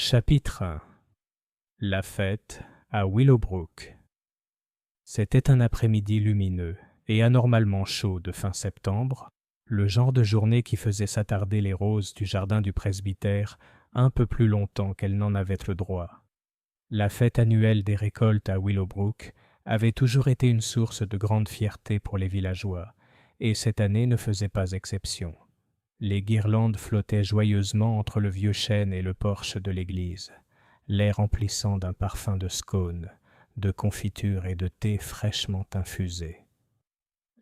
Chapitre 1. La fête à Willowbrook. C'était un après-midi lumineux et anormalement chaud de fin septembre, le genre de journée qui faisait s'attarder les roses du jardin du presbytère un peu plus longtemps qu'elles n'en avaient le droit. La fête annuelle des récoltes à Willowbrook avait toujours été une source de grande fierté pour les villageois, et cette année ne faisait pas exception. Les guirlandes flottaient joyeusement entre le vieux chêne et le porche de l'église, l'air emplissant d'un parfum de scones, de confitures et de thé fraîchement infusé.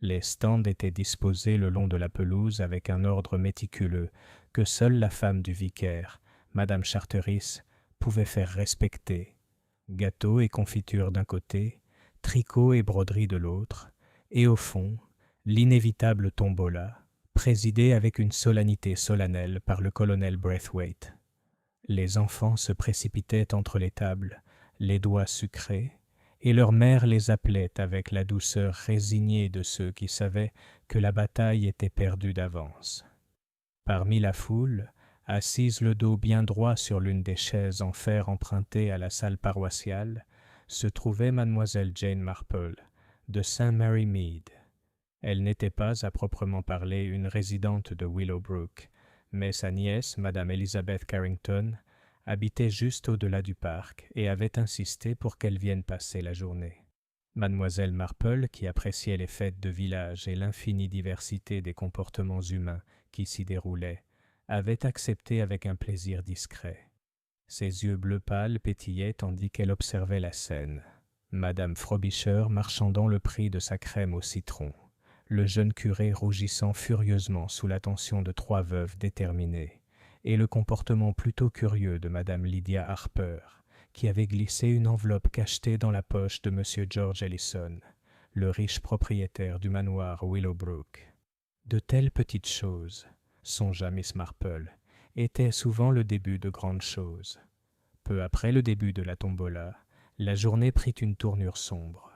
Les stands étaient disposés le long de la pelouse avec un ordre méticuleux que seule la femme du vicaire, Madame Charteris, pouvait faire respecter. Gâteaux et confitures d'un côté, tricots et broderies de l'autre, et au fond, l'inévitable tombola, présidée avec une solennité solennelle par le colonel Braithwaite. Les enfants se précipitaient entre les tables, les doigts sucrés, et leur mère les appelait avec la douceur résignée de ceux qui savaient que la bataille était perdue d'avance. Parmi la foule, assise le dos bien droit sur l'une des chaises en fer empruntées à la salle paroissiale, se trouvait mademoiselle Jane Marple, de St. Mary Mead. Elle n'était pas, à proprement parler, une résidente de Willowbrook, mais sa nièce, madame Elizabeth Carrington, habitait juste au-delà du parc et avait insisté pour qu'elle vienne passer la journée. Mademoiselle Marple, qui appréciait les fêtes de village et l'infinie diversité des comportements humains qui s'y déroulaient, avait accepté avec un plaisir discret. Ses yeux bleu pâle pétillaient tandis qu'elle observait la scène. Madame Frobisher marchandant le prix de sa crème au citron, le jeune curé rougissant furieusement sous l'attention de trois veuves déterminées, et le comportement plutôt curieux de madame Lydia Harper, qui avait glissé une enveloppe cachetée dans la poche de monsieur George Ellison, le riche propriétaire du manoir Willowbrook. De telles petites choses, songea Miss Marple, étaient souvent le début de grandes choses. Peu après le début de la tombola, la journée prit une tournure sombre.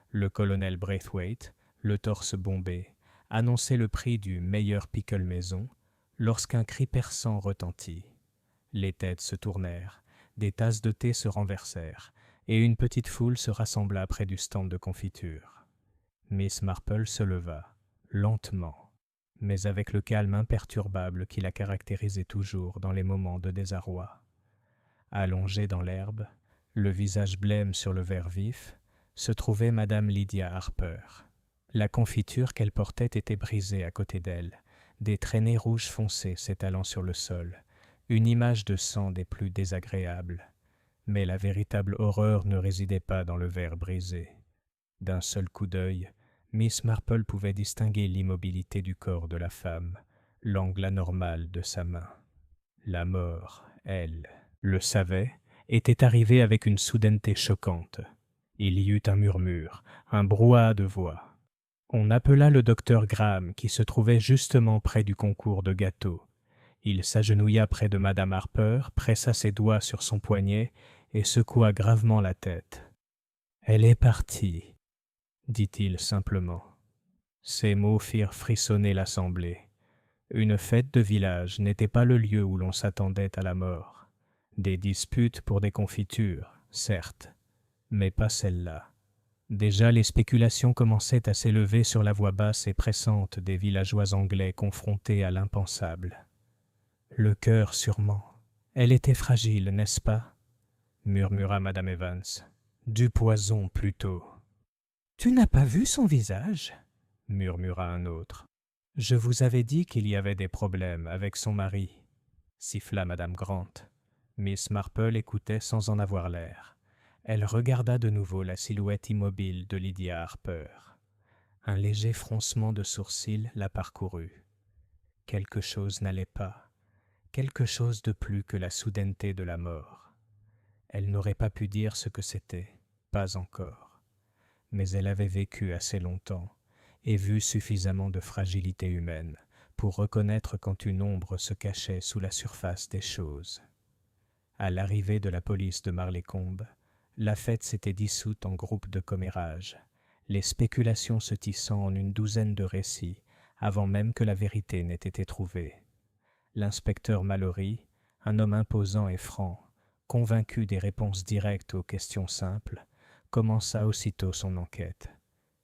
Le colonel Braithwaite, le torse bombé, annonçait le prix du meilleur pickle maison lorsqu'un cri perçant retentit. Les têtes se tournèrent, des tasses de thé se renversèrent, et une petite foule se rassembla près du stand de confiture. Miss Marple se leva, lentement, mais avec le calme imperturbable qui la caractérisait toujours dans les moments de désarroi. Allongée dans l'herbe, le visage blême sur le verre vif, se trouvait madame Lydia Harper. La confiture qu'elle portait était brisée à côté d'elle, des traînées rouges foncées s'étalant sur le sol, une image de sang des plus désagréables. Mais la véritable horreur ne résidait pas dans le verre brisé. D'un seul coup d'œil, Miss Marple pouvait distinguer l'immobilité du corps de la femme, l'angle anormal de sa main. La mort, elle, le savait, était arrivée avec une soudaineté choquante. Il y eut un murmure, un brouhaha de voix. On appela le docteur Graham, qui se trouvait justement près du concours de gâteaux. Il s'agenouilla près de madame Harper, pressa ses doigts sur son poignet et secoua gravement la tête. « Elle est partie, » dit-il simplement. Ces mots firent frissonner l'assemblée. Une fête de village n'était pas le lieu où l'on s'attendait à la mort. Des disputes pour des confitures, certes, mais pas celle-là. Déjà les spéculations commençaient à s'élever sur la voix basse et pressante des villageois anglais confrontés à l'impensable. Le cœur sûrement. Elle était fragile, n'est-ce pas ? Murmura madame Evans. Du poison plutôt. Tu n'as pas vu son visage ? Murmura un autre. Je vous avais dit qu'il y avait des problèmes avec son mari, siffla madame Grant. Miss Marple écoutait sans en avoir l'air. Elle regarda de nouveau la silhouette immobile de Lydia Harper. Un léger froncement de sourcils la parcourut. Quelque chose n'allait pas, quelque chose de plus que la soudaineté de la mort. Elle n'aurait pas pu dire ce que c'était, pas encore. Mais elle avait vécu assez longtemps et vu suffisamment de fragilité humaine pour reconnaître quand une ombre se cachait sous la surface des choses. À l'arrivée de la police de Marlécombe, la fête s'était dissoute en groupes de commérages, les spéculations se tissant en une douzaine de récits, avant même que la vérité n'ait été trouvée. L'inspecteur Mallory, un homme imposant et franc, convaincu des réponses directes aux questions simples, commença aussitôt son enquête.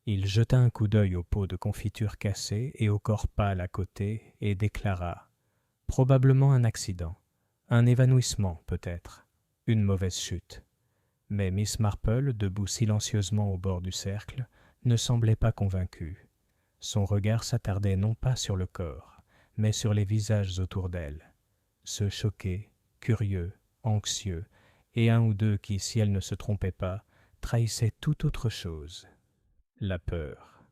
Il jeta un coup d'œil au pot de confiture cassé et au corps pâle à côté et déclara « Probablement un accident, un évanouissement peut-être, une mauvaise chute. » Mais Miss Marple, debout silencieusement au bord du cercle, ne semblait pas convaincue. Son regard s'attardait non pas sur le corps, mais sur les visages autour d'elle, ceux choqués, curieux, anxieux, et un ou deux qui, si elle ne se trompait pas, trahissaient toute autre chose. La peur,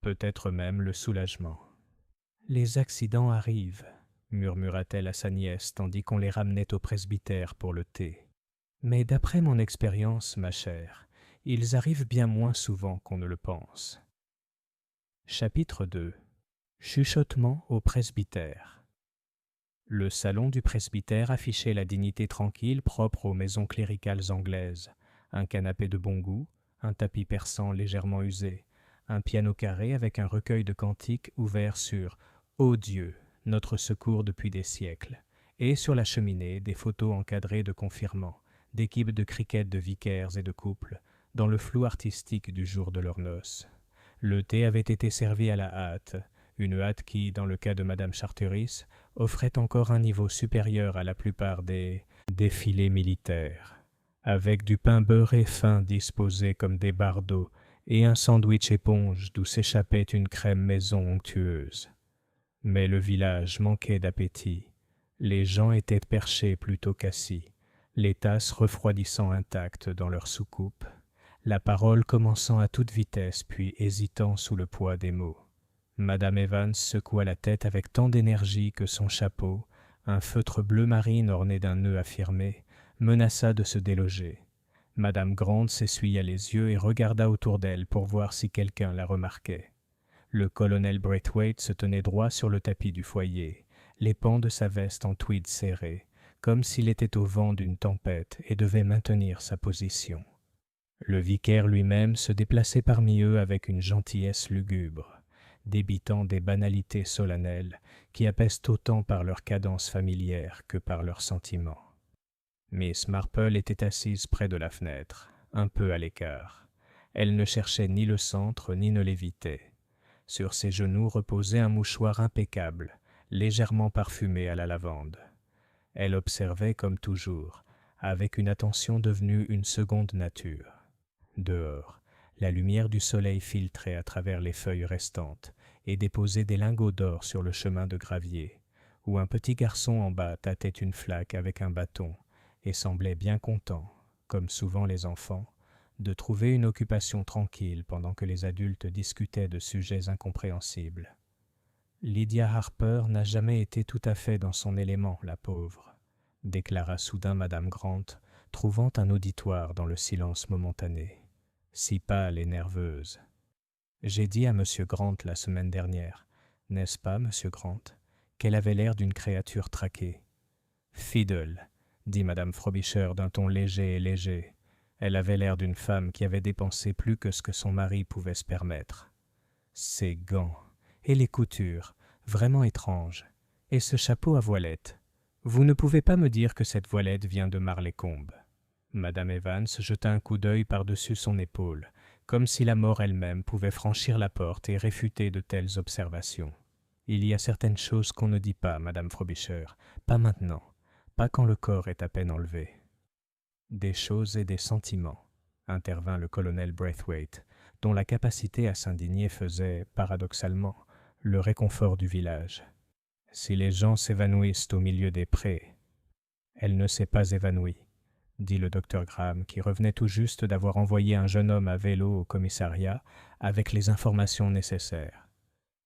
peut-être même le soulagement. « Les accidents arrivent, » murmura-t-elle à sa nièce tandis qu'on les ramenait au presbytère pour le thé. « Mais d'après mon expérience, ma chère, ils arrivent bien moins souvent qu'on ne le pense. » Chapitre 2. Chuchotement au presbytère. Le salon du presbytère affichait la dignité tranquille propre aux maisons cléricales anglaises. Un canapé de bon goût, un tapis persan légèrement usé, un piano carré avec un recueil de cantiques ouvert sur « Ô Dieu, notre secours depuis des siècles », et sur la cheminée des photos encadrées de confirmants, d'équipes de cricket de vicaires et de couples, dans le flou artistique du jour de leurs noces. Le thé avait été servi à la hâte, une hâte qui, dans le cas de Madame Charteris, offrait encore un niveau supérieur à la plupart des défilés militaires, avec du pain beurré fin disposé comme des bardeaux et un sandwich éponge d'où s'échappait une crème maison onctueuse. Mais le village manquait d'appétit. Les gens étaient perchés plutôt qu'assis, les tasses refroidissant intactes dans leurs soucoupes, la parole commençant à toute vitesse puis hésitant sous le poids des mots. Madame Evans secoua la tête avec tant d'énergie que son chapeau, un feutre bleu marine orné d'un nœud affirmé, menaça de se déloger. Madame Grant s'essuya les yeux et regarda autour d'elle pour voir si quelqu'un la remarquait. Le colonel Braithwaite se tenait droit sur le tapis du foyer, les pans de sa veste en tweed serré, comme s'il était au vent d'une tempête et devait maintenir sa position. Le vicaire lui-même se déplaçait parmi eux avec une gentillesse lugubre, débitant des banalités solennelles qui apaisent autant par leur cadence familière que par leurs sentiments. Miss Marple était assise près de la fenêtre, un peu à l'écart. Elle ne cherchait ni le centre ni ne l'évitait. Sur ses genoux reposait un mouchoir impeccable, légèrement parfumé à la lavande. Elle observait comme toujours, avec une attention devenue une seconde nature. Dehors, la lumière du soleil filtrait à travers les feuilles restantes et déposait des lingots d'or sur le chemin de gravier, où un petit garçon en bas tâtait une flaque avec un bâton et semblait bien content, comme souvent les enfants, de trouver une occupation tranquille pendant que les adultes discutaient de sujets incompréhensibles. Lydia Harper n'a jamais été tout à fait dans son élément, la pauvre, déclara soudain Madame Grant, trouvant un auditoire dans le silence momentané. Si pâle et nerveuse. J'ai dit à M. Grant la semaine dernière, n'est-ce pas, M. Grant, qu'elle avait l'air d'une créature traquée. Fiddle, dit Mme Frobisher d'un ton léger et léger. Elle avait l'air d'une femme qui avait dépensé plus que ce que son mari pouvait se permettre. Ces gants, et les coutures, vraiment étranges, et ce chapeau à voilette. Vous ne pouvez pas me dire que cette voilette vient de Marleycombe. Madame Evans jeta un coup d'œil par-dessus son épaule, comme si la mort elle-même pouvait franchir la porte et réfuter de telles observations. Il y a certaines choses qu'on ne dit pas, Madame Frobisher, pas maintenant, pas quand le corps est à peine enlevé. Des choses et des sentiments, intervint le colonel Braithwaite, dont la capacité à s'indigner faisait, paradoxalement, le réconfort du village. Si les gens s'évanouissent au milieu des prés, elle ne s'est pas évanouie, dit le docteur Graham, qui revenait tout juste d'avoir envoyé un jeune homme à vélo au commissariat avec les informations nécessaires.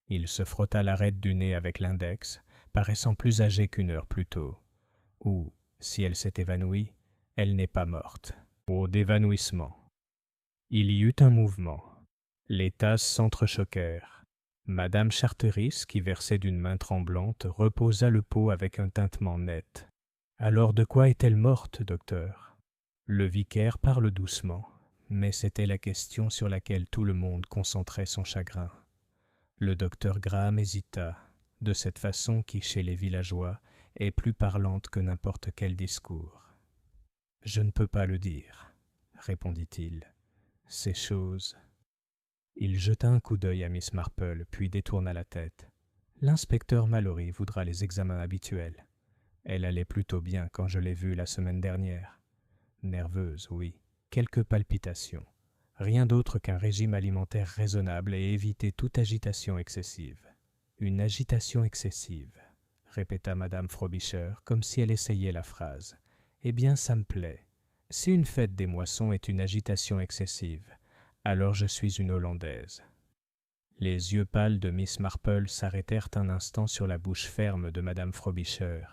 Il se frotta l'arête du nez avec l'index, paraissant plus âgé qu'une heure plus tôt. Ou, si elle s'est évanouie, elle n'est pas morte. Au d'évanouissement. Il y eut un mouvement. Les tasses s'entrechoquèrent. Madame Charteris, qui versait d'une main tremblante, reposa le pot avec un tintement net. « Alors de quoi est-elle morte, docteur ?» Le vicaire parle doucement, mais c'était la question sur laquelle tout le monde concentrait son chagrin. Le docteur Graham hésita, de cette façon qui, chez les villageois, est plus parlante que n'importe quel discours. Je ne peux pas le dire, répondit-il. Ces choses. Il jeta un coup d'œil à Miss Marple, puis détourna la tête. L'inspecteur Mallory voudra les examens habituels. Elle allait plutôt bien quand je l'ai vue la semaine dernière. Nerveuse, oui. Quelques palpitations. Rien d'autre qu'un régime alimentaire raisonnable et éviter toute agitation excessive. Une agitation excessive, répéta madame Frobisher, comme si elle essayait la phrase. Eh bien, ça me plaît. Si une fête des moissons est une agitation excessive, alors je suis une Hollandaise. Les yeux pâles de Miss Marple s'arrêtèrent un instant sur la bouche ferme de madame Frobisher,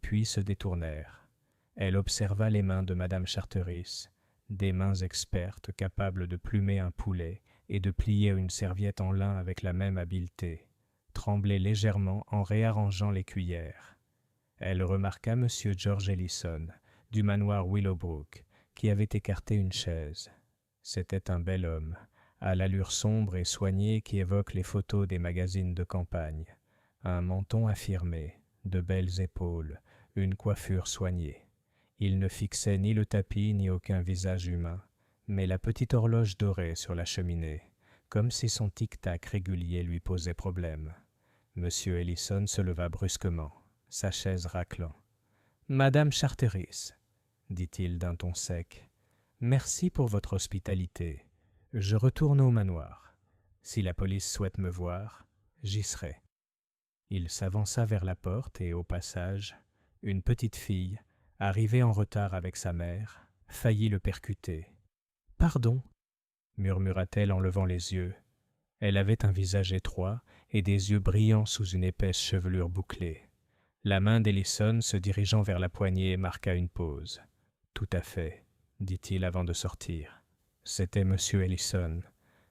puis se détournèrent. Elle observa les mains de madame Charteris, des mains expertes capables de plumer un poulet et de plier une serviette en lin avec la même habileté, trembler légèrement en réarrangeant les cuillères. Elle remarqua M. George Ellison, du manoir Willowbrook, qui avait écarté une chaise. C'était un bel homme, à l'allure sombre et soignée qui évoque les photos des magazines de campagne. Un menton affirmé, de belles épaules, une coiffure soignée. Il ne fixait ni le tapis ni aucun visage humain, mais la petite horloge dorée sur la cheminée, comme si son tic-tac régulier lui posait problème. M. Ellison se leva brusquement, sa chaise raclant. « Madame Charteris, dit-il d'un ton sec, merci pour votre hospitalité. Je retourne au manoir. Si la police souhaite me voir, j'y serai. » Il s'avança vers la porte et, au passage, une petite fille, arrivée en retard avec sa mère, faillit le percuter. « Pardon, » murmura-t-elle en levant les yeux. Elle avait un visage étroit et des yeux brillants sous une épaisse chevelure bouclée. La main d'Ellison se dirigeant vers la poignée marqua une pause. « Tout à fait, » dit-il avant de sortir. C'était M. Ellison,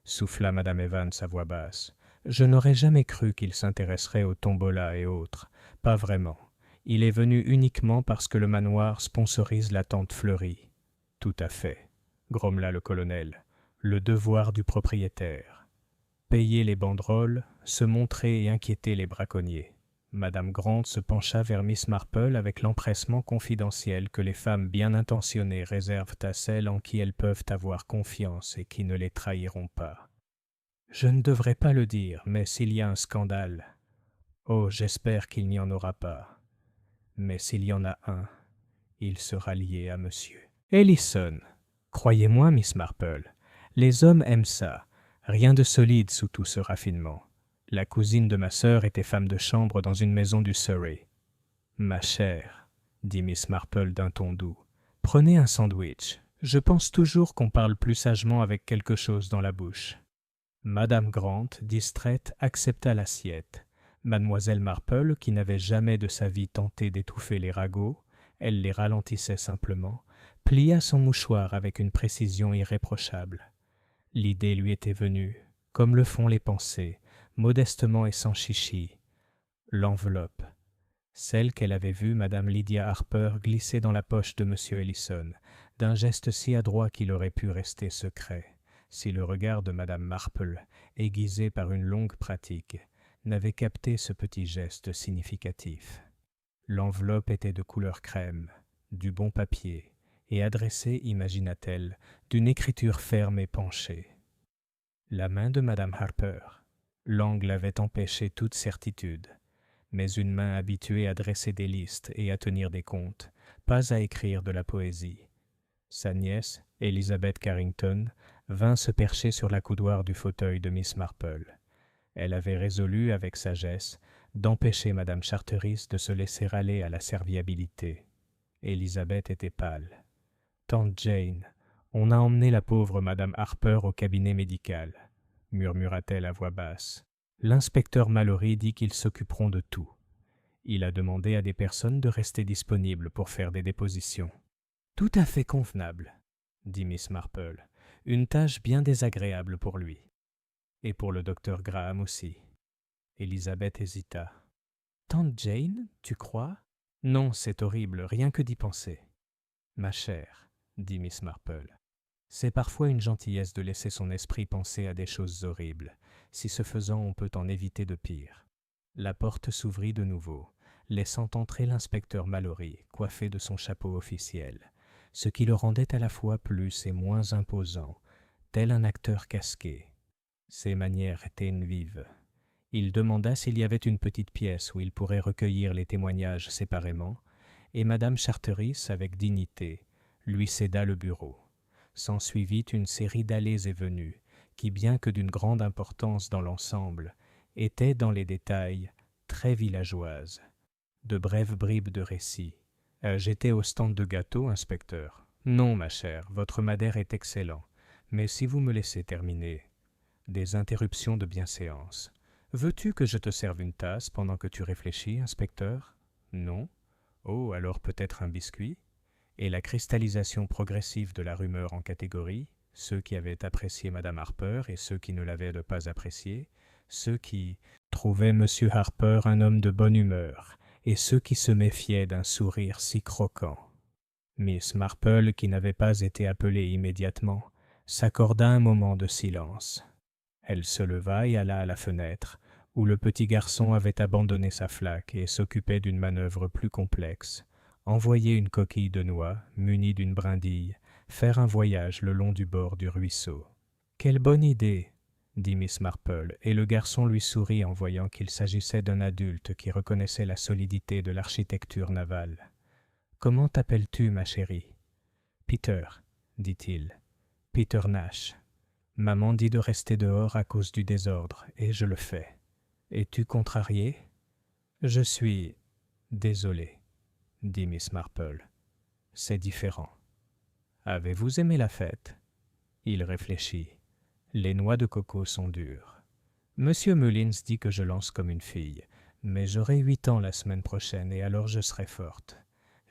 souffla Madame Evans à voix basse. Je n'aurais jamais cru qu'il s'intéresserait aux tombolas et autres. Pas vraiment. Il est venu uniquement parce que le manoir sponsorise la tente fleurie. Tout à fait, grommela le colonel. Le devoir du propriétaire. Payer les banderoles, se montrer et inquiéter les braconniers. Madame Grant se pencha vers Miss Marple avec l'empressement confidentiel que les femmes bien intentionnées réservent à celles en qui elles peuvent avoir confiance et qui ne les trahiront pas. « Je ne devrais pas le dire, mais s'il y a un scandale... Oh, j'espère qu'il n'y en aura pas. Mais s'il y en a un, il sera lié à monsieur. Ellison, croyez-moi, Miss Marple, les hommes aiment ça. Rien de solide sous tout ce raffinement. La cousine de ma sœur était femme de chambre dans une maison du Surrey. « Ma chère, » dit Miss Marple d'un ton doux, « prenez un sandwich. Je pense toujours qu'on parle plus sagement avec quelque chose dans la bouche. » Madame Grant, distraite, accepta l'assiette. Mademoiselle Marple, qui n'avait jamais de sa vie tenté d'étouffer les ragots, elle les ralentissait simplement, plia son mouchoir avec une précision irréprochable. L'idée lui était venue, comme le font les pensées, modestement et sans chichi. L'enveloppe, celle qu'elle avait vue Madame Lydia Harper glisser dans la poche de M. Ellison, d'un geste si adroit qu'il aurait pu rester secret, si le regard de Madame Marple, aiguisé par une longue pratique, n'avait capté ce petit geste significatif. L'enveloppe était de couleur crème, du bon papier, et adressée, imagina-t-elle, d'une écriture ferme et penchée. La main de Madame Harper. L'angle avait empêché toute certitude, mais une main habituée à dresser des listes et à tenir des comptes, pas à écrire de la poésie. Sa nièce, Elizabeth Carrington, vint se percher sur l'accoudoir du fauteuil de Miss Marple. Elle avait résolu, avec sagesse, d'empêcher Madame Charteris de se laisser aller à la serviabilité. Elizabeth était pâle. « Tante Jane, on a emmené la pauvre Madame Harper au cabinet médical, » murmura-t-elle à voix basse. « L'inspecteur Mallory dit qu'ils s'occuperont de tout. Il a demandé à des personnes de rester disponibles pour faire des dépositions. »« Tout à fait convenable, » dit Miss Marple. « Une tâche bien désagréable pour lui. Et pour le docteur Graham aussi. » Elizabeth hésita. « Tante Jane, tu crois ? » ?»« Non, c'est horrible, rien que d'y penser. »« Ma chère, » dit Miss Marple, « c'est parfois une gentillesse de laisser son esprit penser à des choses horribles. Si ce faisant, on peut en éviter de pire. » La porte s'ouvrit de nouveau, laissant entrer l'inspecteur Mallory, coiffé de son chapeau officiel. ce qui le rendait à la fois plus et moins imposant, tel un acteur casqué. Ses manières étaient vives. Il demanda s'il y avait une petite pièce où il pourrait recueillir les témoignages séparément, et madame Charteris, avec dignité, lui céda le bureau. S'ensuivit une série d'allées et venues, qui, bien que d'une grande importance dans l'ensemble, étaient dans les détails très villageoises. De brèves bribes de récits. J'étais au stand de gâteaux, inspecteur. Non, ma chère, votre madère est excellent. Mais si vous me laissez terminer. Des interruptions de bienséance. Veux-tu que je te serve une tasse pendant que tu réfléchis, inspecteur? Non? Oh, alors peut-être un biscuit? Et la cristallisation progressive de la rumeur en catégories, ceux qui avaient apprécié madame Harper et ceux qui ne l'avaient pas apprécié, ceux qui trouvaient M. Harper un homme de bonne humeur, et ceux qui se méfiaient d'un sourire si croquant. Miss Marple, qui n'avait pas été appelée immédiatement, s'accorda un moment de silence. Elle se leva et alla à la fenêtre, où le petit garçon avait abandonné sa flaque et s'occupait d'une manœuvre plus complexe, envoyer une coquille de noix, munie d'une brindille, faire un voyage le long du bord du ruisseau. « Quelle bonne idée !» dit Miss Marple, et le garçon lui sourit en voyant qu'il s'agissait d'un adulte qui reconnaissait la solidité de l'architecture navale. « Comment t'appelles-tu, ma chérie ?»« Peter, dit-il. Peter Nash. Maman dit de rester dehors à cause du désordre, et je le fais. Es-tu contrarié ? Je suis désolé, dit Miss Marple. C'est différent. Avez-vous aimé la fête ? Il réfléchit. Les noix de coco sont dures. Monsieur Mullins dit que je lance comme une fille, mais j'aurai 8 ans la semaine prochaine et alors je serai forte.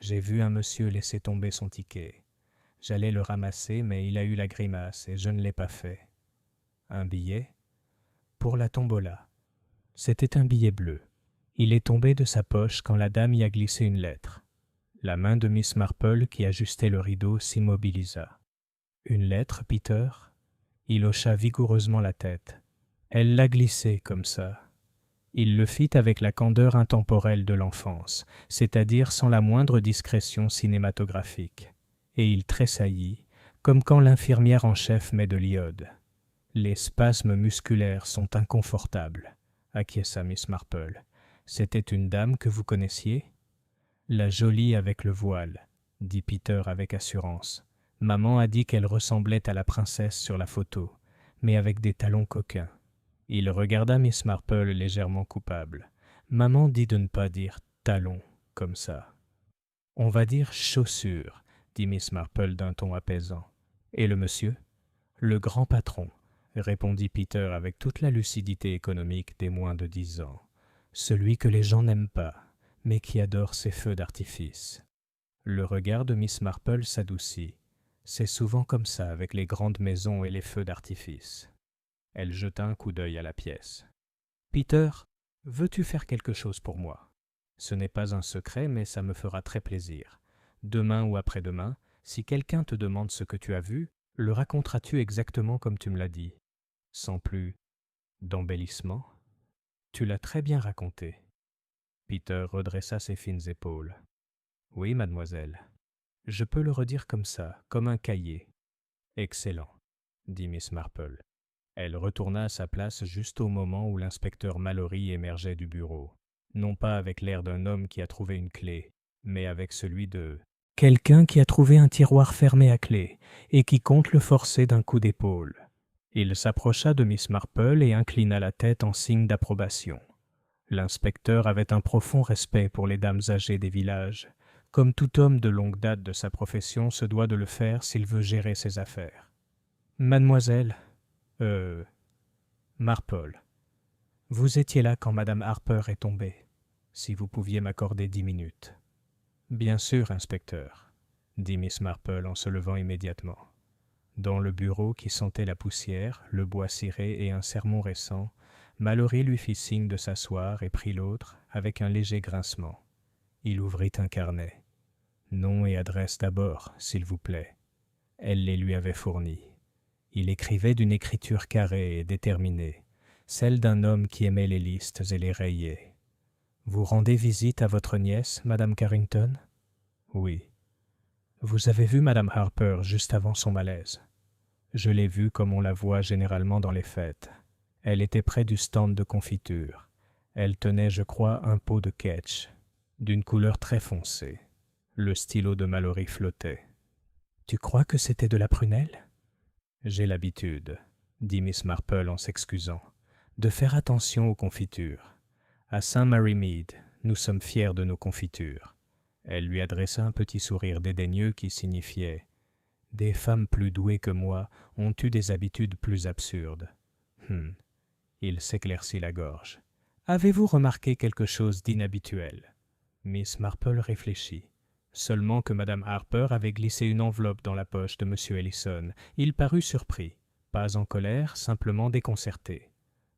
J'ai vu un monsieur laisser tomber son ticket. J'allais le ramasser, mais il a eu la grimace et je ne l'ai pas fait. Un billet ? Pour la tombola. C'était un billet bleu. Il est tombé de sa poche quand la dame y a glissé une lettre. La main de Miss Marple, qui ajustait le rideau, s'immobilisa. « Une lettre, Peter ?» Il hocha vigoureusement la tête. Elle l'a glissée comme ça. Il le fit avec la candeur intemporelle de l'enfance, c'est-à-dire sans la moindre discrétion cinématographique. Et il tressaillit, comme quand l'infirmière en chef met de l'iode. « Les spasmes musculaires sont inconfortables, » acquiesça Miss Marple. « C'était une dame que vous connaissiez ?»« La jolie avec le voile, » dit Peter avec assurance. « Maman a dit qu'elle ressemblait à la princesse sur la photo, mais avec des talons coquins. » Il regarda Miss Marple légèrement coupable. « Maman dit de ne pas dire « talons » comme ça. »« On va dire « chaussures », dit Miss Marple d'un ton apaisant. « Et le monsieur ?»« Le grand patron. » répondit Peter avec toute la lucidité économique des moins de 10 ans. Celui que les gens n'aiment pas, mais qui adore ses feux d'artifice. Le regard de Miss Marple s'adoucit. C'est souvent comme ça avec les grandes maisons et les feux d'artifice. Elle jeta un coup d'œil à la pièce. « Peter, veux-tu faire quelque chose pour moi ? Ce n'est pas un secret, mais ça me fera très plaisir. Demain ou après-demain, si quelqu'un te demande ce que tu as vu, le raconteras-tu exactement comme tu me l'as dit ? Sans plus d'embellissement ? Tu l'as très bien raconté. » Peter redressa ses fines épaules. « Oui, mademoiselle. Je peux le redire comme ça, comme un cahier. »« Excellent, » dit Miss Marple. Elle retourna à sa place juste au moment où l'inspecteur Mallory émergeait du bureau, non pas avec l'air d'un homme qui a trouvé une clé, mais avec celui de quelqu'un qui a trouvé un tiroir fermé à clé et qui compte le forcer d'un coup d'épaule. Il s'approcha de Miss Marple et inclina la tête en signe d'approbation. L'inspecteur avait un profond respect pour les dames âgées des villages, comme tout homme de longue date de sa profession se doit de le faire s'il veut gérer ses affaires. « Mademoiselle, Marple, vous étiez là quand madame Harper est tombée, si vous pouviez m'accorder 10 minutes. »« Bien sûr, inspecteur, » dit Miss Marple en se levant immédiatement. Dans le bureau qui sentait la poussière, le bois ciré et un sermon récent, Mallory lui fit signe de s'asseoir et prit l'autre avec un léger grincement. Il ouvrit un carnet. « Nom et adresse d'abord, s'il vous plaît. » Elle les lui avait fournis. Il écrivait d'une écriture carrée et déterminée, celle d'un homme qui aimait les listes et les rayait. « Vous rendez visite à votre nièce, Madame Carrington ? » « Oui. » « Vous avez vu Madame Harper juste avant son malaise. Je l'ai vue comme on la voit généralement dans les fêtes. Elle était près du stand de confiture. Elle tenait, je crois, un pot de ketch, d'une couleur très foncée. Le stylo de Mallory flottait. « Tu crois que c'était de la prunelle ?» « J'ai l'habitude, » dit Miss Marple en s'excusant, « de faire attention aux confitures. À Saint Mary Mead, nous sommes fiers de nos confitures. » Elle lui adressa un petit sourire dédaigneux qui signifiait « Des femmes plus douées que moi ont eu des habitudes plus absurdes. » Il s'éclaircit la gorge. « Avez-vous remarqué quelque chose d'inhabituel ?» Miss Marple réfléchit. Seulement que Madame Harper avait glissé une enveloppe dans la poche de M. Ellison. Il parut surpris, pas en colère, simplement déconcerté.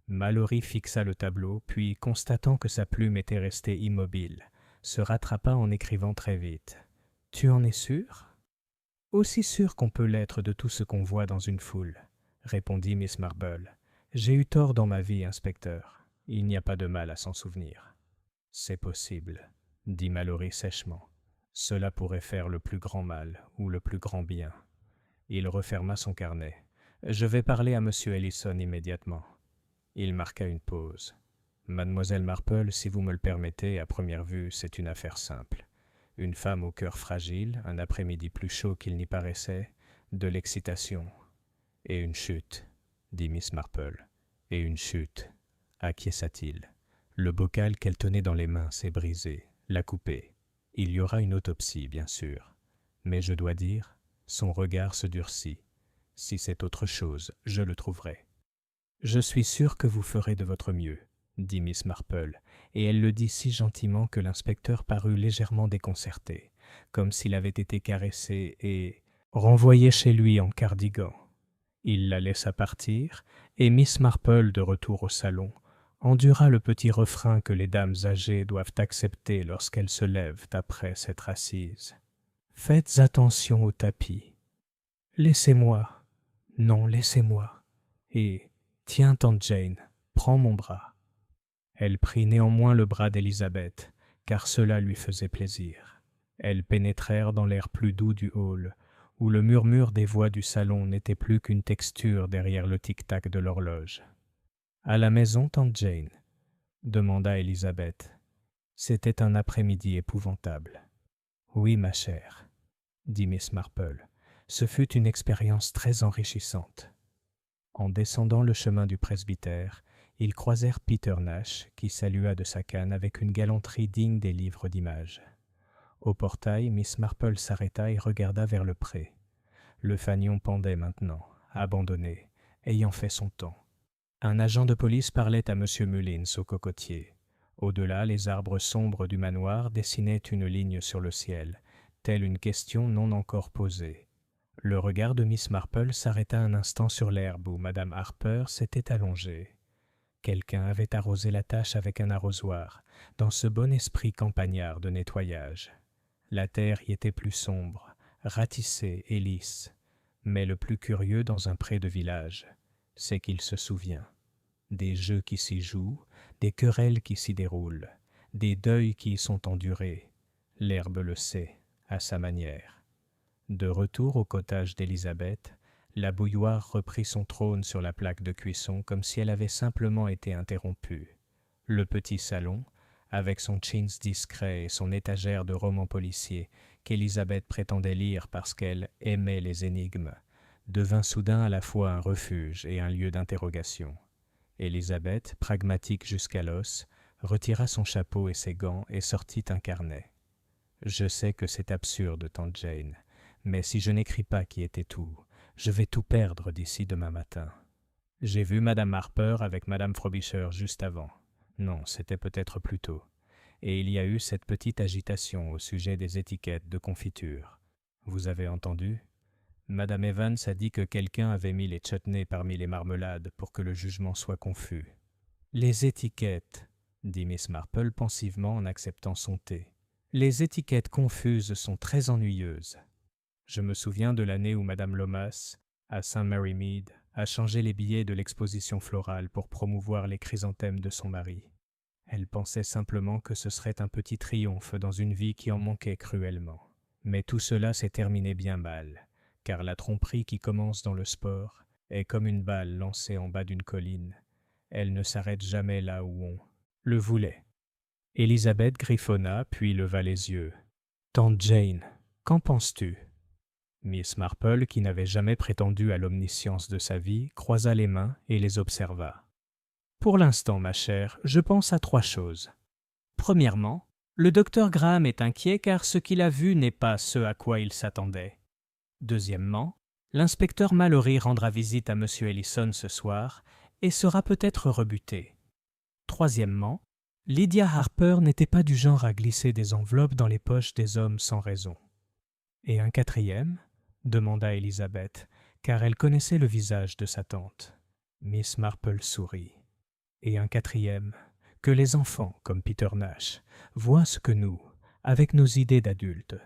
Mallory fixa le tableau, puis, constatant que sa plume était restée immobile, se rattrapa en écrivant très vite. « Tu en es sûr ?»« Aussi sûr qu'on peut l'être de tout ce qu'on voit dans une foule, » répondit Miss Marple. « J'ai eu tort dans ma vie, inspecteur. Il n'y a pas de mal à s'en souvenir. »« C'est possible, » dit Mallory sèchement. « Cela pourrait faire le plus grand mal ou le plus grand bien. » Il referma son carnet. « Je vais parler à M. Ellison immédiatement. » Il marqua une pause. « Mademoiselle Marple, si vous me le permettez, à première vue, c'est une affaire simple. Une femme au cœur fragile, un après-midi plus chaud qu'il n'y paraissait, de l'excitation. Et une chute, dit Miss Marple. Et une chute, acquiesça-t-il. Le bocal qu'elle tenait dans les mains s'est brisé, l'a coupé. Il y aura une autopsie, bien sûr. Mais je dois dire, son regard se durcit. Si c'est autre chose, je le trouverai. Je suis sûr que vous ferez de votre mieux, dit Miss Marple, et elle le dit si gentiment que l'inspecteur parut légèrement déconcerté, comme s'il avait été caressé et renvoyé chez lui en cardigan. Il la laissa partir, et Miss Marple, de retour au salon, endura le petit refrain que les dames âgées doivent accepter lorsqu'elles se lèvent après s'être assises. « Faites attention au tapis. Laissez-moi. Non, laissez-moi. Et tiens, tante Jane, prends mon bras. » Elle prit néanmoins le bras d'Élisabeth, car cela lui faisait plaisir. Elles pénétrèrent dans l'air plus doux du hall, où le murmure des voix du salon n'était plus qu'une texture derrière le tic-tac de l'horloge. « À la maison, tante Jane ?» demanda Élisabeth. C'était un après-midi épouvantable. « Oui, ma chère, » dit Miss Marple. Ce fut une expérience très enrichissante. En descendant le chemin du presbytère, ils croisèrent Peter Nash, qui salua de sa canne avec une galanterie digne des livres d'images. Au portail, Miss Marple s'arrêta et regarda vers le pré. Le fanion pendait maintenant, abandonné, ayant fait son temps. Un agent de police parlait à M. Mullins au cocotier. Au-delà, les arbres sombres du manoir dessinaient une ligne sur le ciel, telle une question non encore posée. Le regard de Miss Marple s'arrêta un instant sur l'herbe où Madame Harper s'était allongée. Quelqu'un avait arrosé la tâche avec un arrosoir, dans ce bon esprit campagnard de nettoyage. La terre y était plus sombre, ratissée et lisse. Mais le plus curieux dans un pré de village, c'est qu'il se souvient. Des jeux qui s'y jouent, des querelles qui s'y déroulent, des deuils qui y sont endurés. L'herbe le sait, à sa manière. De retour au cottage d'Élisabeth, la bouilloire reprit son trône sur la plaque de cuisson comme si elle avait simplement été interrompue. Le petit salon, avec son chintz discret et son étagère de romans policiers qu'Élisabeth prétendait lire parce qu'elle aimait les énigmes, devint soudain à la fois un refuge et un lieu d'interrogation. Élisabeth, pragmatique jusqu'à l'os, retira son chapeau et ses gants et sortit un carnet. « Je sais que c'est absurde, tante Jane, mais si je n'écris pas qui était tout, je vais tout perdre d'ici demain matin. J'ai vu Madame Harper avec Madame Frobisher juste avant. Non, c'était peut-être plus tôt. Et il y a eu cette petite agitation au sujet des étiquettes de confiture. Vous avez entendu ? Madame Evans a dit que quelqu'un avait mis les chutneys parmi les marmelades pour que le jugement soit confus. « Les étiquettes, » dit Miss Marple pensivement en acceptant son thé. « Les étiquettes confuses sont très ennuyeuses. Je me souviens de l'année où Madame Lomas, à Saint Mary Mead, a changé les billets de l'exposition florale pour promouvoir les chrysanthèmes de son mari. Elle pensait simplement que ce serait un petit triomphe dans une vie qui en manquait cruellement. Mais tout cela s'est terminé bien mal, car la tromperie qui commence dans le sport est comme une balle lancée en bas d'une colline. Elle ne s'arrête jamais là où on le voulait. Élisabeth griffonna, puis leva les yeux. « Tante Jane, qu'en penses-tu » Miss Marple, qui n'avait jamais prétendu à l'omniscience de sa vie, croisa les mains et les observa. « Pour l'instant, ma chère, je pense à 3 choses. Premièrement, le docteur Graham est inquiet car ce qu'il a vu n'est pas ce à quoi il s'attendait. Deuxièmement, l'inspecteur Mallory rendra visite à M. Ellison ce soir et sera peut-être rebuté. Troisièmement, Lydia Harper n'était pas du genre à glisser des enveloppes dans les poches des hommes sans raison. Et un quatrième ? Demanda Élisabeth, car elle connaissait le visage de sa tante. Miss Marple sourit. Et un quatrième ? Que les enfants, comme Peter Nash, voient ce que nous, avec nos idées d'adultes,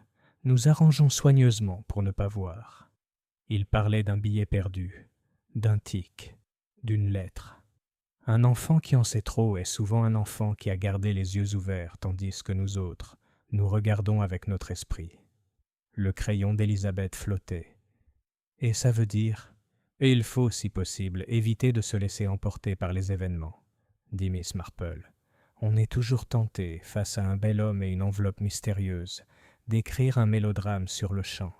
nous arrangeons soigneusement pour ne pas voir. Il parlait d'un billet perdu, d'un tic, d'une lettre. Un enfant qui en sait trop est souvent un enfant qui a gardé les yeux ouverts, tandis que nous autres, nous regardons avec notre esprit. Le crayon d'Élisabeth flottait. Et ça veut dire, et il faut, si possible, éviter de se laisser emporter par les événements, dit Miss Marple. On est toujours tenté, face à un bel homme et une enveloppe mystérieuse, d'écrire un mélodrame sur le champ.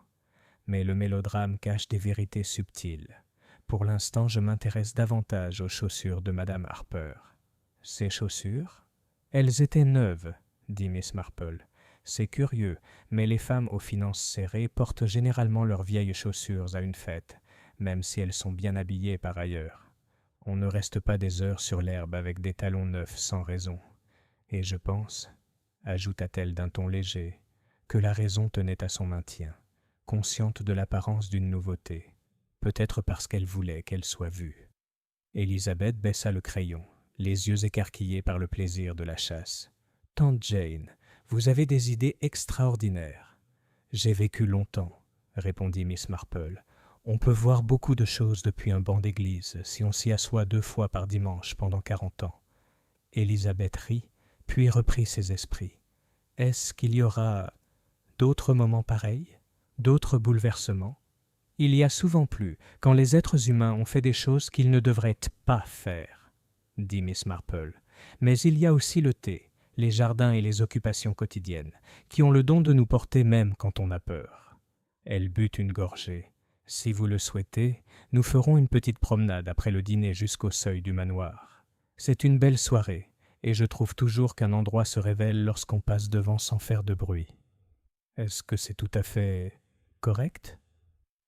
Mais le mélodrame cache des vérités subtiles. Pour l'instant, je m'intéresse davantage aux chaussures de Madame Harper. « Ces chaussures ? Elles étaient neuves, dit Miss Marple. C'est curieux, mais les femmes aux finances serrées portent généralement leurs vieilles chaussures à une fête, même si elles sont bien habillées par ailleurs. On ne reste pas des heures sur l'herbe avec des talons neufs sans raison. Et je pense, ajouta-t-elle d'un ton léger, que la raison tenait à son maintien, consciente de l'apparence d'une nouveauté, peut-être parce qu'elle voulait qu'elle soit vue. Élisabeth baissa le crayon, les yeux écarquillés par le plaisir de la chasse. « Tante Jane, vous avez des idées extraordinaires. »« J'ai vécu longtemps, » répondit Miss Marple. « On peut voir beaucoup de choses depuis un banc d'église si on s'y assoit 2 fois par dimanche pendant 40 ans. » Élisabeth rit, puis reprit ses esprits. « Est-ce qu'il y aura d'autres moments pareils, d'autres bouleversements ? Il y a souvent plus, quand les êtres humains ont fait des choses qu'ils ne devraient pas faire, » dit Miss Marple. « Mais il y a aussi le thé, les jardins et les occupations quotidiennes, qui ont le don de nous porter même quand on a peur. » Elle but une gorgée. « Si vous le souhaitez, nous ferons une petite promenade après le dîner jusqu'au seuil du manoir. C'est une belle soirée, et je trouve toujours qu'un endroit se révèle lorsqu'on passe devant sans faire de bruit. Est-ce que c'est tout à fait correct ? »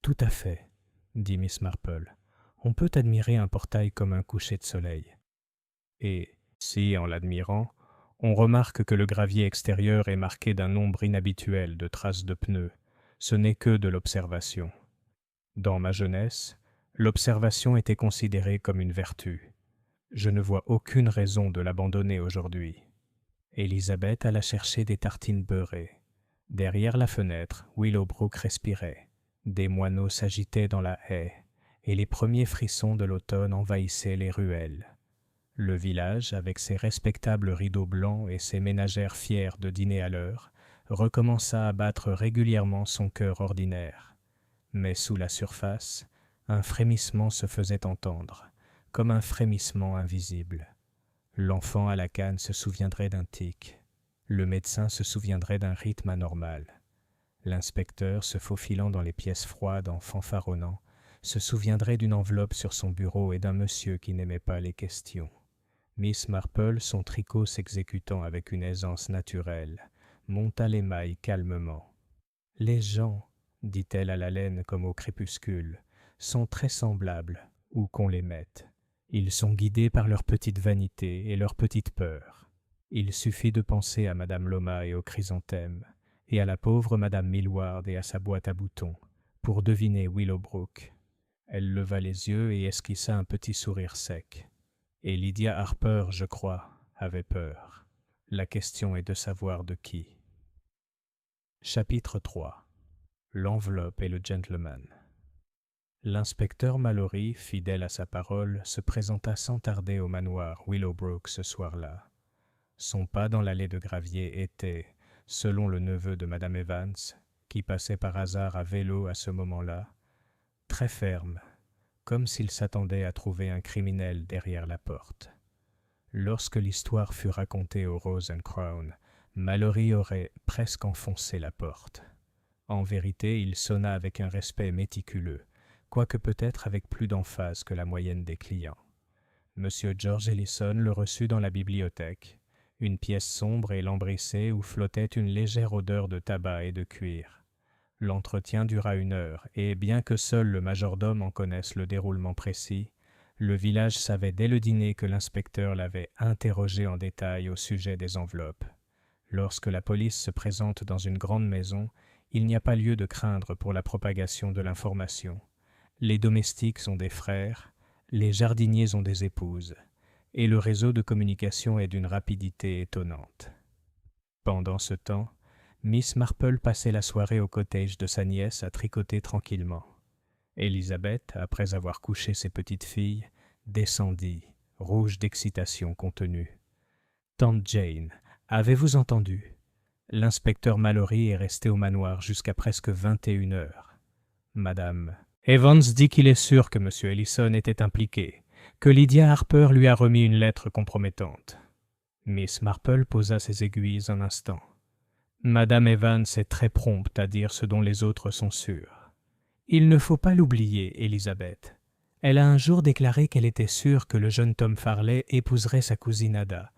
« Tout à fait, » dit Miss Marple. « On peut admirer un portail comme un coucher de soleil. Et si, en l'admirant, on remarque que le gravier extérieur est marqué d'un nombre inhabituel de traces de pneus, ce n'est que de l'observation. Dans ma jeunesse, l'observation était considérée comme une vertu. Je ne vois aucune raison de l'abandonner aujourd'hui. » Élisabeth alla chercher des tartines beurrées. Derrière la fenêtre, Willowbrook respirait. Des moineaux s'agitaient dans la haie, et les premiers frissons de l'automne envahissaient les ruelles. Le village, avec ses respectables rideaux blancs et ses ménagères fières de dîner à l'heure, recommença à battre régulièrement son cœur ordinaire. Mais sous la surface, un frémissement se faisait entendre, comme un frémissement invisible. L'enfant à la canne se souviendrait d'un tic. Le médecin se souviendrait d'un rythme anormal. L'inspecteur, se faufilant dans les pièces froides en fanfaronnant, se souviendrait d'une enveloppe sur son bureau et d'un monsieur qui n'aimait pas les questions. Miss Marple, son tricot s'exécutant avec une aisance naturelle, monta les mailles calmement. « Les gens, dit-elle à la laine comme au crépuscule, sont très semblables, où qu'on les mette. Ils sont guidés par leur petite vanité et leur petite peur. Il suffit de penser à Madame Loma et aux chrysanthèmes, et à la pauvre Madame Millward et à sa boîte à boutons, pour deviner Willowbrook. » Elle leva les yeux et esquissa un petit sourire sec. Et Lydia Harper, je crois, avait peur. La question est de savoir de qui. Chapitre 3. L'enveloppe et le gentleman. L'inspecteur Mallory, fidèle à sa parole, se présenta sans tarder au manoir Willowbrook ce soir-là. Son pas dans l'allée de gravier était, selon le neveu de Madame Evans, qui passait par hasard à vélo à ce moment-là, très ferme, comme s'il s'attendait à trouver un criminel derrière la porte. Lorsque l'histoire fut racontée au Rose and Crown, Mallory aurait presque enfoncé la porte. En vérité, il sonna avec un respect méticuleux, quoique peut-être avec plus d'emphase que la moyenne des clients. M. George Ellison le reçut dans la bibliothèque, une pièce sombre et lambrissée où flottait une légère odeur de tabac et de cuir. L'entretien dura 1 heure, et bien que seul le majordome en connaisse le déroulement précis, le village savait dès le dîner que l'inspecteur l'avait interrogé en détail au sujet des enveloppes. Lorsque la police se présente dans une grande maison, il n'y a pas lieu de craindre pour la propagation de l'information. Les domestiques sont des frères, les jardiniers ont des épouses, et le réseau de communication est d'une rapidité étonnante. Pendant ce temps, Miss Marple passait la soirée au cottage de sa nièce à tricoter tranquillement. Élisabeth, après avoir couché ses petites filles, descendit, rouge d'excitation contenue. « Tante Jane, avez-vous entendu ? L'inspecteur Mallory est resté au manoir jusqu'à presque 21 heures. Madame Evans dit qu'il est sûr que M. Ellison était impliqué, que Lydia Harper lui a remis une lettre compromettante. » Miss Marple posa ses aiguilles un instant. « Madame Evans est très prompte à dire ce dont les autres sont sûrs. Il ne faut pas l'oublier, Elisabeth. Elle a un jour déclaré qu'elle était sûre que le jeune Tom Farley épouserait sa cousine Ada,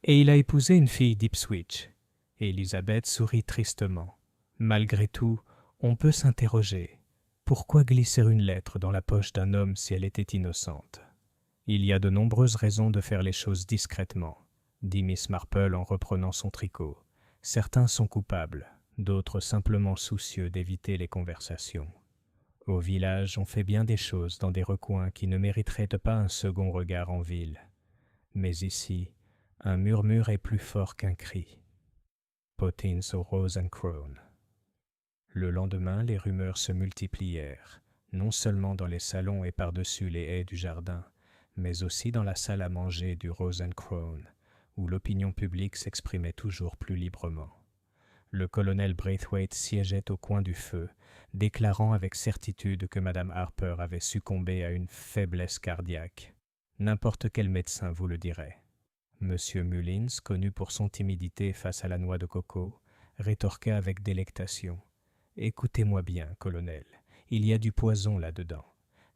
et il a épousé une fille d'Ipswich. » Elisabeth sourit tristement. Malgré tout, on peut s'interroger. Pourquoi glisser une lettre dans la poche d'un homme si elle était innocente ? Il y a de nombreuses raisons de faire les choses discrètement, dit Miss Marple en reprenant son tricot. Certains sont coupables, d'autres simplement soucieux d'éviter les conversations. Au village, on fait bien des choses dans des recoins qui ne mériteraient pas un second regard en ville. Mais ici, un murmure est plus fort qu'un cri. Pottins au Rose and Crown. Le lendemain, les rumeurs se multiplièrent, non seulement dans les salons et par-dessus les haies du jardin, mais aussi dans la salle à manger du Rose and Crown, où l'opinion publique s'exprimait toujours plus librement. Le colonel Braithwaite siégeait au coin du feu, déclarant avec certitude que Mme Harper avait succombé à une faiblesse cardiaque. N'importe quel médecin vous le dirait. M. Mullins, connu pour son timidité face à la noix de coco, rétorqua avec délectation. « Écoutez-moi bien, colonel, il y a du poison là-dedans.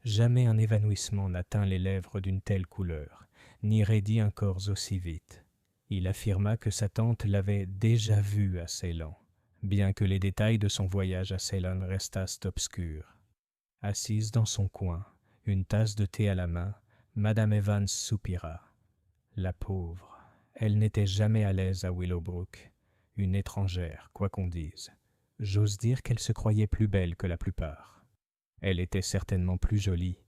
Jamais un évanouissement n'atteint les lèvres d'une telle couleur, ni raidit un corps aussi vite. » Il affirma que sa tante l'avait déjà vu à Ceylan, bien que les détails de son voyage à Ceylan restassent obscurs. Assise dans son coin, une tasse de thé à la main, Madame Evans soupira. La pauvre, elle n'était jamais à l'aise à Willowbrook, une étrangère, quoi qu'on dise. J'ose dire qu'elle se croyait plus belle que la plupart. Elle était certainement plus jolie,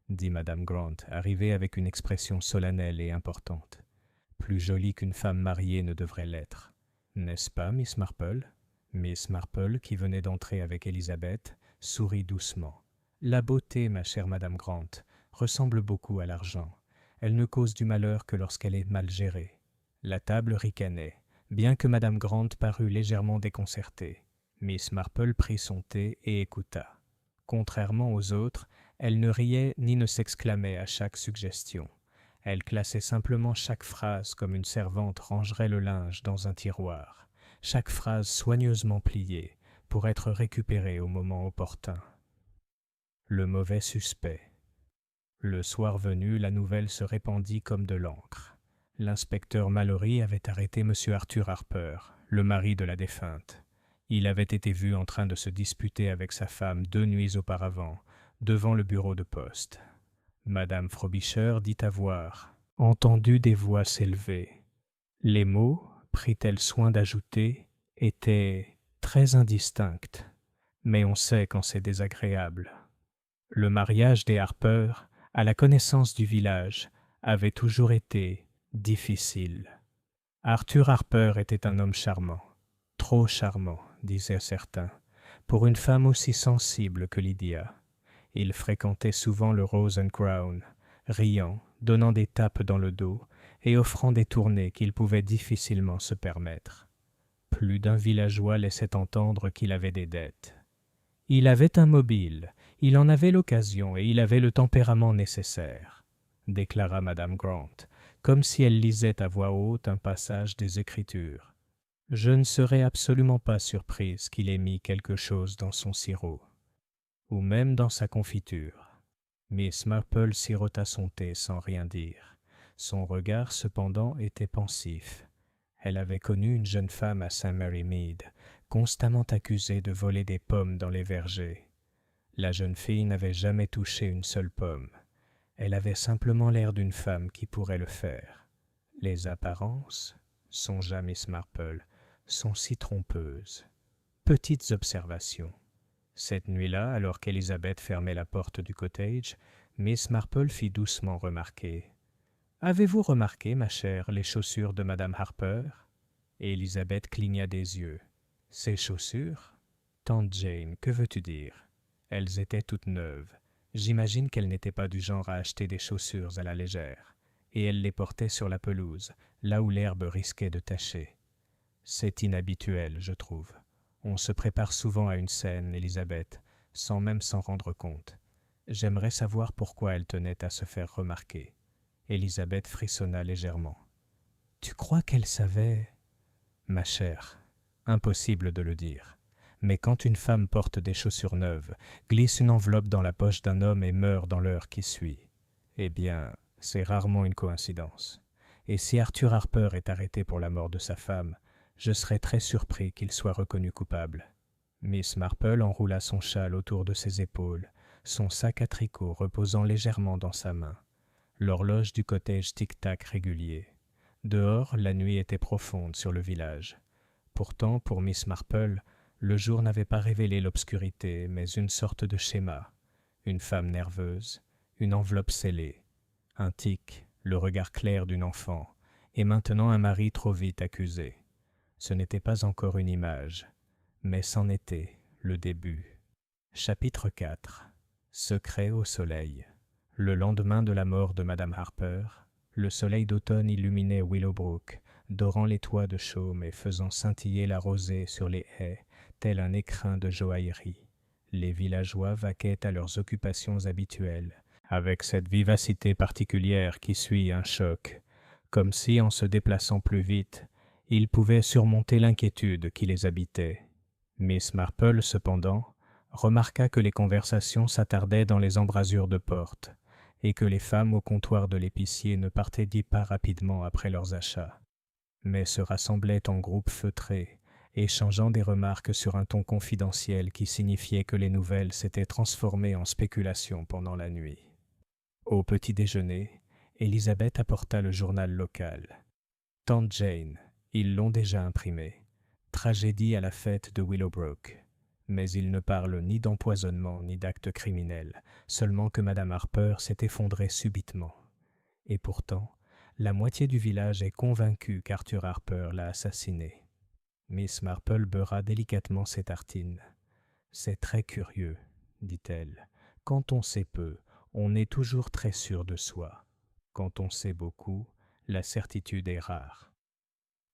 dit Madame Grant, arrivée avec une expression solennelle et importante. Plus jolie qu'une femme mariée ne devrait l'être. N'est-ce pas, Miss Marple ? Miss Marple, qui venait d'entrer avec Élisabeth, sourit doucement. La beauté, ma chère Madame Grant, ressemble beaucoup à l'argent. Elle ne cause du malheur que lorsqu'elle est mal gérée. La table ricanait, bien que Madame Grant parût légèrement déconcertée. Miss Marple prit son thé et écouta. Contrairement aux autres, elle ne riait ni ne s'exclamait à chaque suggestion. Elle classait simplement chaque phrase comme une servante rangerait le linge dans un tiroir, chaque phrase soigneusement pliée pour être récupérée au moment opportun. Le mauvais suspect. Le soir venu, la nouvelle se répandit comme de l'encre. L'inspecteur Mallory avait arrêté M. Arthur Harper, le mari de la défunte. Il avait été vu en train de se disputer avec sa femme 2 nuits auparavant, devant le bureau de poste. Madame Frobisher dit avoir entendu des voix s'élever. Les mots, prit-elle soin d'ajouter, étaient très indistincts, mais on sait quand c'est désagréable. Le mariage des Harper, à la connaissance du village, avait toujours été difficile. Arthur Harper était un homme charmant, trop charmant, disaient certains, pour une femme aussi sensible que Lydia. Il fréquentait souvent le Rose and Crown, riant, donnant des tapes dans le dos et offrant des tournées qu'il pouvait difficilement se permettre. plus d'un villageois laissait entendre qu'il avait des dettes. Il avait un mobile, il en avait l'occasion et il avait le tempérament nécessaire, déclara Madame Grant, comme si elle lisait à voix haute un passage des Écritures. Je ne serais absolument pas surprise qu'il ait mis quelque chose dans son sirop, ou même dans sa confiture. Miss Marple sirota son thé sans rien dire. Son regard, cependant, était pensif. Elle avait connu une jeune femme à St. Mary Mead, constamment accusée de voler des pommes dans les vergers. La jeune fille n'avait jamais touché une seule pomme. Elle avait simplement l'air d'une femme qui pourrait le faire. Les apparences, songea Miss Marple, sont si trompeuses. Petites observations. Cette nuit-là, alors qu'Elizabeth fermait la porte du cottage, Miss Marple fit doucement remarquer « Avez-vous remarqué, ma chère, les chaussures de Madame Harper ?» Et Elizabeth cligna des yeux. « Ces chaussures ? Tante Jane, que veux-tu dire ? Elles étaient toutes neuves. J'imagine qu'elle n'était pas du genre à acheter des chaussures à la légère. Et elle les portait sur la pelouse, là où l'herbe risquait de tacher. C'est inhabituel, je trouve. On se prépare souvent à une scène, Elisabeth, sans même s'en rendre compte. J'aimerais savoir pourquoi elle tenait à se faire remarquer. » Elisabeth frissonna légèrement. « Tu crois qu'elle savait ? » ?»« Ma chère, impossible de le dire. Mais quand une femme porte des chaussures neuves, glisse une enveloppe dans la poche d'un homme et meurt dans l'heure qui suit, eh bien, c'est rarement une coïncidence. Et si Arthur Harper est arrêté pour la mort de sa femme, je serais très surpris qu'il soit reconnu coupable. » Miss Marple enroula son châle autour de ses épaules, son sac à tricot reposant légèrement dans sa main. L'horloge du cottage tic-tac régulier. Dehors, la nuit était profonde sur le village. Pourtant, pour Miss Marple, le jour n'avait pas révélé l'obscurité, mais une sorte de schéma. Une femme nerveuse, une enveloppe scellée, un tic, le regard clair d'une enfant, et maintenant un mari trop vite accusé. Ce n'était pas encore une image, mais c'en était le début. Chapitre 4. Secret au soleil. Le lendemain de la mort de Madame Harper, le soleil d'automne illuminait Willowbrook, dorant les toits de chaume et faisant scintiller la rosée sur les haies, tel un écrin de joaillerie. Les villageois vaquaient à leurs occupations habituelles, avec cette vivacité particulière qui suit un choc, comme si, en se déplaçant plus vite, ils pouvaient surmonter l'inquiétude qui les habitait. Miss Marple, cependant, remarqua que les conversations s'attardaient dans les embrasures de porte, et que les femmes au comptoir de l'épicier ne partaient pas rapidement après leurs achats, mais se rassemblaient en groupes feutrés, échangeant des remarques sur un ton confidentiel qui signifiait que les nouvelles s'étaient transformées en spéculations pendant la nuit. Au petit déjeuner, Elisabeth apporta le journal local. « Tante Jane, ils l'ont déjà imprimé. Tragédie à la fête de Willowbrook. » Mais il ne parle ni d'empoisonnement ni d'acte criminel, seulement que Madame Harper s'est effondrée subitement. Et pourtant, la moitié du village est convaincue qu'Arthur Harper l'a assassinée. Miss Marple beurra délicatement ses tartines. « C'est très curieux, dit-elle. Quand on sait peu, on est toujours très sûr de soi. Quand on sait beaucoup, la certitude est rare. »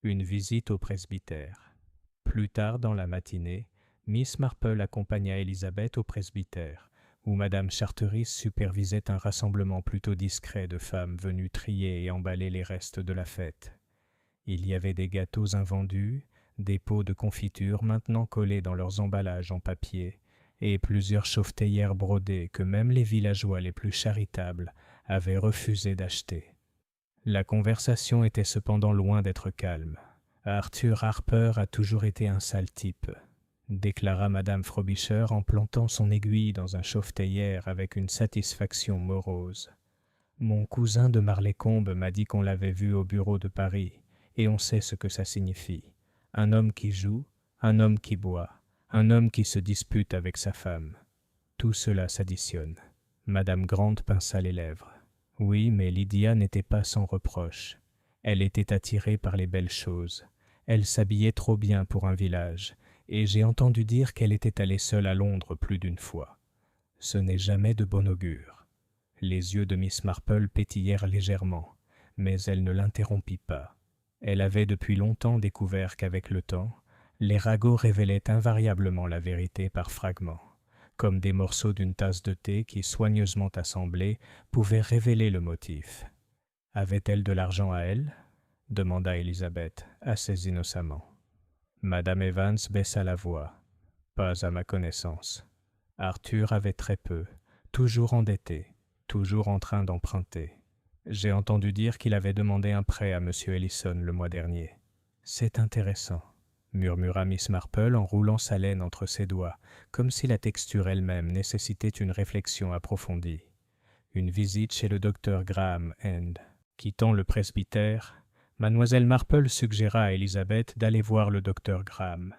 Une visite au presbytère. Plus tard dans la matinée, Miss Marple accompagna Elisabeth au presbytère, où Madame Charteris supervisait un rassemblement plutôt discret de femmes venues trier et emballer les restes de la fête. Il y avait des gâteaux invendus, des pots de confiture maintenant collés dans leurs emballages en papier, et plusieurs chauvetayères brodées que même les villageois les plus charitables avaient refusé d'acheter. La conversation était cependant loin d'être calme. Arthur Harper a toujours été un sale type, déclara Madame Frobisher en plantant son aiguille dans un chauvetayère avec une satisfaction morose. Mon cousin de Marlécombe m'a dit qu'on l'avait vu au bureau de Paris, et on sait ce que ça signifie. Un homme qui joue, un homme qui boit, un homme qui se dispute avec sa femme. Tout cela s'additionne. Madame Grant pinça les lèvres. Oui, mais Lydia n'était pas sans reproche. Elle était attirée par les belles choses. Elle s'habillait trop bien pour un village, et j'ai entendu dire qu'elle était allée seule à Londres plus d'une fois. Ce n'est jamais de bon augure. Les yeux de Miss Marple pétillèrent légèrement, mais elle ne l'interrompit pas. Elle avait depuis longtemps découvert qu'avec le temps, Les ragots révélaient invariablement la vérité par fragments, comme des morceaux d'une tasse de thé qui, soigneusement assemblés, pouvaient révéler le motif. Avait-elle de l'argent à elle? Demanda Élisabeth, assez innocemment. Madame Evans baissa la voix. Pas à ma connaissance. Arthur avait très peu, toujours endetté, toujours en train d'emprunter. J'ai entendu dire qu'il avait demandé un prêt à M. Ellison le mois dernier. C'est intéressant, murmura Miss Marple en roulant sa laine entre ses doigts, comme si la texture elle-même nécessitait une réflexion approfondie. Une visite chez le docteur Graham and, quittant le presbytère, Mademoiselle Marple suggéra à Élisabeth d'aller voir le docteur Graham.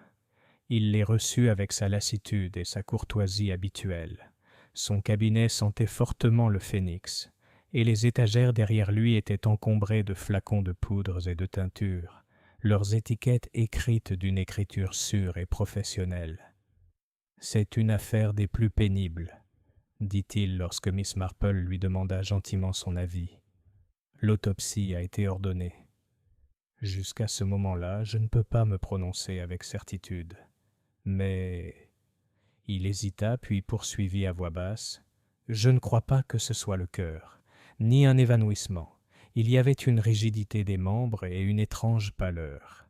Il les reçut avec sa lassitude et sa courtoisie habituelles. Son cabinet sentait fortement le phénix, et les étagères derrière lui étaient encombrées de flacons de poudres et de teintures, leurs étiquettes écrites d'une écriture sûre et professionnelle. « C'est une affaire des plus pénibles, » dit-il lorsque Miss Marple lui demanda gentiment son avis. « L'autopsie a été ordonnée. Jusqu'à ce moment-là, je ne peux pas me prononcer avec certitude. Mais... » Il hésita, puis poursuivit à voix basse. « Je ne crois pas que ce soit le cœur, ni un évanouissement. Il y avait une rigidité des membres et une étrange pâleur.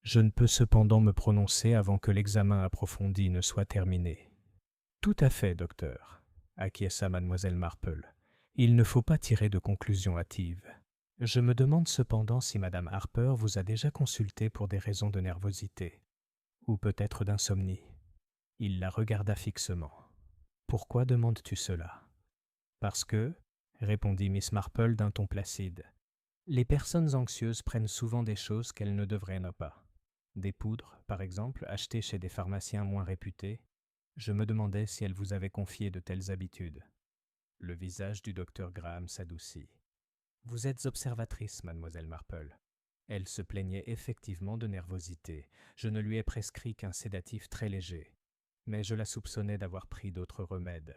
Je ne peux cependant me prononcer avant que l'examen approfondi ne soit terminé. »« Tout à fait, docteur, » acquiesça mademoiselle Marple. « Il ne faut pas tirer de conclusions hâtives. Je me demande cependant si madame Harper vous a déjà consulté pour des raisons de nervosité, ou peut-être d'insomnie. » Il la regarda fixement. « Pourquoi demandes-tu cela ?»« Parce que, » répondit Miss Marple d'un ton placide, « les personnes anxieuses prennent souvent des choses qu'elles ne devraient pas. Des poudres, par exemple, achetées chez des pharmaciens moins réputés. Je me demandais si elle vous avait confié de telles habitudes. » Le visage du docteur Graham s'adoucit. « Vous êtes observatrice, mademoiselle Marple. » Elle se plaignait effectivement de nervosité. Je ne lui ai prescrit qu'un sédatif très léger. Mais je la soupçonnais d'avoir pris d'autres remèdes.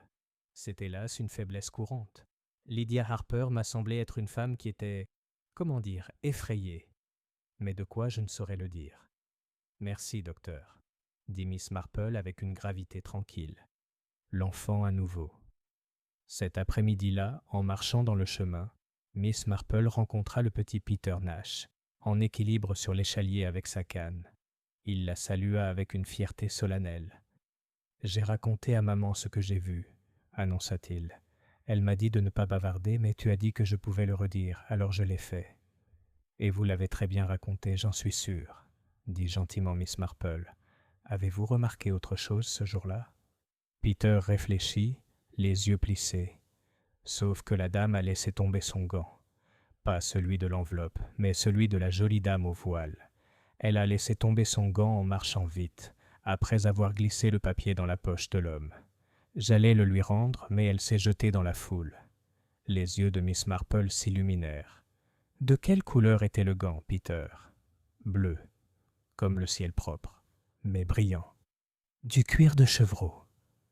C'est hélas une faiblesse courante. Lydia Harper m'a semblé être une femme qui était, comment dire, effrayée. Mais de quoi je ne saurais le dire. « Merci, docteur, » dit Miss Marple avec une gravité tranquille. L'enfant à nouveau. Cet après-midi-là, en marchant dans le chemin, Miss Marple rencontra le petit Peter Nash, en équilibre sur l'échalier avec sa canne. Il la salua avec une fierté solennelle. « J'ai raconté à maman ce que j'ai vu, » annonça-t-il. « Elle m'a dit de ne pas bavarder, mais tu as dit que je pouvais le redire, alors je l'ai fait. »« Et vous l'avez très bien raconté, j'en suis sûr, » dit gentiment Miss Marple. « Avez-vous remarqué autre chose ce jour-là » Peter réfléchit, les yeux plissés. Sauf que la dame a laissé tomber son gant. Pas celui de l'enveloppe, mais celui de la jolie dame au voile. Elle a laissé tomber son gant en marchant vite, après avoir glissé le papier dans la poche de l'homme. J'allais le lui rendre, mais elle s'est jetée dans la foule. Les yeux de Miss Marple s'illuminèrent. « De quelle couleur était le gant, Peter ?»« Bleu, comme le ciel propre, mais brillant. »« Du cuir de chevreau, »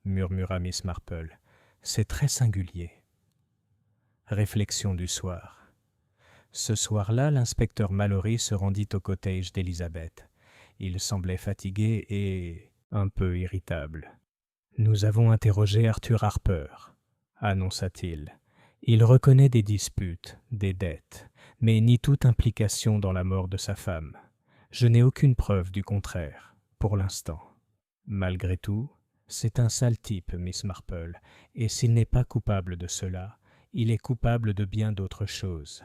murmura Miss Marple. « C'est très singulier. » Réflexion du soir. Ce soir-là, l'inspecteur Mallory se rendit au cottage d'Élisabeth. Il semblait fatigué et un peu irritable. « Nous avons interrogé Arthur Harper, » annonça-t-il. « Il reconnaît des disputes, des dettes, mais nie toute implication dans la mort de sa femme. Je n'ai aucune preuve du contraire, pour l'instant. Malgré tout, c'est un sale type, Miss Marple, et s'il n'est pas coupable de cela, il est coupable de bien d'autres choses. »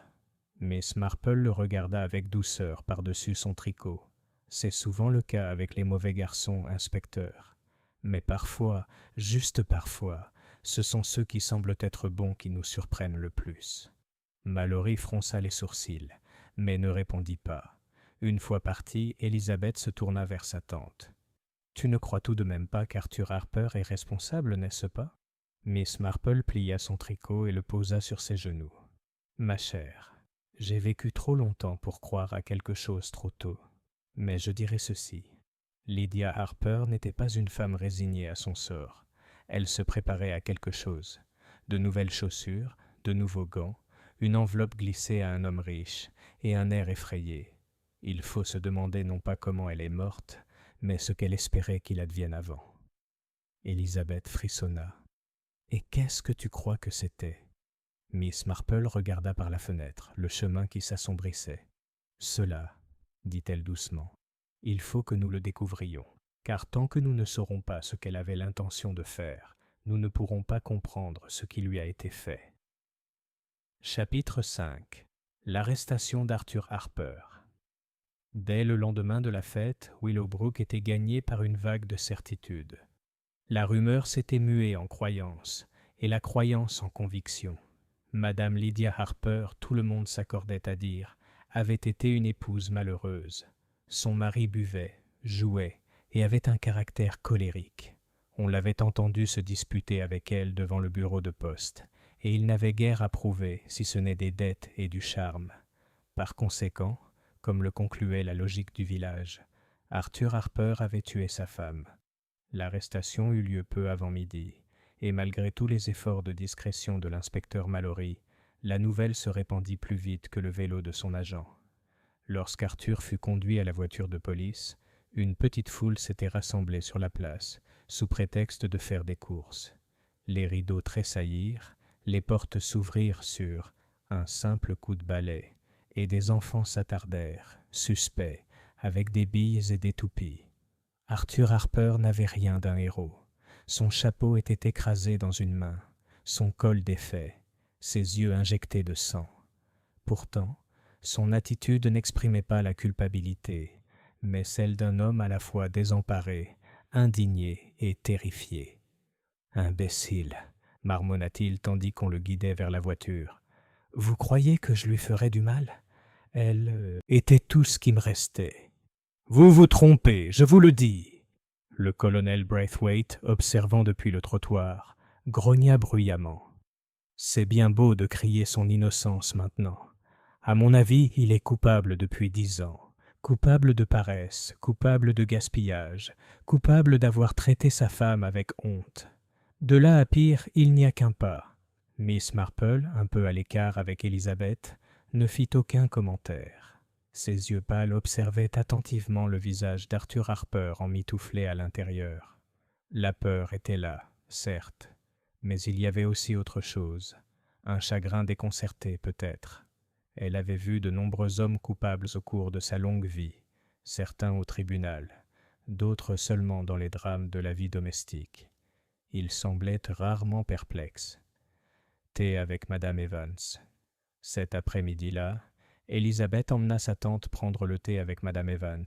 Miss Marple le regarda avec douceur par-dessus son tricot. « C'est souvent le cas avec les mauvais garçons, inspecteur. Mais parfois, juste parfois, ce sont ceux qui semblent être bons qui nous surprennent le plus. » Mallory fronça les sourcils, mais ne répondit pas. Une fois partie, Élisabeth se tourna vers sa tante. « Tu ne crois tout de même pas qu'Arthur Harper est responsable, n'est-ce pas ?» Miss Marple plia son tricot et le posa sur ses genoux. « Ma chère, j'ai vécu trop longtemps pour croire à quelque chose trop tôt. Mais je dirais ceci. Lydia Harper n'était pas une femme résignée à son sort. Elle se préparait à quelque chose. De nouvelles chaussures, de nouveaux gants, une enveloppe glissée à un homme riche, et un air effrayé. Il faut se demander non pas comment elle est morte, mais ce qu'elle espérait qu'il advienne avant. Élisabeth frissonna. « Et qu'est-ce que tu crois que c'était » Miss Marple regarda par la fenêtre, le chemin qui s'assombrissait. « Cela, dit-elle doucement, il faut que nous le découvrions, car tant que nous ne saurons pas ce qu'elle avait l'intention de faire, nous ne pourrons pas comprendre ce qui lui a été fait. » Chapitre 5. L'arrestation d'Arthur Harper. Dès le lendemain de la fête, Willowbrook était gagné par une vague de certitude. La rumeur s'était muée en croyance, et la croyance en conviction. Madame Lydia Harper, tout le monde s'accordait à dire, avait été une épouse malheureuse. Son mari buvait, jouait, et avait un caractère colérique. On l'avait entendu se disputer avec elle devant le bureau de poste, et il n'avait guère approuvé, si ce n'est des dettes et du charme. Par conséquent, comme le concluait la logique du village, Arthur Harper avait tué sa femme. L'arrestation eut lieu peu avant midi, et malgré tous les efforts de discrétion de l'inspecteur Mallory, la nouvelle se répandit plus vite que le vélo de son agent. Lorsqu'Arthur fut conduit à la voiture de police, une petite foule s'était rassemblée sur la place, sous prétexte de faire des courses. Les rideaux tressaillirent, les portes s'ouvrirent sur un simple coup de balai, et des enfants s'attardèrent, suspects, avec des billes et des toupies. Arthur Harper n'avait rien d'un héros. Son chapeau était écrasé dans une main, son col défait, ses yeux injectés de sang. Pourtant, son attitude n'exprimait pas la culpabilité, mais celle d'un homme à la fois désemparé, indigné et terrifié. « Imbécile !» marmonna-t-il tandis qu'on le guidait vers la voiture. « Vous croyez que je lui ferais du mal ? Elle était tout ce qui me restait. »« Vous vous trompez, je vous le dis !» Le colonel Braithwaite, observant depuis le trottoir, grogna bruyamment. « C'est bien beau de crier son innocence maintenant. À mon avis, il est coupable depuis 10 ans. Coupable de paresse, coupable de gaspillage, coupable d'avoir traité sa femme avec honte. De là à pire, il n'y a qu'un pas. » Miss Marple, un peu à l'écart avec Élisabeth, ne fit aucun commentaire. Ses yeux pâles observaient attentivement le visage d'Arthur Harper emmitouflé à l'intérieur. La peur était là, certes, mais il y avait aussi autre chose, un chagrin déconcerté peut-être. Elle avait vu de nombreux hommes coupables au cours de sa longue vie, certains au tribunal, d'autres seulement dans les drames de la vie domestique. Il semblait rarement perplexe. Thé avec Madame Evans. Cet après-midi-là, Élisabeth emmena sa tante prendre le thé avec Madame Evans,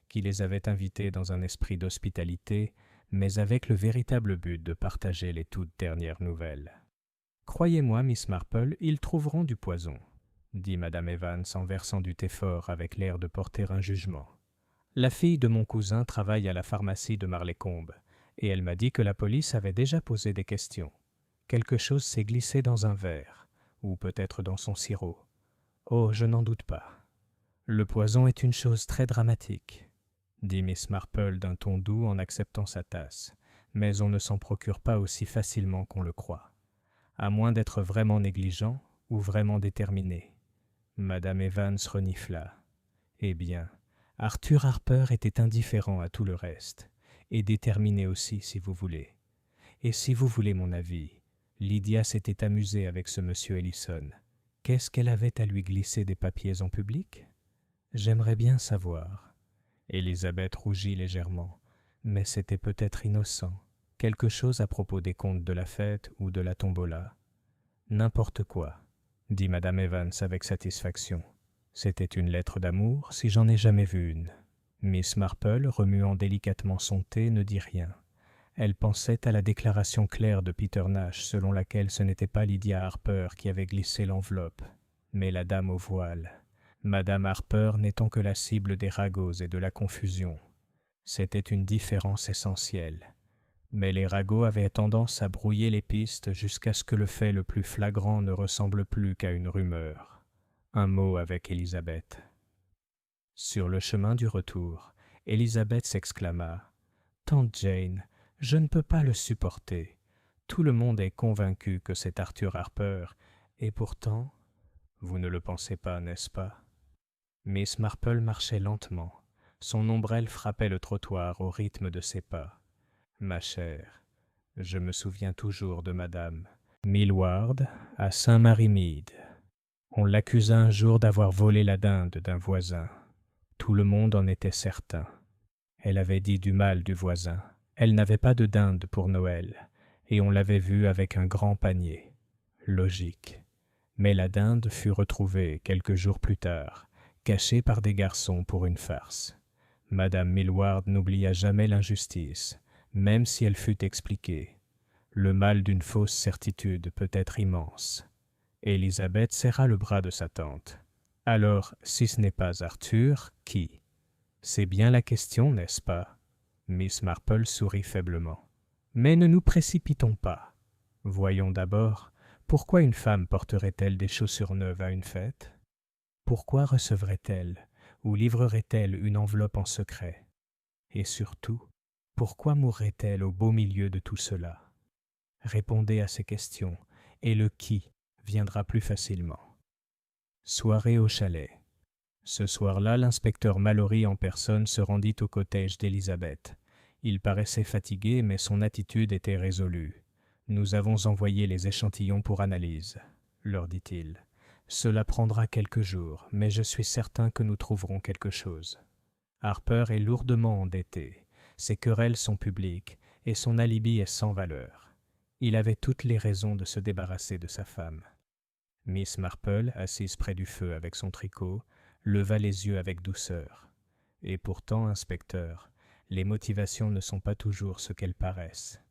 qui les avait invités dans un esprit d'hospitalité, mais avec le véritable but de partager les toutes dernières nouvelles. « Croyez-moi, Miss Marple, ils trouveront du poison, » dit Madame Evans en versant du thé fort avec l'air de porter un jugement. « La fille de mon cousin travaille à la pharmacie de Marlécombe, et elle m'a dit que la police avait déjà posé des questions. Quelque chose s'est glissé dans un verre, ou peut-être dans son sirop. Oh, je n'en doute pas. Le poison est une chose très dramatique, dit Miss Marple d'un ton doux en acceptant sa tasse, mais on ne s'en procure pas aussi facilement qu'on le croit, à moins d'être vraiment négligent ou vraiment déterminé. Madame Evans renifla. Eh bien, Arthur Harper était indifférent à tout le reste, et déterminé aussi si vous voulez. Et si vous voulez mon avis, Lydia s'était amusée avec ce monsieur Ellison. Qu'est-ce qu'elle avait à lui glisser des papiers en public ? J'aimerais bien savoir. Élisabeth rougit légèrement, mais c'était peut-être innocent, quelque chose à propos des comptes de la fête ou de la tombola. N'importe quoi, dit Madame Evans avec satisfaction. C'était une lettre d'amour, si j'en ai jamais vu une. Miss Marple, remuant délicatement son thé, ne dit rien. Elle pensait à la déclaration claire de Peter Nash selon laquelle ce n'était pas Lydia Harper qui avait glissé l'enveloppe, mais la dame au voile. Madame Harper n'étant que la cible des ragots et de la confusion. C'était une différence essentielle. Mais les ragots avaient tendance à brouiller les pistes jusqu'à ce que le fait le plus flagrant ne ressemble plus qu'à une rumeur. Un mot avec Élisabeth. Sur le chemin du retour, Élisabeth s'exclama « Tante Jane, je ne peux pas le supporter. Tout le monde est convaincu que c'est Arthur Harper, et pourtant, vous ne le pensez pas, n'est-ce pas ?» Miss Marple marchait lentement, Son ombrelle frappait le trottoir au rythme de ses pas. Ma chère, je me souviens toujours de madame Millward à Saint-Mary-Mead. On l'accusa un jour d'avoir volé la dinde d'un voisin. Tout le monde en était certain. Elle avait dit du mal du voisin. Elle n'avait pas de dinde pour Noël, et on l'avait vue avec un grand panier. Logique. Mais la dinde fut retrouvée quelques jours plus tard, cachée par des garçons pour une farce. Madame Millward n'oublia jamais l'injustice, même si elle fut expliquée. Le mal d'une fausse certitude peut être immense. Élisabeth serra le bras de sa tante. Alors, si ce n'est pas Arthur, qui? C'est bien la question, n'est-ce pas? Miss Marple sourit faiblement. Mais ne nous précipitons pas. Voyons d'abord, pourquoi une femme porterait-elle des chaussures neuves à une fête? Pourquoi recevrait-elle ou livrerait-elle une enveloppe en secret? Et surtout, pourquoi mourrait-elle au beau milieu de tout cela? Répondez à ces questions, et le qui viendra plus facilement. Soirée au chalet. Ce soir-là, l'inspecteur Mallory en personne se rendit au cottage d'Élisabeth. Il paraissait fatigué, mais son attitude était résolue. « Nous avons envoyé les échantillons pour analyse, » leur dit-il. « Cela prendra quelques jours, mais je suis certain que nous trouverons quelque chose. Harper est lourdement endetté, ses querelles sont publiques, et son alibi est sans valeur. Il avait toutes les raisons de se débarrasser de sa femme. » Miss Marple, assise près du feu avec son tricot, leva les yeux avec douceur. « Et pourtant, inspecteur, les motivations ne sont pas toujours ce qu'elles paraissent.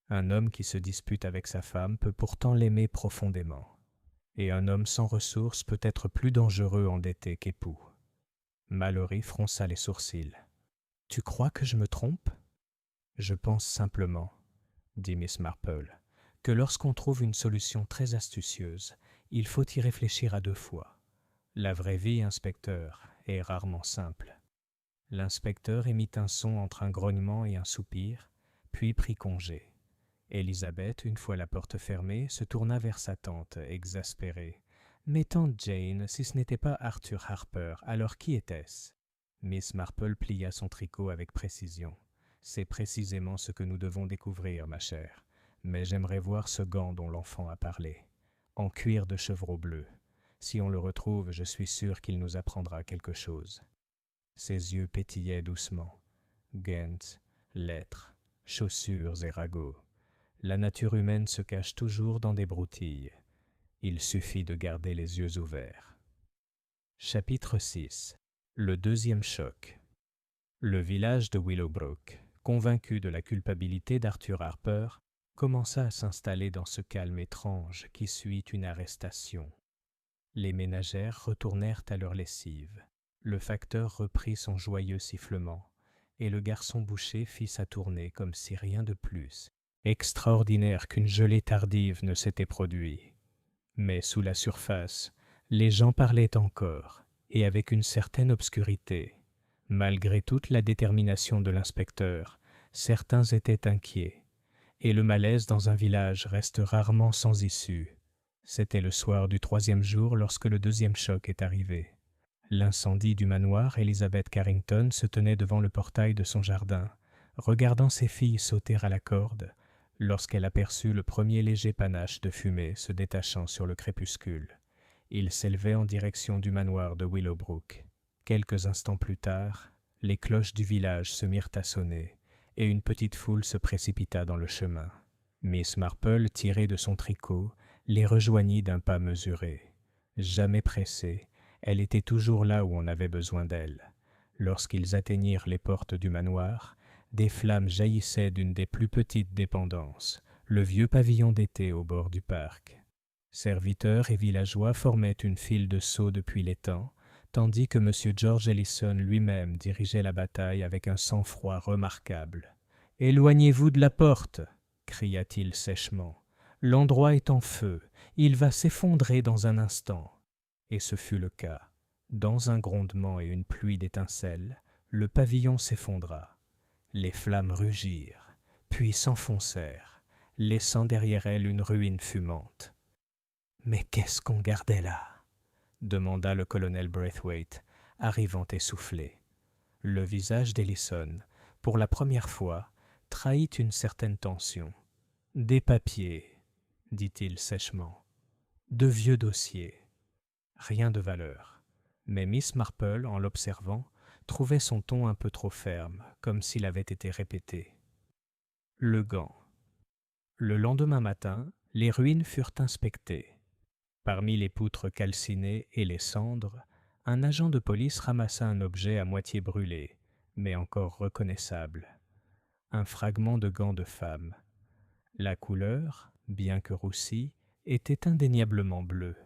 Un homme qui se dispute avec sa femme peut pourtant l'aimer profondément. Et un homme sans ressources peut être plus dangereux endetté qu'époux. » Mallory fronça les sourcils. « Tu crois que je me trompe? » « Je pense simplement, » dit Miss Marple, « que lorsqu'on trouve une solution très astucieuse, il faut y réfléchir à deux fois. La vraie vie, inspecteur, est rarement simple. » L'inspecteur émit un son entre un grognement et un soupir, puis prit congé. Élisabeth, une fois la porte fermée, se tourna vers sa tante, exaspérée. « Mais tante Jane, si ce n'était pas Arthur Harper, alors qui était-ce » Miss Marple plia son tricot avec précision. « C'est précisément ce que nous devons découvrir, ma chère. Mais j'aimerais voir ce gant dont l'enfant a parlé. En cuir de chevreau bleu. Si on le retrouve, je suis sûr qu'il nous apprendra quelque chose. » Ses yeux pétillaient doucement. Gants, lettres, chaussures et ragots. La nature humaine se cache toujours dans des broutilles. Il suffit de garder les yeux ouverts. Chapitre 6. Le deuxième choc. Le village de Willowbrook, convaincu de la culpabilité d'Arthur Harper, commença à s'installer dans ce calme étrange qui suit une arrestation. Les ménagères retournèrent à leur lessive. Le facteur reprit son joyeux sifflement, et le garçon boucher fit sa tournée comme si rien de plus extraordinaire qu'une gelée tardive ne s'était produit. Mais sous la surface, les gens parlaient encore, et avec une certaine obscurité. Malgré toute la détermination de l'inspecteur, certains étaient inquiets, et le malaise dans un village reste rarement sans issue. C'était le soir du 3e jour lorsque le 2e choc est arrivé. L'incendie du manoir, Elizabeth Carrington se tenait devant le portail de son jardin, regardant ses filles sauter à la corde, lorsqu'elle aperçut le premier léger panache de fumée se détachant sur le crépuscule. Il s'élevait en direction du manoir de Willowbrook. Quelques instants plus tard, les cloches du village se mirent à sonner, et une petite foule se précipita dans le chemin. Miss Marple, tirée de son tricot, les rejoignit d'un pas mesuré. Jamais pressée, elle était toujours là où on avait besoin d'elle. Lorsqu'ils atteignirent les portes du manoir, des flammes jaillissaient d'une des plus petites dépendances, le vieux pavillon d'été au bord du parc. Serviteurs et villageois formaient une file de sots depuis l'étang, tandis que M. George Ellison lui-même dirigeait la bataille avec un sang-froid remarquable. « Éloignez-vous de la porte !» cria-t-il sèchement. « L'endroit est en feu, il va s'effondrer dans un instant. » Et ce fut le cas. Dans un grondement et une pluie d'étincelles, le pavillon s'effondra. Les flammes rugirent, puis s'enfoncèrent, laissant derrière elles une ruine fumante. « Mais qu'est-ce qu'on gardait là ?» demanda le colonel Braithwaite, arrivant essoufflé. Le visage d'Ellison, pour la première fois, trahit une certaine tension. « Des papiers, dit-il sèchement. De vieux dossiers. Rien de valeur. » Mais Miss Marple, en l'observant, trouvait son ton un peu trop ferme, comme s'il avait été répété. Le gant. Le lendemain matin, les ruines furent inspectées. Parmi les poutres calcinées et les cendres, un agent de police ramassa un objet à moitié brûlé, mais encore reconnaissable. Un fragment de gant de femme. La couleur, bien que roussie, était indéniablement bleue.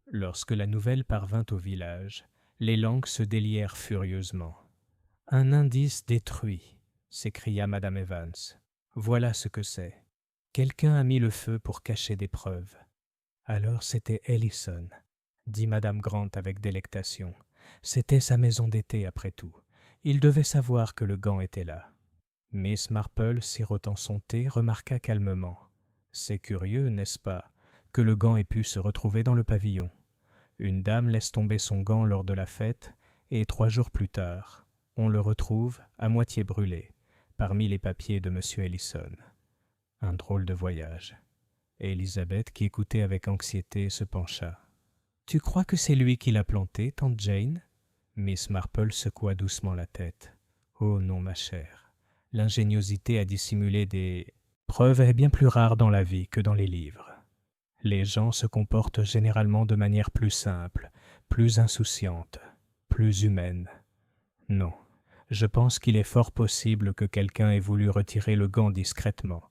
Lorsque la nouvelle parvint au village, les langues se délièrent furieusement. « Un indice détruit !» s'écria Madame Evans. « Voilà ce que c'est. Quelqu'un a mis le feu pour cacher des preuves. » « Alors c'était Ellison, » dit Madame Grant avec délectation. « C'était sa maison d'été après tout. Il devait savoir que le gant était là. » Miss Marple, sirotant son thé, remarqua calmement. « C'est curieux, n'est-ce pas, que le gant ait pu se retrouver dans le pavillon. Une dame laisse tomber son gant lors de la fête, et 3 jours plus tard, on le retrouve, à moitié brûlé, parmi les papiers de M. Ellison. Un drôle de voyage. » Et Elisabeth, qui écoutait avec anxiété, se pencha. « Tu crois que c'est lui qui l'a planté, tante Jane ?» Miss Marple secoua doucement la tête. « Oh non, ma chère. L'ingéniosité à dissimuler des preuves est bien plus rare dans la vie que dans les livres. Les gens se comportent généralement de manière plus simple, plus insouciante, plus humaine. Non, je pense qu'il est fort possible que quelqu'un ait voulu retirer le gant discrètement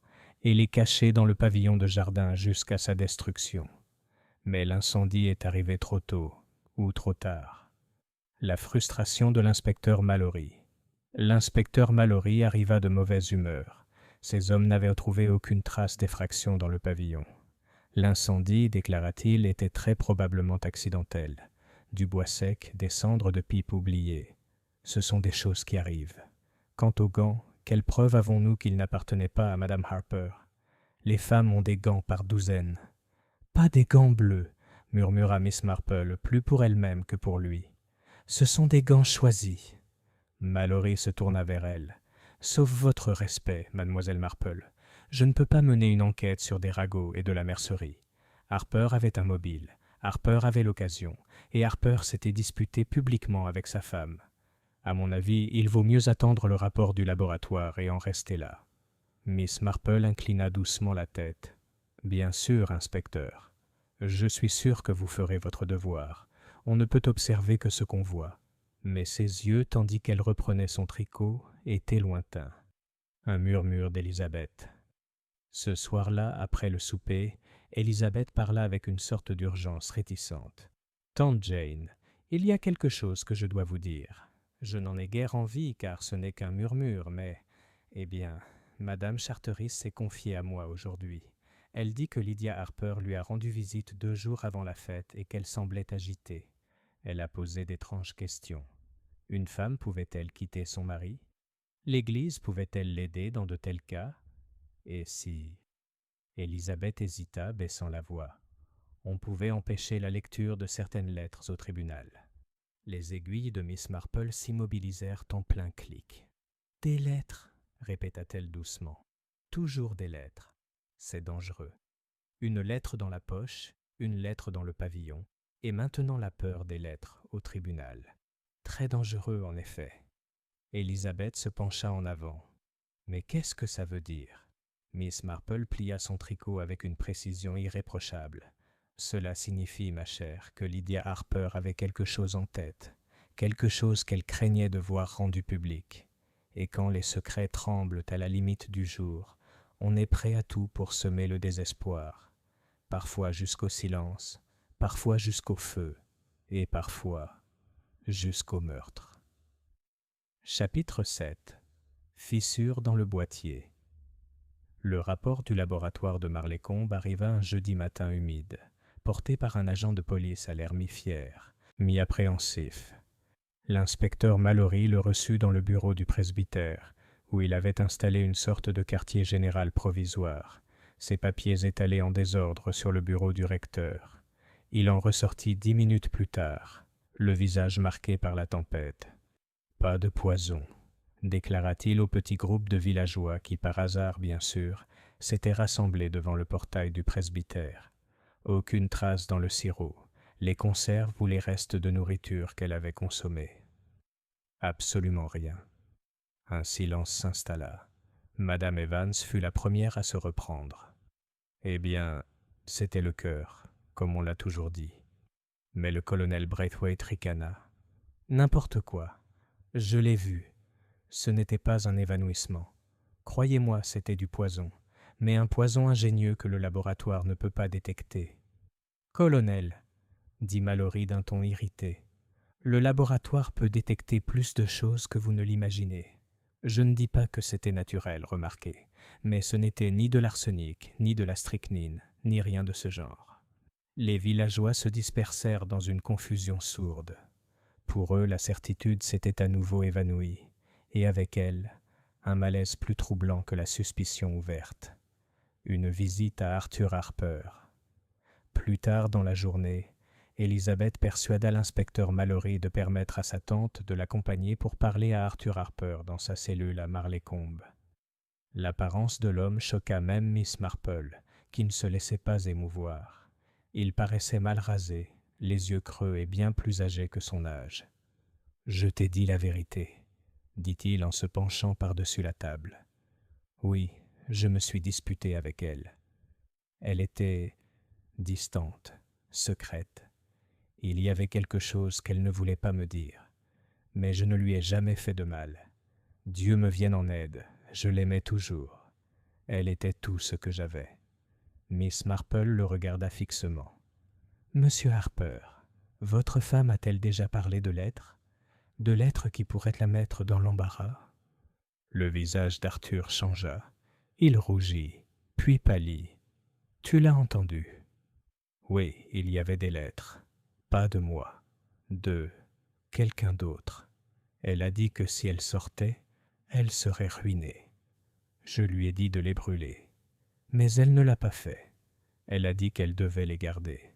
et les cacher dans le pavillon de jardin jusqu'à sa destruction. Mais l'incendie est arrivé trop tôt, ou trop tard. » La frustration de l'inspecteur Mallory. L'inspecteur Mallory arriva de mauvaise humeur. Ces hommes n'avaient trouvé aucune trace d'effraction dans le pavillon. L'incendie, déclara-t-il, était très probablement accidentel. Du bois sec, des cendres de pipe oubliées. Ce sont des choses qui arrivent. Quant aux gants, quelle preuve avons-nous qu'ils n'appartenaient pas à Madame Harper? Les femmes ont des gants par douzaines. « Pas des gants bleus, » murmura Miss Marple, plus pour elle-même que pour lui. « Ce sont des gants choisis. » Mallory se tourna vers elle. « Sauf votre respect, mademoiselle Marple, je ne peux pas mener une enquête sur des ragots et de la mercerie. Harper avait un mobile, Harper avait l'occasion, et Harper s'était disputé publiquement avec sa femme. À mon avis, il vaut mieux attendre le rapport du laboratoire et en rester là. » Miss Marple inclina doucement la tête. « Bien sûr, inspecteur. Je suis sûr que vous ferez votre devoir. On ne peut observer que ce qu'on voit. » Mais ses yeux, tandis qu'elle reprenait son tricot, étaient lointains. Un murmure d'Elisabeth. Ce soir-là, après le souper, Elisabeth parla avec une sorte d'urgence réticente. « Tante Jane, il y a quelque chose que je dois vous dire. Je n'en ai guère envie, car ce n'est qu'un murmure, mais... Eh bien, Madame Charteris s'est confiée à moi aujourd'hui. Elle dit que Lydia Harper lui a rendu visite 2 jours avant la fête et qu'elle semblait agitée. Elle a posé d'étranges questions. Une femme pouvait-elle quitter son mari? L'Église pouvait-elle l'aider dans de tels cas? Et si... » Elisabeth hésita, baissant la voix. On pouvait empêcher la lecture de certaines lettres au tribunal. Les aiguilles de Miss Marple s'immobilisèrent en plein clic. « Des lettres » répéta-t-elle doucement. « Toujours des lettres. C'est dangereux. Une lettre dans la poche, une lettre dans le pavillon, et maintenant la peur des lettres au tribunal. Très dangereux, en effet. » Elisabeth se pencha en avant. « Mais qu'est-ce que ça veut dire ?» Miss Marple plia son tricot avec une précision irréprochable. « Cela signifie, ma chère, que Lydia Harper avait quelque chose en tête, quelque chose qu'elle craignait de voir rendu public. Et quand les secrets tremblent à la limite du jour, on est prêt à tout pour semer le désespoir, parfois jusqu'au silence, parfois jusqu'au feu, et parfois jusqu'au meurtre. » Chapitre 7. Fissure dans le boîtier. Le rapport du laboratoire de Marlécombe arriva un jeudi matin humide, porté par un agent de police à l'air mi-fier, mi-appréhensif. L'inspecteur Mallory le reçut dans le bureau du presbytère, où il avait installé une sorte de quartier général provisoire, ses papiers étalés en désordre sur le bureau du recteur. Il en ressortit 10 minutes plus tard, le visage marqué par la tempête. Pas de poison, déclara-t-il au petit groupe de villageois qui, par hasard bien sûr, s'étaient rassemblés devant le portail du presbytère. Aucune trace dans le sirop, les conserves ou les restes de nourriture qu'elle avait consommés. Absolument rien. Un silence s'installa. Madame Evans fut la première à se reprendre. Eh bien, c'était le cœur, comme on l'a toujours dit. Mais le colonel Braithwaite ricana. N'importe quoi. Je l'ai vu. Ce n'était pas un évanouissement. Croyez-moi, c'était du poison, mais un poison ingénieux que le laboratoire ne peut pas détecter. Colonel, dit Mallory d'un ton irrité, le laboratoire peut détecter plus de choses que vous ne l'imaginez. Je ne dis pas que c'était naturel, remarquez, mais ce n'était ni de l'arsenic, ni de la strychnine, ni rien de ce genre. Les villageois se dispersèrent dans une confusion sourde. Pour eux, la certitude s'était à nouveau évanouie, et avec elle, un malaise plus troublant que la suspicion ouverte. Une visite à Arthur Harper. Plus tard dans la journée, Elizabeth persuada l'inspecteur Mallory de permettre à sa tante de l'accompagner pour parler à Arthur Harper dans sa cellule à Marleycombe. L'apparence de l'homme choqua même Miss Marple, qui ne se laissait pas émouvoir. Il paraissait mal rasé, les yeux creux et bien plus âgé que son âge. « Je t'ai dit la vérité », dit-il en se penchant par-dessus la table. « Oui, je me suis disputé avec elle. Elle était distante, secrète. Il y avait quelque chose qu'elle ne voulait pas me dire, mais je ne lui ai jamais fait de mal. Dieu me vienne en aide, je l'aimais toujours. Elle était tout ce que j'avais. » Miss Marple le regarda fixement. « Monsieur Harper, votre femme a-t-elle déjà parlé de lettres? De lettres qui pourraient la mettre dans l'embarras ?» Le visage d'Arthur changea. Il rougit, puis pâlit. « Tu l'as entendu? » Oui, il y avait des lettres. Pas de moi, de quelqu'un d'autre. Elle a dit que si elle sortait, elle serait ruinée. Je lui ai dit de les brûler. Mais elle ne l'a pas fait. Elle a dit qu'elle devait les garder.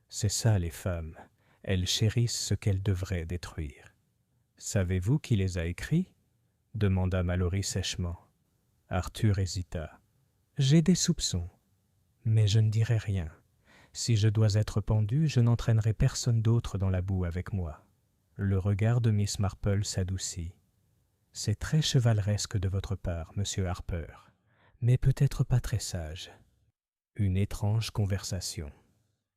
C'est ça les femmes, elles chérissent ce qu'elles devraient détruire. Savez-vous qui les a écrits? Demanda Mallory sèchement. Arthur hésita. J'ai des soupçons, mais je ne dirai rien. Si je dois être pendu, je n'entraînerai personne d'autre dans la boue avec moi. Le regard de Miss Marple s'adoucit. C'est très chevaleresque de votre part, monsieur Harper, mais peut-être pas très sage. Une étrange conversation.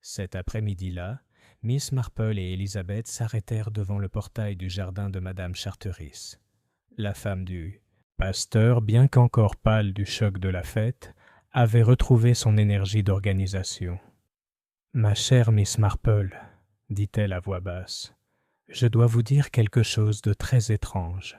Cet après-midi-là, Miss Marple et Elizabeth s'arrêtèrent devant le portail du jardin de Madame Charteris. La femme du pasteur, bien qu'encore pâle du choc de la fête, avait retrouvé son énergie d'organisation. « Ma chère Miss Marple, dit-elle à voix basse, je dois vous dire quelque chose de très étrange.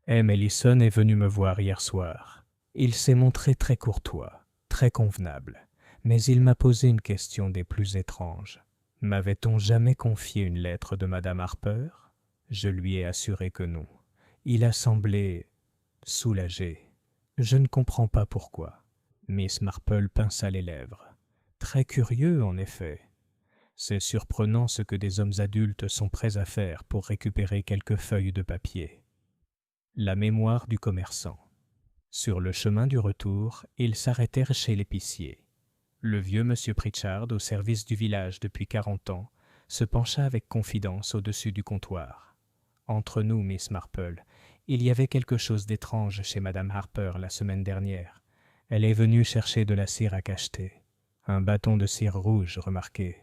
M. Ellison est venu me voir hier soir. Il s'est montré très courtois, très convenable, mais il m'a posé une question des plus étranges. M'avait-on jamais confié une lettre de Madame Harper? Je lui ai assuré que non. Il a semblé soulagé. Je ne comprends pas pourquoi. » Miss Marple pinça les lèvres. Très curieux, en effet. C'est surprenant ce que des hommes adultes sont prêts à faire pour récupérer quelques feuilles de papier. La mémoire du commerçant. Sur le chemin du retour, ils s'arrêtèrent chez l'épicier. Le vieux monsieur Pritchard, au service du village depuis 40 ans, se pencha avec confidence au-dessus du comptoir. « Entre nous, Miss Marple, il y avait quelque chose d'étrange chez Madame Harper la semaine dernière. Elle est venue chercher de la cire à cacheter. Un bâton de cire rouge, remarquez,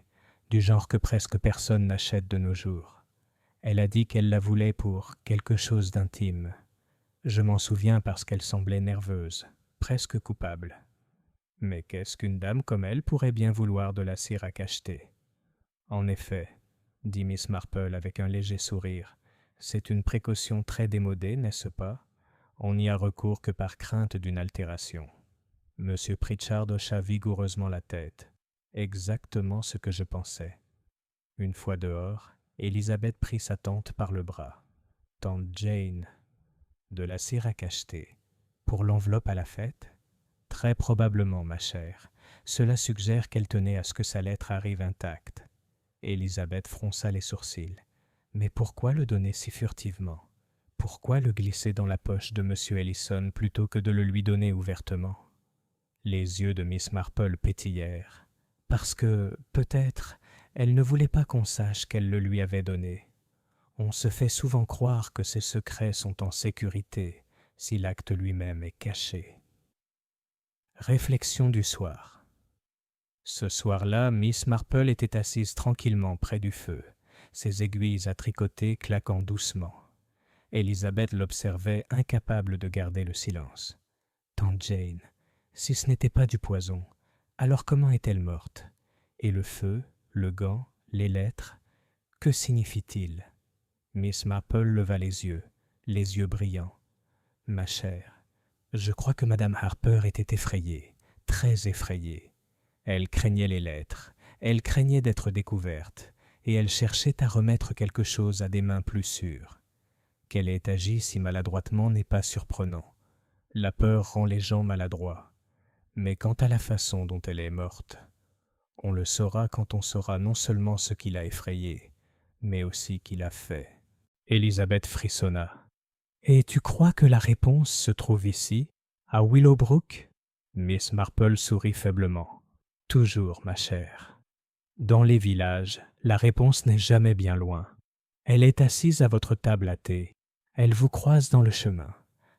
du genre que presque personne n'achète de nos jours. Elle a dit qu'elle la voulait pour quelque chose d'intime. Je m'en souviens parce qu'elle semblait nerveuse, presque coupable. Mais qu'est-ce qu'une dame comme elle pourrait bien vouloir de la cire à cacheter? En effet, dit Miss Marple avec un léger sourire, c'est une précaution très démodée, n'est-ce pas? On n'y a recours que par crainte d'une altération. Monsieur Pritchard hocha vigoureusement la tête. Exactement ce que je pensais. Une fois dehors, Elizabeth prit sa tante par le bras. « Tante Jane, de la cire à cacheter. Pour l'enveloppe à la fête? Très probablement, ma chère. Cela suggère qu'elle tenait à ce que sa lettre arrive intacte. » Elizabeth fronça les sourcils. « Mais pourquoi le donner si furtivement? Pourquoi le glisser dans la poche de M. Ellison plutôt que de le lui donner ouvertement? Les yeux de Miss Marple pétillèrent. Parce que, peut-être, elle ne voulait pas qu'on sache qu'elle le lui avait donné. On se fait souvent croire que ses secrets sont en sécurité si l'acte lui-même est caché. Réflexion du soir. Ce soir-là, Miss Marple était assise tranquillement près du feu, ses aiguilles à tricoter claquant doucement. Élisabeth l'observait, incapable de garder le silence. Tante Jane, si ce n'était pas du poison, alors comment est-elle morte? Et le feu, le gant, les lettres, que signifie-t-il? Miss Marple leva les yeux brillants. Ma chère, je crois que Madame Harper était effrayée, très effrayée. Elle craignait les lettres, elle craignait d'être découverte, et elle cherchait à remettre quelque chose à des mains plus sûres. Qu'elle ait agi si maladroitement n'est pas surprenant. La peur rend les gens maladroits. Mais quant à la façon dont elle est morte, on le saura quand on saura non seulement ce qui l'a effrayée, mais aussi qui l'a fait. Élisabeth frissonna. « Et tu crois que la réponse se trouve ici, à Willowbrook ?» Miss Marple sourit faiblement. « Toujours, ma chère. Dans les villages, la réponse n'est jamais bien loin. Elle est assise à votre table à thé. Elle vous croise dans le chemin.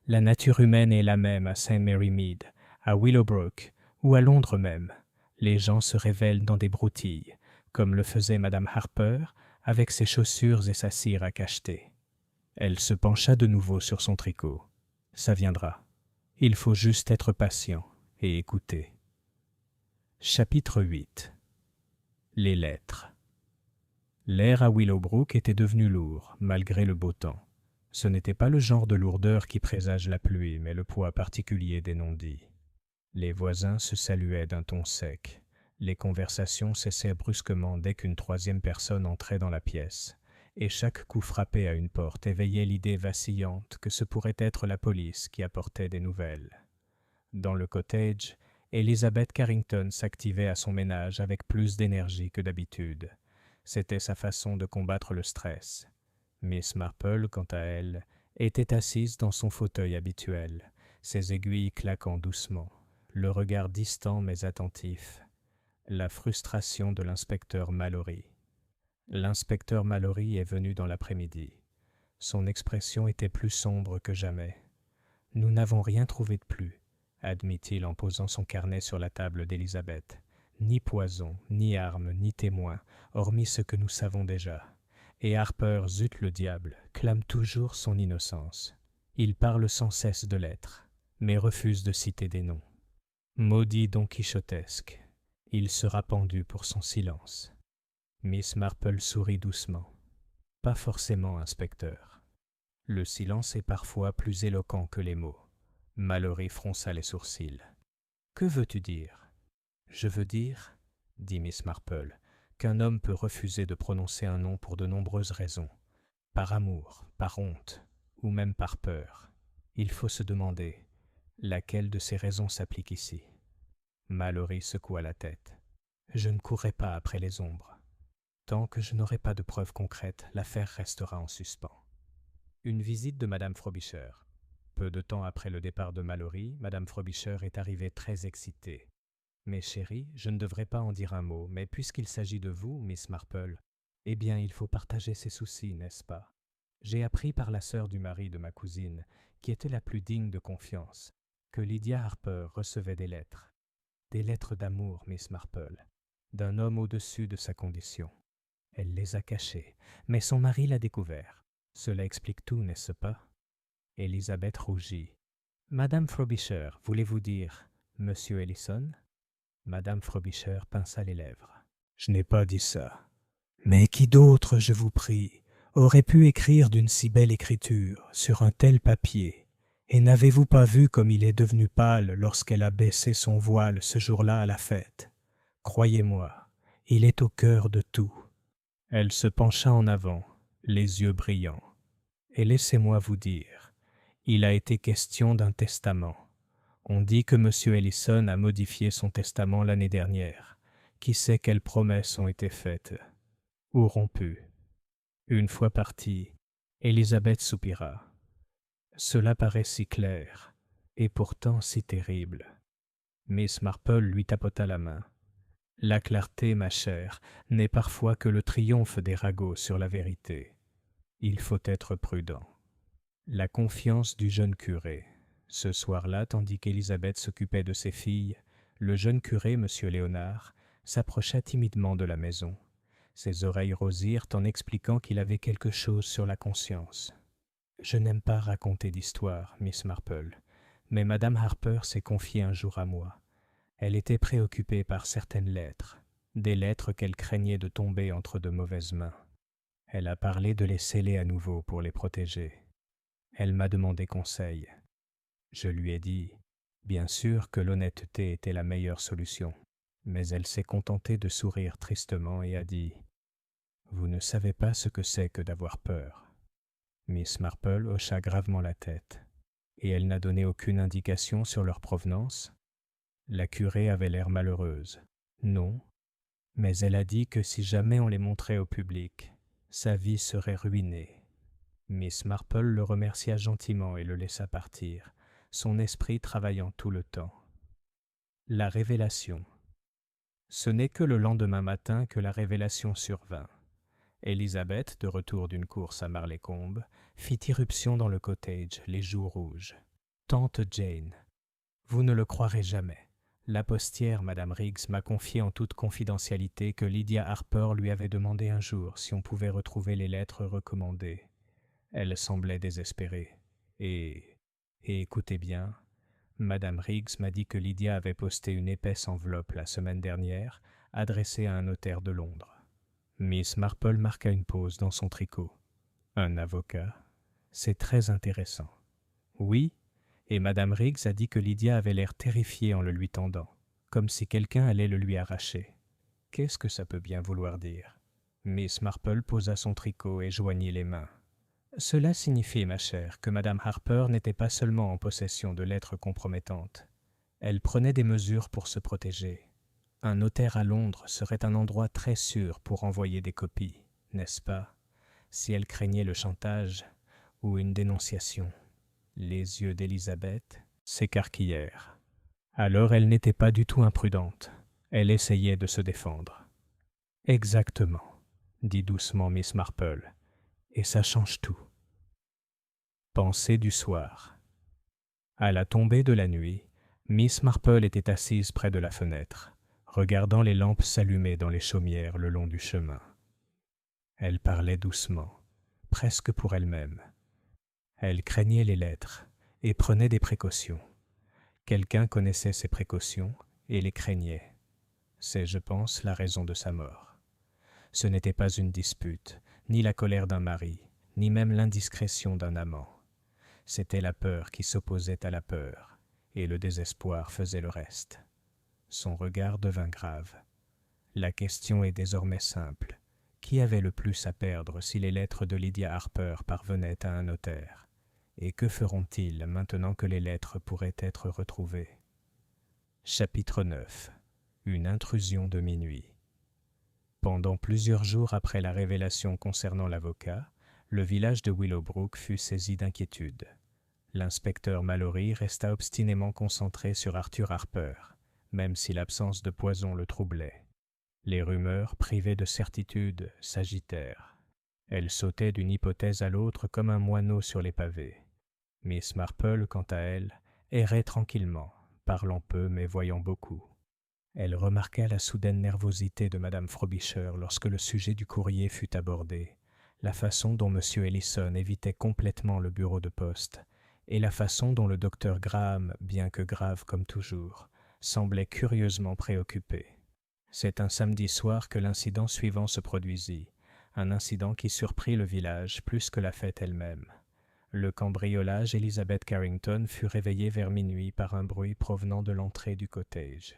La nature humaine est la même à St. Mary Mead, à Willowbrook ou à Londres même. Les gens se révèlent dans des broutilles, comme le faisait Madame Harper avec ses chaussures et sa cire à cacheter. » Elle se pencha de nouveau sur son tricot. « Ça viendra. Il faut juste être patient et écouter. » Chapitre 8. Les lettres. L'air à Willowbrook était devenu lourd, malgré le beau temps. Ce n'était pas le genre de lourdeur qui présage la pluie, mais le poids particulier des non-dits. Les voisins se saluaient d'un ton sec. Les conversations cessaient brusquement dès qu'une troisième personne entrait dans la pièce, et chaque coup frappé à une porte éveillait l'idée vacillante que ce pourrait être la police qui apportait des nouvelles. Dans le cottage, Elizabeth Carrington s'activait à son ménage avec plus d'énergie que d'habitude. C'était sa façon de combattre le stress. Miss Marple, quant à elle, était assise dans son fauteuil habituel, ses aiguilles claquant doucement, le regard distant mais attentif. La frustration de l'inspecteur Mallory. L'inspecteur Mallory est venu dans l'après-midi. Son expression était plus sombre que jamais. « Nous n'avons rien trouvé de plus, » admit-il en posant son carnet sur la table d'Élisabeth. « Ni poison, ni armes, ni témoins, hormis ce que nous savons déjà. Et Harper, zut le diable, clame toujours son innocence. Il parle sans cesse de lettres, mais refuse de citer des noms. Maudit Don Quichotesque, il sera pendu pour son silence. » Miss Marple sourit doucement. « Pas forcément, inspecteur. Le silence est parfois plus éloquent que les mots. » Mallory fronça les sourcils. « Que veux-tu dire ?»« Je veux dire, » dit Miss Marple, « qu'un homme peut refuser de prononcer un nom pour de nombreuses raisons. Par amour, par honte, ou même par peur. Il faut se demander, laquelle de ces raisons s'applique ici ?» Mallory secoua la tête. « Je ne courrai pas après les ombres. Tant que je n'aurai pas de preuves concrètes, l'affaire restera en suspens. » Une visite de Madame Frobisher. Peu de temps après le départ de Mallory, Madame Frobisher est arrivée très excitée. « Mais chérie, je ne devrais pas en dire un mot, mais puisqu'il s'agit de vous, Miss Marple, eh bien il faut partager ses soucis, n'est-ce pas? J'ai appris par la sœur du mari de ma cousine, qui était la plus digne de confiance, que Lydia Harper recevait des lettres. Des lettres d'amour, Miss Marple, d'un homme au-dessus de sa condition. Elle les a cachées, mais son mari l'a découvert. Cela explique tout, n'est-ce pas? » Élisabeth rougit. « Madame Frobisher, voulez-vous dire Monsieur Ellison ?» Madame Frobisher pinça les lèvres. « Je n'ai pas dit ça. Mais qui d'autre, je vous prie, aurait pu écrire d'une si belle écriture sur un tel papier? Et n'avez-vous pas vu comme il est devenu pâle lorsqu'elle a baissé son voile ce jour-là à la fête? Croyez-moi, il est au cœur de tout. » Elle se pencha en avant, les yeux brillants. « Et laissez-moi vous dire, il a été question d'un testament. On dit que M. Ellison a modifié son testament l'année dernière. Qui sait quelles promesses ont été faites ou rompues. » Une fois partie, Élisabeth soupira. Cela paraît si clair, et pourtant si terrible. Miss Marple lui tapota la main. La clarté, ma chère, n'est parfois que le triomphe des ragots sur la vérité. Il faut être prudent. La confiance du jeune curé. Ce soir-là, tandis qu'Élisabeth s'occupait de ses filles, le jeune curé, M. Léonard, s'approcha timidement de la maison. Ses oreilles rosirent en expliquant qu'il avait quelque chose sur la conscience. « Je n'aime pas raconter d'histoire, Miss Marple, mais Madame Harper s'est confiée un jour à moi. Elle était préoccupée par certaines lettres, des lettres qu'elle craignait de tomber entre de mauvaises mains. Elle a parlé de les sceller à nouveau pour les protéger. Elle m'a demandé conseil. Je lui ai dit, bien sûr, que l'honnêteté était la meilleure solution, mais elle s'est contentée de sourire tristement et a dit « Vous ne savez pas ce que c'est que d'avoir peur. » Miss Marple hocha gravement la tête. « Et elle n'a donné aucune indication sur leur provenance ?» La curée avait l'air malheureuse. « Non, mais elle a dit que si jamais on les montrait au public, sa vie serait ruinée. » Miss Marple le remercia gentiment et le laissa partir, son esprit travaillant tout le temps. La révélation. Ce n'est que le lendemain matin que la révélation survint. Élisabeth, de retour d'une course à Marleycombe, fit irruption dans le cottage, les joues rouges. « Tante Jane, vous ne le croirez jamais. La postière, Madame Riggs, m'a confié en toute confidentialité que Lydia Harper lui avait demandé un jour si on pouvait retrouver les lettres recommandées. Elle semblait désespérée. Et écoutez bien, Madame Riggs m'a dit que Lydia avait posté une épaisse enveloppe la semaine dernière, adressée à un notaire de Londres. » Miss Marple marqua une pause dans son tricot. « Un avocat? C'est très intéressant. »« Oui, et Madame Riggs a dit que Lydia avait l'air terrifiée en le lui tendant, comme si quelqu'un allait le lui arracher. Qu'est-ce que ça peut bien vouloir dire ?» Miss Marple posa son tricot et joignit les mains. « Cela signifie, ma chère, que Madame Harper n'était pas seulement en possession de lettres compromettantes. Elle prenait des mesures pour se protéger. Un notaire à Londres serait un endroit très sûr pour envoyer des copies, n'est-ce pas, si elle craignait le chantage ou une dénonciation. » Les yeux d'Élisabeth s'écarquillèrent. Alors elle n'était pas du tout imprudente. Elle essayait de se défendre. « Exactement, » dit doucement Miss Marple, « et ça change tout. » Pensée du soir. À la tombée de la nuit, Miss Marple était assise près de la fenêtre, regardant les lampes s'allumer dans les chaumières le long du chemin. Elle parlait doucement, presque pour elle-même. Elle craignait les lettres et prenait des précautions. Quelqu'un connaissait ces précautions et les craignait. C'est, je pense, la raison de sa mort. Ce n'était pas une dispute, ni la colère d'un mari, ni même l'indiscrétion d'un amant. C'était la peur qui s'opposait à la peur, et le désespoir faisait le reste. Son regard devint grave. La question est désormais simple. Qui avait le plus à perdre si les lettres de Lydia Harper parvenaient à un notaire? Et que feront-ils maintenant que les lettres pourraient être retrouvées? Chapitre 9. Une intrusion de minuit. Pendant plusieurs jours après la révélation concernant l'avocat, le village de Willowbrook fut saisi d'inquiétude. L'inspecteur Mallory resta obstinément concentré sur Arthur Harper, même si l'absence de poison le troublait. Les rumeurs, privées de certitude, s'agitèrent. Elles sautaient d'une hypothèse à l'autre comme un moineau sur les pavés. Miss Marple, quant à elle, errait tranquillement, parlant peu mais voyant beaucoup. Elle remarqua la soudaine nervosité de Madame Frobisher lorsque le sujet du courrier fut abordé, la façon dont M. Ellison évitait complètement le bureau de poste, et la façon dont le docteur Graham, bien que grave comme toujours, semblait curieusement préoccupé. C'est un samedi soir que l'incident suivant se produisit, un incident qui surprit le village plus que la fête elle-même. Le cambriolage Elizabeth Carrington fut réveillée vers minuit par un bruit provenant de l'entrée du cottage.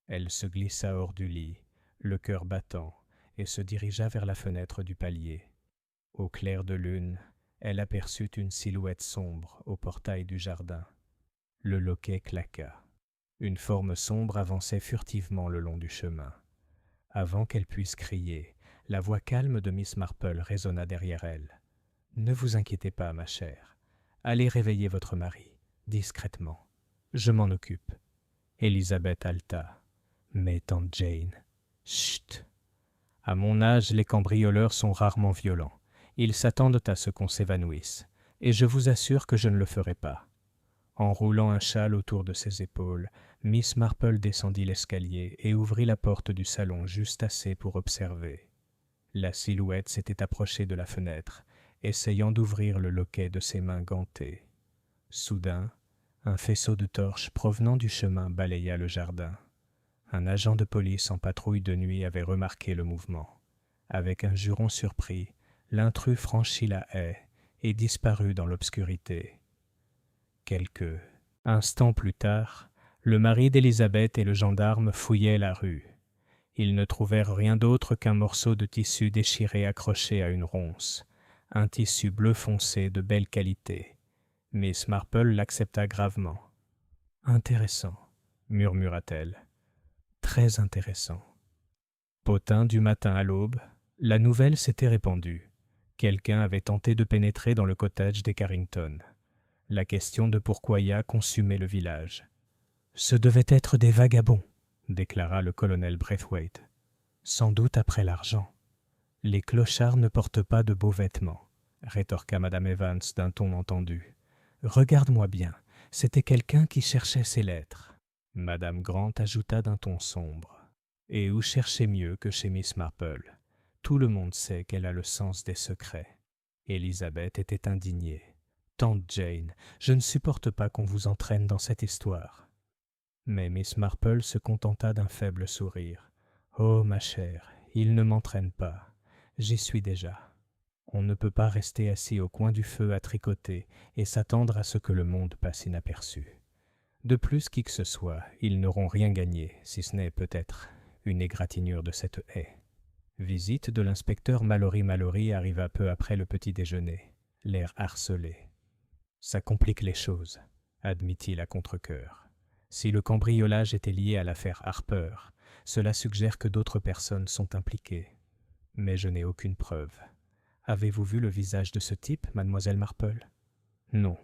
Elle se glissa hors du lit, le cœur battant, et se dirigea vers la fenêtre du palier. Au clair de lune, elle aperçut une silhouette sombre au portail du jardin. Le loquet claqua. Une forme sombre avançait furtivement le long du chemin. Avant qu'elle puisse crier, la voix calme de Miss Marple résonna derrière elle. « Ne vous inquiétez pas, ma chère. Allez réveiller votre mari, discrètement. Je m'en occupe. » Elizabeth haleta. « Mais tante Jane... » »« Chut ! À mon âge, les cambrioleurs sont rarement violents. Ils s'attendent à ce qu'on s'évanouisse. Et je vous assure que je ne le ferai pas. » En roulant un châle autour de ses épaules, Miss Marple descendit l'escalier et ouvrit la porte du salon juste assez pour observer. La silhouette s'était approchée de la fenêtre, essayant d'ouvrir le loquet de ses mains gantées. Soudain, un faisceau de torches provenant du chemin balaya le jardin. Un agent de police en patrouille de nuit avait remarqué le mouvement. Avec un juron surpris, l'intrus franchit la haie et disparut dans l'obscurité. Quelques instants plus tard, le mari d'Elizabeth et le gendarme fouillaient la rue. Ils ne trouvèrent rien d'autre qu'un morceau de tissu déchiré accroché à une ronce, un tissu bleu foncé de belle qualité. Miss Marple l'accepta gravement. « Intéressant, » murmura-t-elle. « Très intéressant. » Potin du matin à l'aube, la nouvelle s'était répandue. Quelqu'un avait tenté de pénétrer dans le cottage des Carrington. La question de pourquoia consumait le village. « Ce devaient être des vagabonds, » déclara le colonel Braithwaite. « Sans doute après l'argent. »« Les clochards ne portent pas de beaux vêtements, » rétorqua Madame Evans d'un ton entendu. « Regarde-moi bien, c'était quelqu'un qui cherchait ses lettres. » Madame Grant ajouta d'un ton sombre. « Et où chercher mieux que chez Miss Marple? Tout le monde sait qu'elle a le sens des secrets. » Elizabeth était indignée. « Tante Jane, je ne supporte pas qu'on vous entraîne dans cette histoire. » Mais Miss Marple se contenta d'un faible sourire. « Oh, ma chère, il ne m'entraîne pas. J'y suis déjà. On ne peut pas rester assis au coin du feu à tricoter et s'attendre à ce que le monde passe inaperçu. De plus, qui que ce soit, ils n'auront rien gagné, si ce n'est peut-être une égratignure de cette haie. » Visite de l'inspecteur Mallory arriva peu après le petit déjeuner, l'air harcelé. « Ça complique les choses, » admit-il à contre-cœur. « Si le cambriolage était lié à l'affaire Harper, cela suggère que d'autres personnes sont impliquées. Mais je n'ai aucune preuve. Avez-vous vu le visage de ce type, mademoiselle Marple ? » ?»« Non, »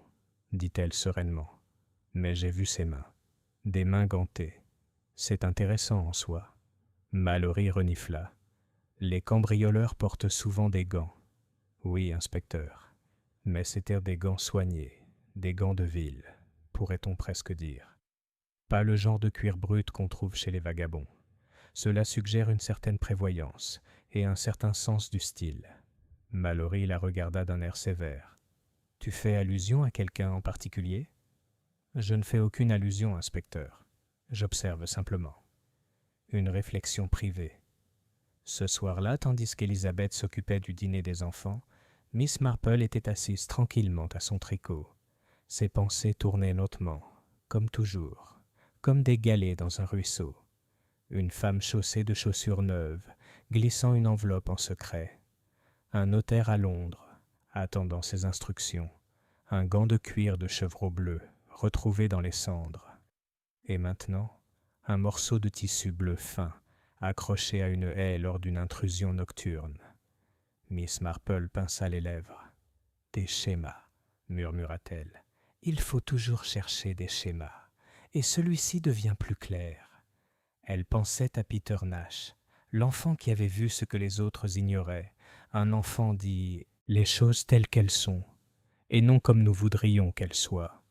dit-elle sereinement. « Mais j'ai vu ses mains. Des mains gantées. C'est intéressant en soi. » Mallory renifla. « Les cambrioleurs portent souvent des gants. »« Oui, inspecteur. Mais c'étaient des gants soignés, des gants de ville, pourrait-on presque dire. Pas le genre de cuir brut qu'on trouve chez les vagabonds. Cela suggère une certaine prévoyance et un certain sens du style. » Mallory la regarda d'un air sévère. « Tu fais allusion à quelqu'un en particulier ? » ?»« Je ne fais aucune allusion, inspecteur. J'observe simplement. » Une réflexion privée. Ce soir-là, tandis qu'Elizabeth s'occupait du dîner des enfants, Miss Marple était assise tranquillement à son tricot. Ses pensées tournaient lentement, comme toujours, comme des galets dans un ruisseau. Une femme chaussée de chaussures neuves, glissant une enveloppe en secret. Un notaire à Londres, attendant ses instructions. Un gant de cuir de chevreau bleu, retrouvé dans les cendres. Et maintenant, un morceau de tissu bleu fin, accroché à une haie lors d'une intrusion nocturne. Miss Marple pinça les lèvres. « Des schémas, » murmura-t-elle. « Il faut toujours chercher des schémas, et celui-ci devient plus clair. » Elle pensait à Peter Nash, l'enfant qui avait vu ce que les autres ignoraient, un enfant dit « les choses telles qu'elles sont », et non comme nous voudrions qu'elles soient.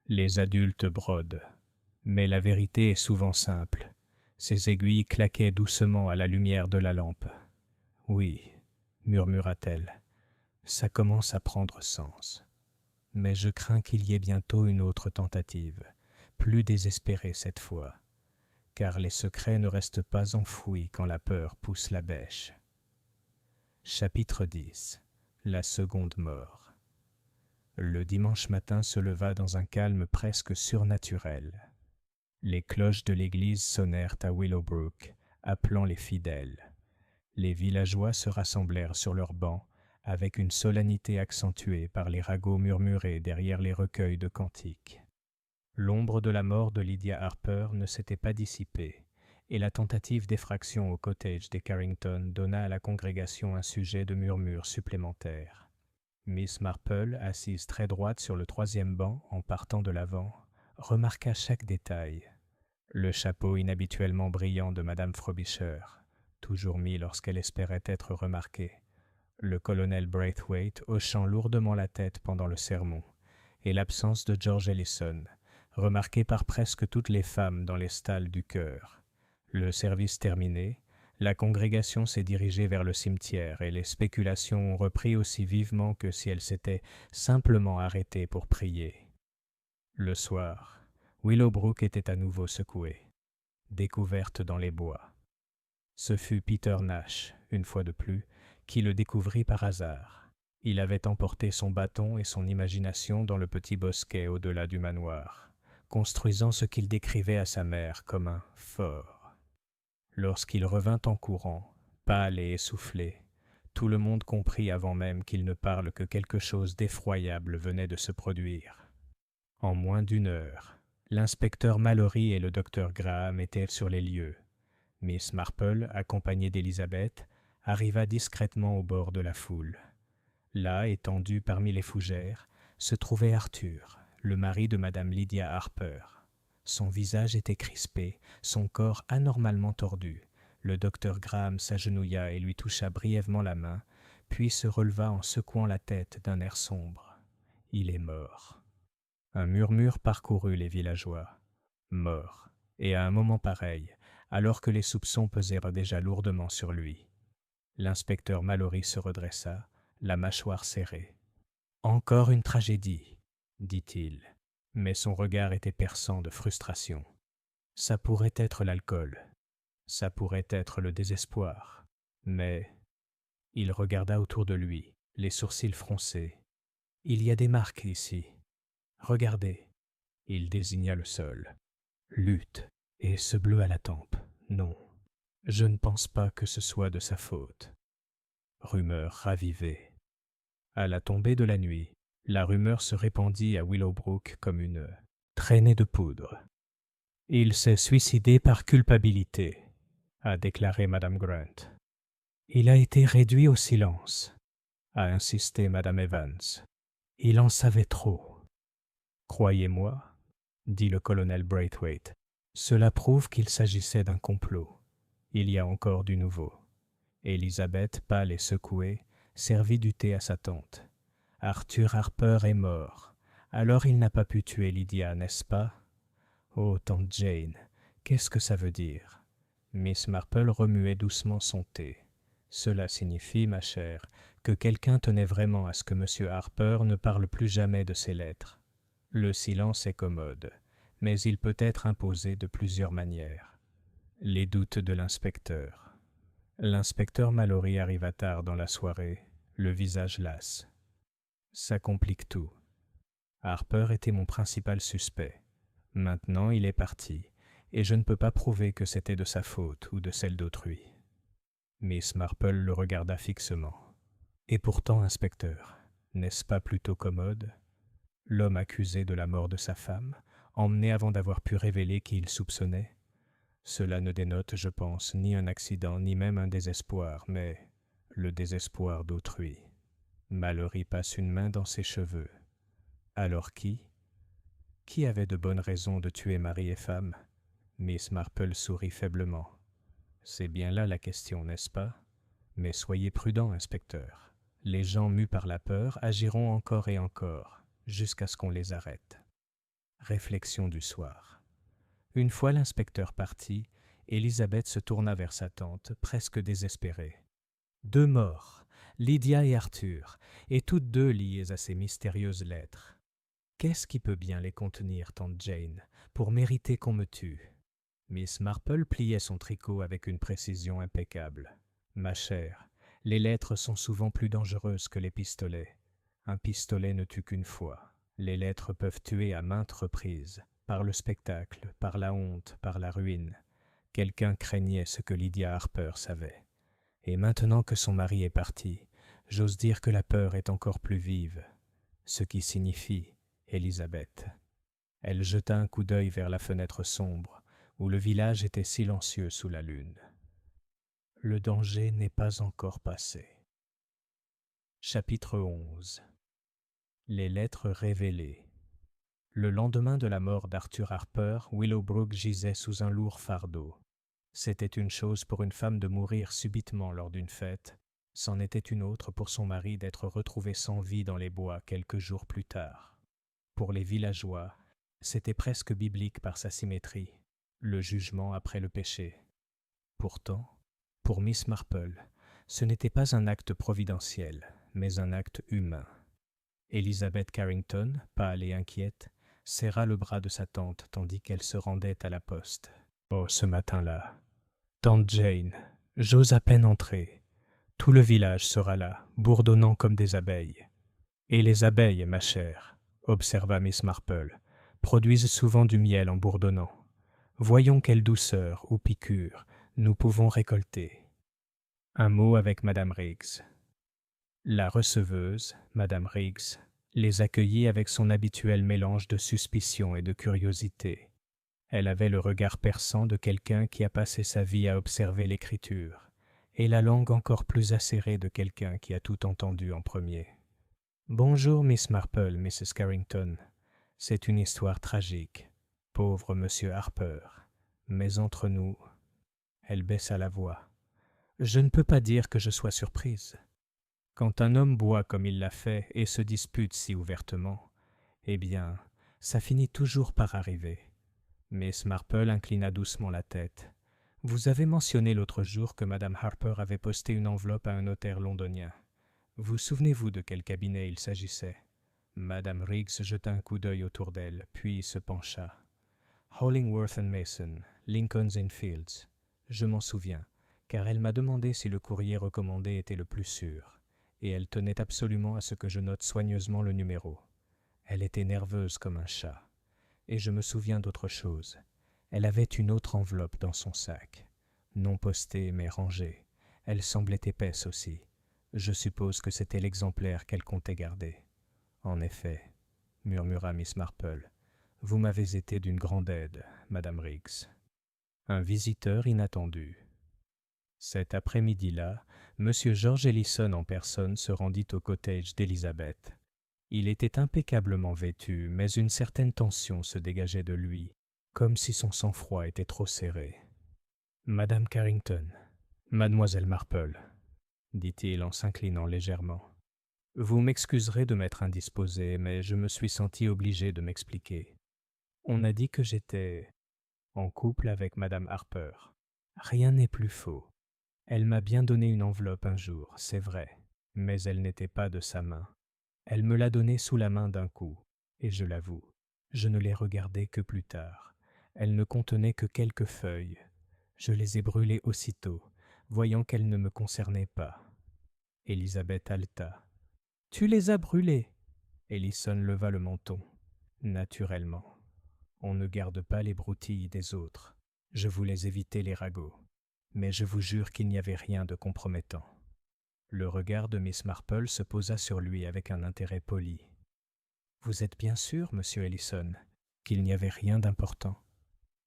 Les adultes brodent, mais la vérité est souvent simple. Ses aiguilles claquaient doucement à la lumière de la lampe. « Oui, » murmura-t-elle, « ça commence à prendre sens. Mais je crains qu'il y ait bientôt une autre tentative, plus désespérée cette fois, car les secrets ne restent pas enfouis quand la peur pousse la bêche. » Chapitre 10. La seconde mort. Le dimanche matin se leva dans un calme presque surnaturel. Les cloches de l'église sonnèrent à Willowbrook, appelant les fidèles. Les villageois se rassemblèrent sur leurs bancs, avec une solennité accentuée par les ragots murmurés derrière les recueils de cantiques. L'ombre de la mort de Lydia Harper ne s'était pas dissipée, et la tentative d'effraction au cottage des Carrington donna à la congrégation un sujet de murmures supplémentaires. Miss Marple, assise très droite sur le troisième banc en partant de l'avant, remarqua chaque détail. Le chapeau inhabituellement brillant de Madame Frobisher, toujours mis lorsqu'elle espérait être remarquée. Le colonel Braithwaite hochant lourdement la tête pendant le sermon, et l'absence de George Ellison, remarquée par presque toutes les femmes dans les stalles du chœur. Le service terminé, la congrégation s'est dirigée vers le cimetière et les spéculations ont repris aussi vivement que si elles s'étaient simplement arrêtées pour prier. Le soir, Willowbrook était à nouveau secouée, découverte dans les bois. Ce fut Peter Nash, une fois de plus, qui le découvrit par hasard. Il avait emporté son bâton et son imagination dans le petit bosquet au-delà du manoir, construisant ce qu'il décrivait à sa mère comme un fort. Lorsqu'il revint en courant, pâle et essoufflé, tout le monde comprit avant même qu'il ne parle que quelque chose d'effroyable venait de se produire. En moins d'une heure, l'inspecteur Mallory et le docteur Graham étaient sur les lieux. Miss Marple, accompagnée d'Elizabeth, arriva discrètement au bord de la foule. Là, étendu parmi les fougères, se trouvait Arthur, le mari de Madame Lydia Harper. Son visage était crispé, son corps anormalement tordu. Le docteur Graham s'agenouilla et lui toucha brièvement la main, puis se releva en secouant la tête d'un air sombre. « Il est mort. » Un murmure parcourut les villageois. Mort. Et à un moment pareil, alors que les soupçons pesèrent déjà lourdement sur lui. L'inspecteur Mallory se redressa, la mâchoire serrée. « Encore une tragédie, dit-il, mais son regard était perçant de frustration. Ça pourrait être l'alcool, ça pourrait être le désespoir, mais... Il regarda autour de lui, les sourcils froncés. « Il y a des marques ici. Regardez. » Il désigna le sol. « Lutte, et ce bleu à la tempe. Non, je ne pense pas que ce soit de sa faute. » Rumeur ravivée. À la tombée de la nuit, la rumeur se répandit à Willowbrook comme une traînée de poudre. « Il s'est suicidé par culpabilité, » a déclaré Madame Grant. « Il a été réduit au silence, » a insisté Madame Evans. « Il en savait trop. » « Croyez-moi, » dit le colonel Braithwaite, « cela prouve qu'il s'agissait d'un complot. Il y a encore du nouveau. » Elizabeth, pâle et secouée, servit du thé à sa tante. « Arthur Harper est mort. Alors il n'a pas pu tuer Lydia, n'est-ce pas? » « Oh, tante Jane, qu'est-ce que ça veut dire ?» Miss Marple remuait doucement son thé. « Cela signifie, ma chère, que quelqu'un tenait vraiment à ce que M. Harper ne parle plus jamais de ses lettres. Le silence est commode, mais il peut être imposé de plusieurs manières. » Les doutes de l'inspecteur. L'inspecteur Mallory arriva tard dans la soirée, le visage las. « Ça complique tout. Harper était mon principal suspect. Maintenant, il est parti, et je ne peux pas prouver que c'était de sa faute ou de celle d'autrui. » Miss Marple le regarda fixement. « Et pourtant, inspecteur, n'est-ce pas plutôt commode? L'homme accusé de la mort de sa femme, emmené avant d'avoir pu révéler qui il soupçonnait. Cela ne dénote, je pense, ni un accident, ni même un désespoir, mais le désespoir d'autrui. » Mallory passe une main dans ses cheveux. « Alors qui? Qui avait de bonnes raisons de tuer mari et femme? » Miss Marple sourit faiblement. « C'est bien là la question, n'est-ce pas? Mais soyez prudent, inspecteur. Les gens mus par la peur agiront encore et encore, jusqu'à ce qu'on les arrête. » Réflexion du soir. Une fois l'inspecteur parti, Elizabeth se tourna vers sa tante, presque désespérée. « 2 morts, Lydia et Arthur, et toutes 2 liées à ces mystérieuses lettres. Qu'est-ce qui peut bien les contenir, tante Jane, pour mériter qu'on me tue ?» Miss Marple pliait son tricot avec une précision impeccable. « Ma chère, les lettres sont souvent plus dangereuses que les pistolets. Un pistolet ne tue qu'une fois. Les lettres peuvent tuer à maintes reprises, par le spectacle, par la honte, par la ruine. Quelqu'un craignait ce que Lydia Harper savait. Et maintenant que son mari est parti, j'ose dire que la peur est encore plus vive. Ce qui signifie, Elizabeth. » Elle jeta un coup d'œil vers la fenêtre sombre, où le village était silencieux sous la lune. Le danger n'est pas encore passé. Chapitre 11. Les lettres révélées. Le lendemain de la mort d'Arthur Harper, Willowbrook gisait sous un lourd fardeau. C'était une chose pour une femme de mourir subitement lors d'une fête, c'en était une autre pour son mari d'être retrouvé sans vie dans les bois quelques jours plus tard. Pour les villageois, c'était presque biblique par sa symétrie, le jugement après le péché. Pourtant, pour Miss Marple, ce n'était pas un acte providentiel, mais un acte humain. Elizabeth Carrington, pâle et inquiète, serra le bras de sa tante tandis qu'elle se rendait à la poste. Oh, ce matin-là, tante Jane, j'ose à peine entrer. Tout le village sera là, bourdonnant comme des abeilles. Et les abeilles, ma chère, observa Miss Marple, produisent souvent du miel en bourdonnant. Voyons quelle douceur ou piqûre nous pouvons récolter. Un mot avec Madame Riggs. La receveuse, Madame Riggs, les accueillit avec son habituel mélange de suspicion et de curiosité. Elle avait le regard perçant de quelqu'un qui a passé sa vie à observer l'écriture, et la langue encore plus acérée de quelqu'un qui a tout entendu en premier. « Bonjour, Miss Marple, Mrs. Carrington. C'est une histoire tragique. Pauvre Monsieur Harper. Mais entre nous... » Elle baissa la voix. « Je ne peux pas dire que je sois surprise. Quand un homme boit comme il l'a fait et se dispute si ouvertement, eh bien, ça finit toujours par arriver. » Miss Marple inclina doucement la tête. « Vous avez mentionné l'autre jour que Madame Harper avait posté une enveloppe à un notaire londonien. Vous souvenez-vous de quel cabinet il s'agissait ?» Madame Riggs jeta un coup d'œil autour d'elle, puis se pencha. « Hollingworth and Mason, Lincoln's Inn Fields. Je m'en souviens, car elle m'a demandé si le courrier recommandé était le plus sûr, et elle tenait absolument à ce que je note soigneusement le numéro. Elle était nerveuse comme un chat. Et je me souviens d'autre chose. Elle avait une autre enveloppe dans son sac, non postée mais rangée. Elle semblait épaisse aussi. Je suppose que c'était l'exemplaire qu'elle comptait garder. »« En effet, » murmura Miss Marple, « vous m'avez été d'une grande aide, Madame Riggs. » Un visiteur inattendu. Cet après-midi-là, M. George Ellison en personne se rendit au cottage d'Elizabeth. Il était impeccablement vêtu, mais une certaine tension se dégageait de lui, comme si son sang-froid était trop serré. « Madame Carrington, Mademoiselle Marple, » dit-il en s'inclinant légèrement. « Vous m'excuserez de m'être indisposé, mais je me suis senti obligé de m'expliquer. On a dit que j'étais en couple avec Madame Harper. Rien n'est plus faux. Elle m'a bien donné une enveloppe un jour, c'est vrai, mais elle n'était pas de sa main. Elle me l'a donnée sous la main d'un coup, et je l'avoue, je ne l'ai regardée que plus tard. Elle ne contenait que quelques feuilles. Je les ai brûlées aussitôt, voyant qu'elles ne me concernaient pas. » Elisabeth haleta. « Tu les as brûlées ?» Ellison leva le menton. « Naturellement. On ne garde pas les broutilles des autres. Je voulais éviter les ragots. Mais je vous jure qu'il n'y avait rien de compromettant. » Le regard de Miss Marple se posa sur lui avec un intérêt poli. « Vous êtes bien sûr, monsieur Ellison, qu'il n'y avait rien d'important ?»«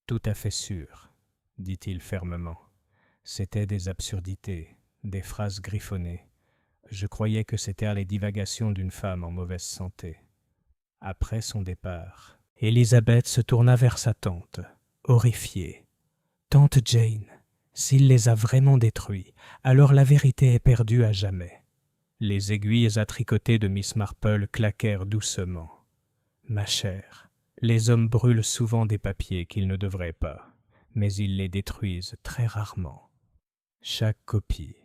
Tout à fait sûr, » dit-il fermement. « C'étaient des absurdités, des phrases griffonnées. Je croyais que c'étaient les divagations d'une femme en mauvaise santé. » Après son départ, Elizabeth se tourna vers sa tante, horrifiée. « Tante Jane, s'il les a vraiment détruits, alors la vérité est perdue à jamais. » Les aiguilles à tricoter de Miss Marple claquèrent doucement. « Ma chère, les hommes brûlent souvent des papiers qu'ils ne devraient pas, mais ils les détruisent très rarement. Chaque copie.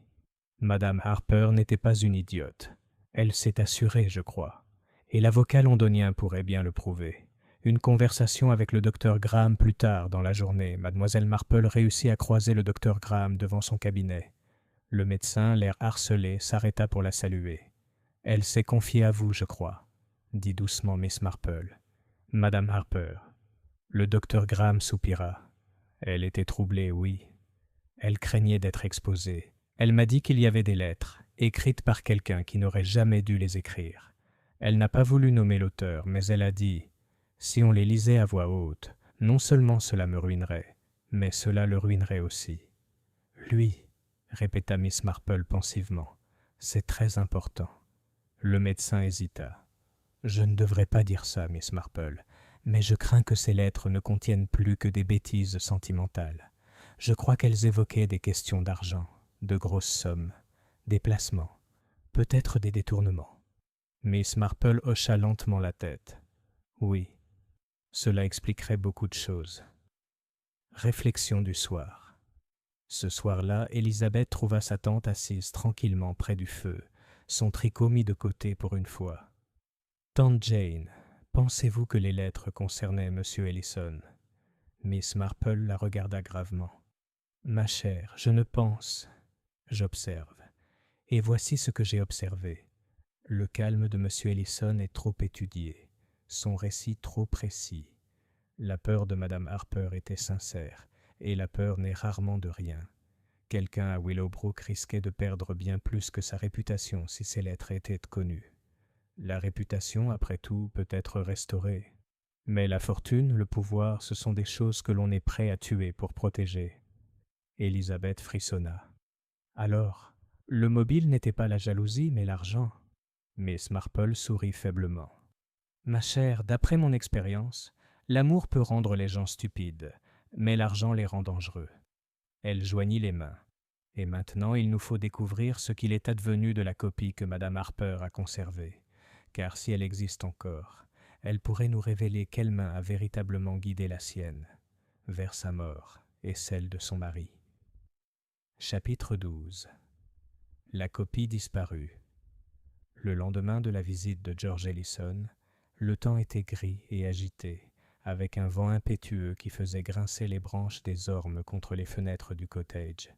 Madame Harper n'était pas une idiote. Elle s'est assurée, je crois, et l'avocat londonien pourrait bien le prouver. Une conversation avec le docteur Graham plus tard dans la journée, Mademoiselle Marple réussit à croiser le docteur Graham devant son cabinet. Le médecin, l'air harcelé, s'arrêta pour la saluer. « Elle s'est confiée à vous, je crois, » dit doucement Miss Marple. « Madame Harper. » Le docteur Graham soupira. Elle était troublée, oui. Elle craignait d'être exposée. Elle m'a dit qu'il y avait des lettres, écrites par quelqu'un qui n'aurait jamais dû les écrire. Elle n'a pas voulu nommer l'auteur, mais elle a dit « Si on les lisait à voix haute, non seulement cela me ruinerait, mais cela le ruinerait aussi. » « Lui, » répéta Miss Marple pensivement, « c'est très important. » Le médecin hésita. Je ne devrais pas dire ça, Miss Marple, mais je crains que ces lettres ne contiennent plus que des bêtises sentimentales. Je crois qu'elles évoquaient des questions d'argent, de grosses sommes, des placements, peut-être des détournements. Miss Marple hocha lentement la tête. Oui, cela expliquerait beaucoup de choses. Réflexion du soir. Ce soir-là, Élisabeth trouva sa tante assise tranquillement près du feu, son tricot mis de côté pour une fois. « Tante Jane, pensez-vous que les lettres concernaient M. Ellison ?» Miss Marple la regarda gravement. « Ma chère, je ne pense. J'observe. Et voici ce que j'ai observé. Le calme de M. Ellison est trop étudié, son récit trop précis. La peur de Mme Harper était sincère, et la peur n'est rarement de rien. Quelqu'un à Willowbrook risquait de perdre bien plus que sa réputation si ces lettres étaient connues. La réputation, après tout, peut être restaurée. Mais la fortune, le pouvoir, ce sont des choses que l'on est prêt à tuer pour protéger. » Élisabeth frissonna. « Alors, le mobile n'était pas la jalousie, mais l'argent. » Miss Marple sourit faiblement. « Ma chère, d'après mon expérience, l'amour peut rendre les gens stupides, mais l'argent les rend dangereux. » Elle joignit les mains. « Et maintenant, il nous faut découvrir ce qu'il est advenu de la copie que Mme Harper a conservée. Car si elle existe encore, elle pourrait nous révéler quelle main a véritablement guidé la sienne, vers sa mort et celle de son mari. » Chapitre 12. La copie disparut. Le lendemain de la visite de George Ellison, le temps était gris et agité, avec un vent impétueux qui faisait grincer les branches des ormes contre les fenêtres du cottage.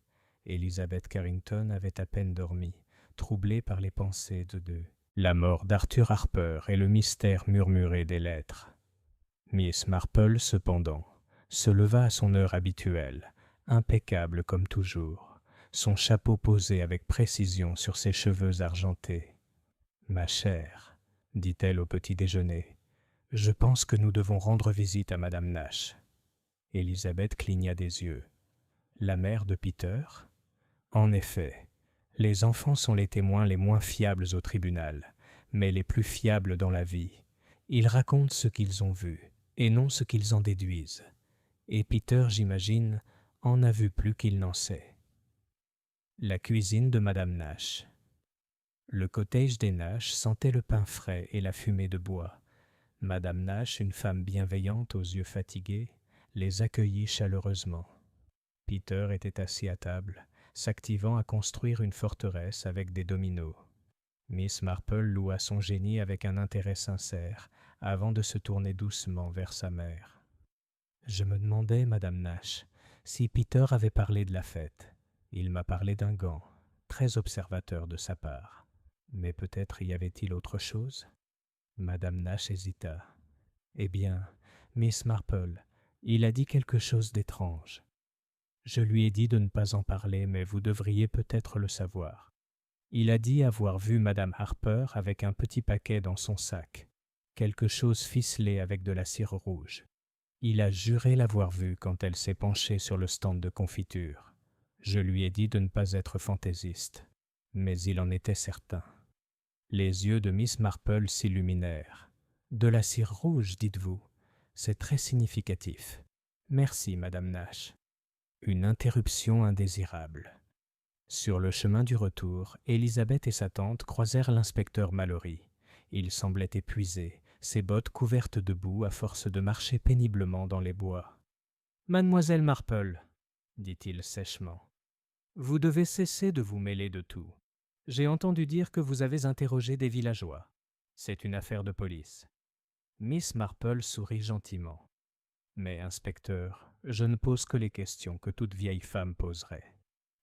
Elizabeth Carrington avait à peine dormi, troublée par les pensées de deux. La mort d'Arthur Harper et le mystère murmuré des lettres. Miss Marple, cependant, se leva à son heure habituelle, impeccable comme toujours, son chapeau posé avec précision sur ses cheveux argentés. « Ma chère, dit-elle au petit déjeuner, je pense que nous devons rendre visite à Madame Nash. » Élisabeth cligna des yeux. « La mère de Peter ? » En effet, les enfants sont les témoins les moins fiables au tribunal, mais les plus fiables dans la vie. Ils racontent ce qu'ils ont vu, et non ce qu'ils en déduisent. Et Peter, j'imagine, en a vu plus qu'il n'en sait. La cuisine de Madame Nash. Le cottage des Nash sentait le pain frais et la fumée de bois. Madame Nash, une femme bienveillante aux yeux fatigués, les accueillit chaleureusement. Peter était assis à table, s'activant à construire une forteresse avec des dominos. Miss Marple loua son génie avec un intérêt sincère, avant de se tourner doucement vers sa mère. « Je me demandais, Madame Nash, si Peter avait parlé de la fête. Il m'a parlé d'un gant, très observateur de sa part. Mais peut-être y avait-il autre chose ?» Madame Nash hésita. « Eh bien, Miss Marple, il a dit quelque chose d'étrange. Je lui ai dit de ne pas en parler, mais vous devriez peut-être le savoir. Il a dit avoir vu Madame Harper avec un petit paquet dans son sac, quelque chose ficelé avec de la cire rouge. Il a juré l'avoir vue quand elle s'est penchée sur le stand de confiture. Je lui ai dit de ne pas être fantaisiste, mais il en était certain. » Les yeux de Miss Marple s'illuminèrent. « De la cire rouge, dites-vous? C'est très significatif. Merci, Madame Nash. » Une interruption indésirable. Sur le chemin du retour, Élisabeth et sa tante croisèrent l'inspecteur Mallory. Il semblait épuisé, ses bottes couvertes de boue à force de marcher péniblement dans les bois. « Mademoiselle Marple, dit-il sèchement, vous devez cesser de vous mêler de tout. J'ai entendu dire que vous avez interrogé des villageois. C'est une affaire de police. » Miss Marple sourit gentiment. « Mais, inspecteur, je ne pose que les questions que toute vieille femme poserait.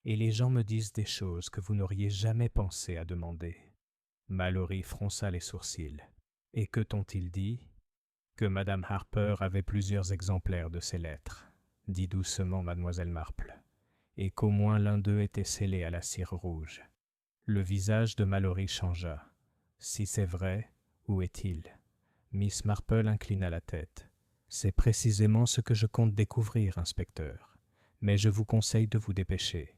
Et les gens me disent des choses que vous n'auriez jamais pensé à demander. » Mallory fronça les sourcils. « Et que t'ont-ils dit ?»« Que Madame Harper avait plusieurs exemplaires de ces lettres, » dit doucement Mademoiselle Marple, « et qu'au moins l'un d'eux était scellé à la cire rouge. » Le visage de Mallory changea. « Si c'est vrai, où est-il ?» Miss Marple inclina la tête. « C'est précisément ce que je compte découvrir, inspecteur. Mais je vous conseille de vous dépêcher,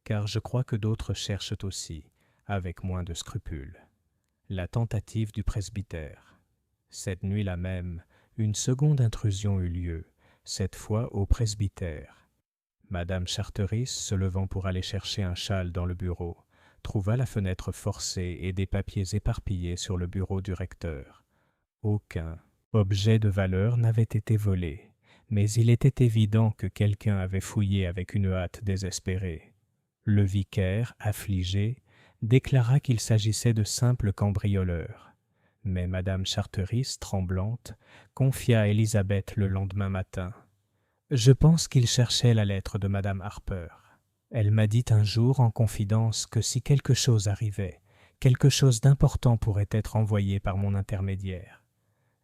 car je crois que d'autres cherchent aussi, avec moins de scrupules. » La tentative du presbytère. Cette nuit-là même, une seconde intrusion eut lieu, cette fois au presbytère. Madame Charteris, se levant pour aller chercher un châle dans le bureau, trouva la fenêtre forcée et des papiers éparpillés sur le bureau du recteur. Aucun objet de valeur n'avait été volé, mais il était évident que quelqu'un avait fouillé avec une hâte désespérée. Le vicaire, affligé, déclara qu'il s'agissait de simples cambrioleurs. Mais madame Charteris, tremblante, confia à Élisabeth le lendemain matin. « Je pense qu'il cherchait la lettre de madame Harper. Elle m'a dit un jour en confidence que si quelque chose arrivait, quelque chose d'important pourrait être envoyé par mon intermédiaire.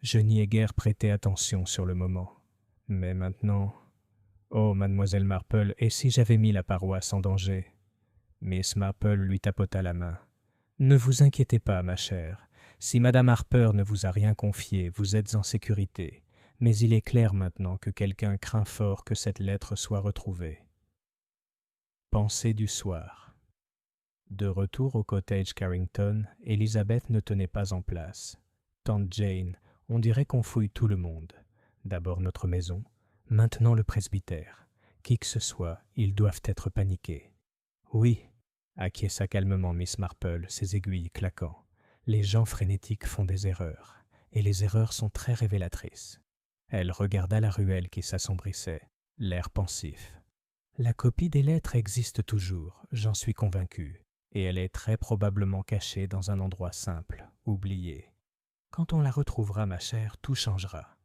Je n'y ai guère prêté attention sur le moment. Mais maintenant... Oh, mademoiselle Marple, et si j'avais mis la paroisse en danger ?» Miss Marple lui tapota la main. « Ne vous inquiétez pas, ma chère. Si madame Harper ne vous a rien confié, vous êtes en sécurité. Mais il est clair maintenant que quelqu'un craint fort que cette lettre soit retrouvée. » Pensée du soir. De retour au cottage Carrington, Élisabeth ne tenait pas en place. « Tante Jane, on dirait qu'on fouille tout le monde. D'abord notre maison, maintenant le presbytère. Qui que ce soit, ils doivent être paniqués. »« Oui, » acquiesça calmement Miss Marple, ses aiguilles claquant. « Les gens frénétiques font des erreurs, et les erreurs sont très révélatrices. » Elle regarda la ruelle qui s'assombrissait, l'air pensif. « La copie des lettres existe toujours, j'en suis convaincu, et elle est très probablement cachée dans un endroit simple, oublié. Quand on la retrouvera, ma chère, tout changera. »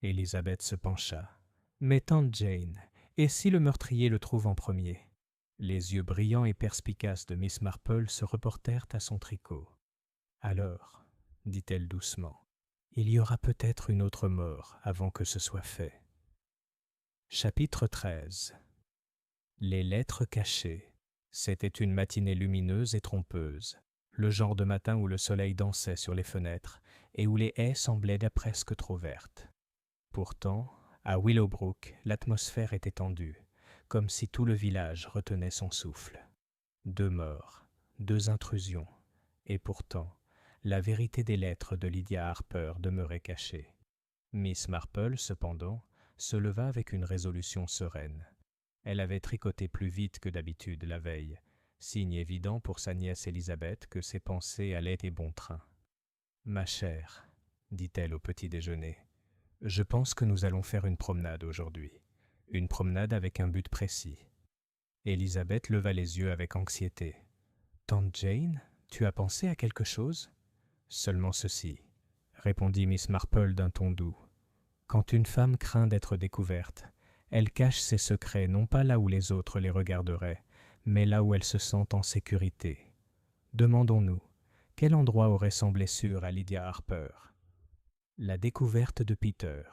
Élisabeth se pencha. « Mais tante Jane, et si le meurtrier le trouve en premier ?» Les yeux brillants et perspicaces de Miss Marple se reportèrent à son tricot. « Alors, dit-elle doucement, il y aura peut-être une autre mort avant que ce soit fait. » Chapitre 13. Les lettres cachées. C'était une matinée lumineuse et trompeuse, le genre de matin où le soleil dansait sur les fenêtres et où les haies semblaient presque trop vertes. Pourtant, à Willowbrook, l'atmosphère était tendue, comme si tout le village retenait son souffle. 2 morts, 2 intrusions, et pourtant, la vérité des lettres de Lydia Harper demeurait cachée. Miss Marple, cependant, se leva avec une résolution sereine. Elle avait tricoté plus vite que d'habitude la veille, signe évident pour sa nièce Élisabeth que ses pensées allaient et bon train. « Ma chère, dit-elle au petit déjeuner, je pense que nous allons faire une promenade aujourd'hui. Une promenade avec un but précis. » Élisabeth leva les yeux avec anxiété. « Tante Jane, tu as pensé à quelque chose ?»« Seulement ceci, » répondit Miss Marple d'un ton doux. « Quand une femme craint d'être découverte, elle cache ses secrets non pas là où les autres les regarderaient, mais là où elle se sent en sécurité. Demandons-nous, quel endroit aurait semblé sûr à Lydia Harper ? La découverte de Peter.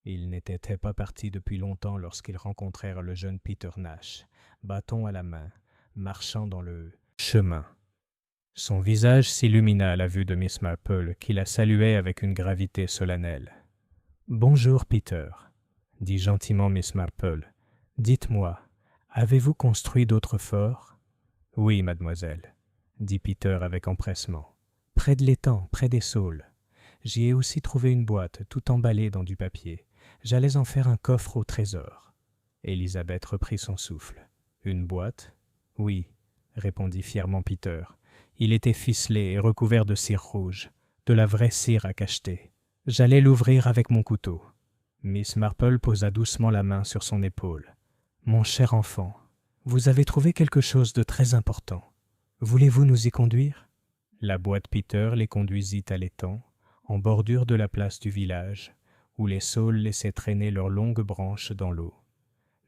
Ils n'étaient pas partis depuis longtemps lorsqu'ils rencontrèrent le jeune Peter Nash, bâton à la main, marchant dans le chemin. Son visage s'illumina à la vue de Miss Marple, qui la saluait avec une gravité solennelle. « Bonjour, Peter, » dit gentiment Miss Marple. « Dites-moi, avez-vous construit d'autres forts ?»« Oui, mademoiselle, » dit Peter avec empressement. « Près de l'étang, près des saules. J'y ai aussi trouvé une boîte, tout emballée dans du papier. J'allais en faire un coffre au trésor. » Élisabeth reprit son souffle. « Une boîte ? » ?»« Oui, » répondit fièrement Peter. « Il était ficelé et recouvert de cire rouge, de la vraie cire à cacheter. J'allais l'ouvrir avec mon couteau. » Miss Marple posa doucement la main sur son épaule. « Mon cher enfant, vous avez trouvé quelque chose de très important. Voulez-vous nous y conduire ?» La boîte Peter les conduisit à l'étang, en bordure de la place du village, où les saules laissaient traîner leurs longues branches dans l'eau.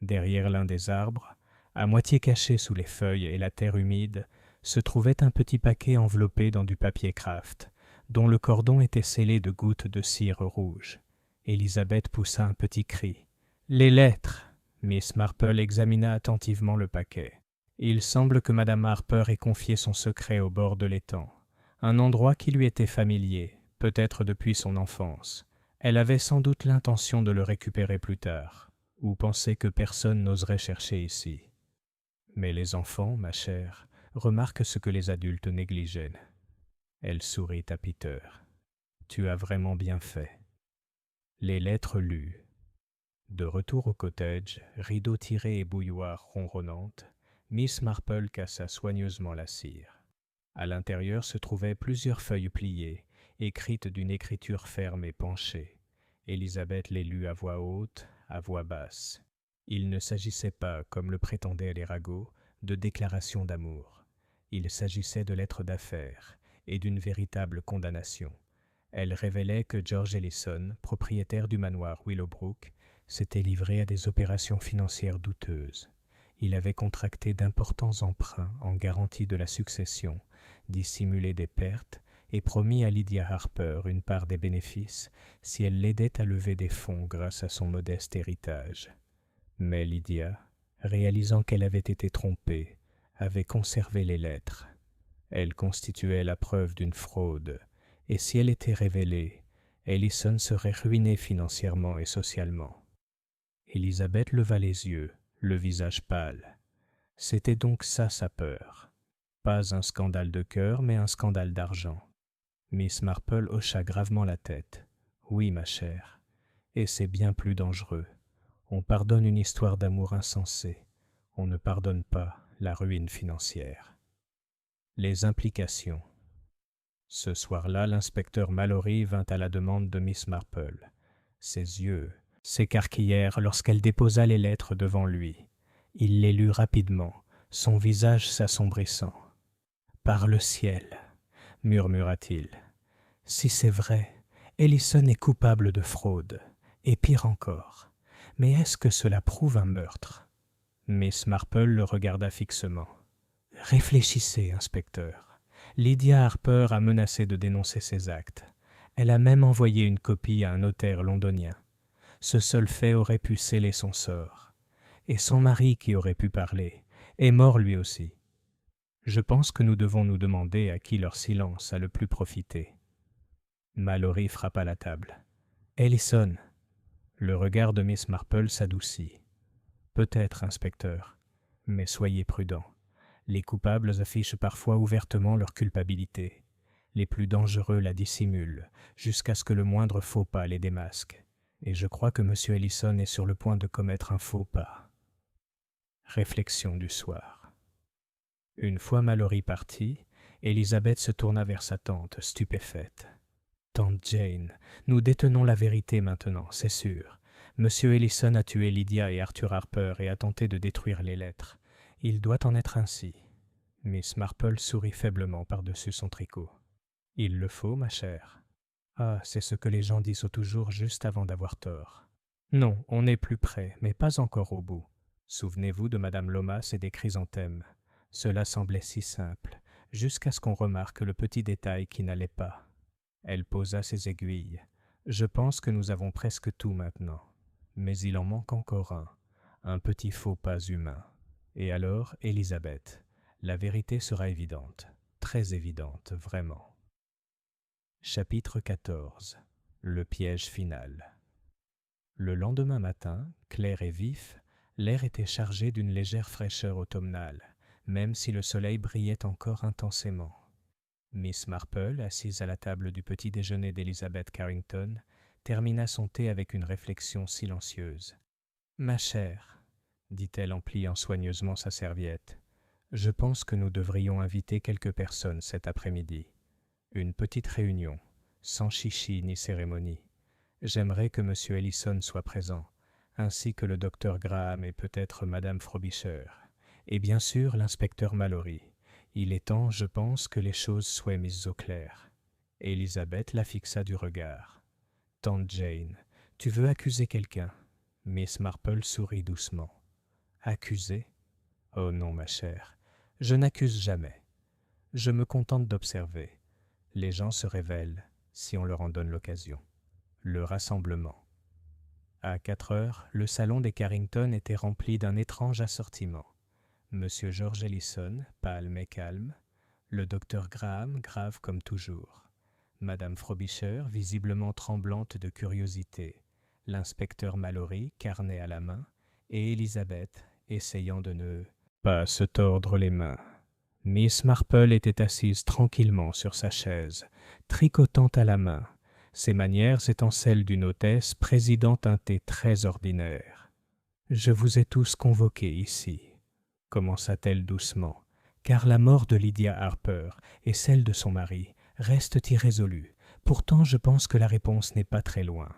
Derrière l'un des arbres, à moitié caché sous les feuilles et la terre humide, se trouvait un petit paquet enveloppé dans du papier kraft, dont le cordon était scellé de gouttes de cire rouge. Élisabeth poussa un petit cri. « Les lettres !» Miss Marple examina attentivement le paquet. Il semble que madame Harper ait confié son secret au bord de l'étang, un endroit qui lui était familier, peut-être depuis son enfance. Elle avait sans doute l'intention de le récupérer plus tard, ou pensait que personne n'oserait chercher ici. Mais les enfants, ma chère, remarquent ce que les adultes négligent. Elle sourit à Peter. Tu as vraiment bien fait. Les lettres lues. De retour au cottage, rideaux tirés et bouilloire ronronnante, Miss Marple cassa soigneusement la cire. À l'intérieur se trouvaient plusieurs feuilles pliées, écrites d'une écriture ferme et penchée. Élisabeth les lut à voix haute, à voix basse. Il ne s'agissait pas, comme le prétendaient les ragots, de déclarations d'amour. Il s'agissait de lettres d'affaires et d'une véritable condamnation. Elle révélait que George Ellison, propriétaire du manoir Willowbrook, s'était livré à des opérations financières douteuses. Il avait contracté d'importants emprunts en garantie de la succession, dissimulé des pertes et promis à Lydia Harper une part des bénéfices si elle l'aidait à lever des fonds grâce à son modeste héritage. Mais Lydia, réalisant qu'elle avait été trompée, avait conservé les lettres. Elles constituaient la preuve d'une fraude, et si elle était révélée, Ellison serait ruiné financièrement et socialement. Élisabeth leva les yeux, le visage pâle. C'était donc ça sa peur. Pas un scandale de cœur, mais un scandale d'argent. Miss Marple hocha gravement la tête. Oui, ma chère, et c'est bien plus dangereux. On pardonne une histoire d'amour insensée. On ne pardonne pas la ruine financière. Les implications. Ce soir-là, l'inspecteur Mallory vint à la demande de Miss Marple. Ses yeux s'écarquillèrent lorsqu'elle déposa les lettres devant lui. Il les lut rapidement, son visage s'assombrissant. « Par le ciel, murmura-t-il. Si c'est vrai, Ellison est coupable de fraude, et pire encore. Mais est-ce que cela prouve un meurtre ?» Miss Marple le regarda fixement. « Réfléchissez, inspecteur. Lydia Harper a menacé de dénoncer ses actes. Elle a même envoyé une copie à un notaire londonien. Ce seul fait aurait pu sceller son sort. Et son mari, qui aurait pu parler, est mort lui aussi. Je pense que nous devons nous demander à qui leur silence a le plus profité. » Mallory frappa la table. « Ellison !» Le regard de Miss Marple s'adoucit. « Peut-être, inspecteur, mais soyez prudent. Les coupables affichent parfois ouvertement leur culpabilité. Les plus dangereux la dissimulent, jusqu'à ce que le moindre faux pas les démasque. Et je crois que M. Ellison est sur le point de commettre un faux pas. » Réflexion du soir. Une fois Mallory parti, Élisabeth se tourna vers sa tante, stupéfaite. « Tante Jane, nous détenons la vérité maintenant, c'est sûr. M. Ellison a tué Lydia et Arthur Harper et a tenté de détruire les lettres. Il doit en être ainsi. » Miss Marple sourit faiblement par-dessus son tricot. « Il le faut, ma chère. » « Ah, c'est ce que les gens disent toujours juste avant d'avoir tort. »« Non, on est plus près, mais pas encore au bout. Souvenez-vous de Madame Lomas et des chrysanthèmes. Cela semblait si simple, jusqu'à ce qu'on remarque le petit détail qui n'allait pas. » Elle posa ses aiguilles. « Je pense que nous avons presque tout maintenant. Mais il en manque encore un petit faux pas humain. Et alors, Élisabeth, la vérité sera évidente, très évidente, vraiment. » Chapitre 14. Le piège final. Le lendemain matin, clair et vif, l'air était chargé d'une légère fraîcheur automnale, même si le soleil brillait encore intensément. Miss Marple, assise à la table du petit déjeuner d'Elizabeth Carrington, termina son thé avec une réflexion silencieuse. « Ma chère, » dit-elle en pliant soigneusement sa serviette, « je pense que nous devrions inviter quelques personnes cet après-midi. Une petite réunion, sans chichi ni cérémonie. J'aimerais que M. Ellison soit présent, ainsi que le docteur Graham et peut-être Madame Frobisher, et bien sûr l'inspecteur Mallory. Il est temps, je pense, que les choses soient mises au clair. » Élisabeth la fixa du regard. « Tante Jane, tu veux accuser quelqu'un ?» Miss Marple sourit doucement. « Accuser ? Oh non, ma chère, je n'accuse jamais. Je me contente d'observer. Les gens se révèlent, si on leur en donne l'occasion. » Le rassemblement. À 4 heures, le salon des Carrington était rempli d'un étrange assortiment. Monsieur George Ellison, pâle mais calme, le docteur Graham, grave comme toujours, Madame Frobisher, visiblement tremblante de curiosité, l'inspecteur Mallory, carnet à la main, et Élisabeth, essayant de ne pas se tordre les mains. Miss Marple était assise tranquillement sur sa chaise, tricotant à la main, ses manières étant celles d'une hôtesse présidant un thé très ordinaire. « Je vous ai tous convoqués ici, » commença-t-elle doucement, car la mort de Lydia Harper et celle de son mari restent irrésolues. Pourtant, je pense que la réponse n'est pas très loin.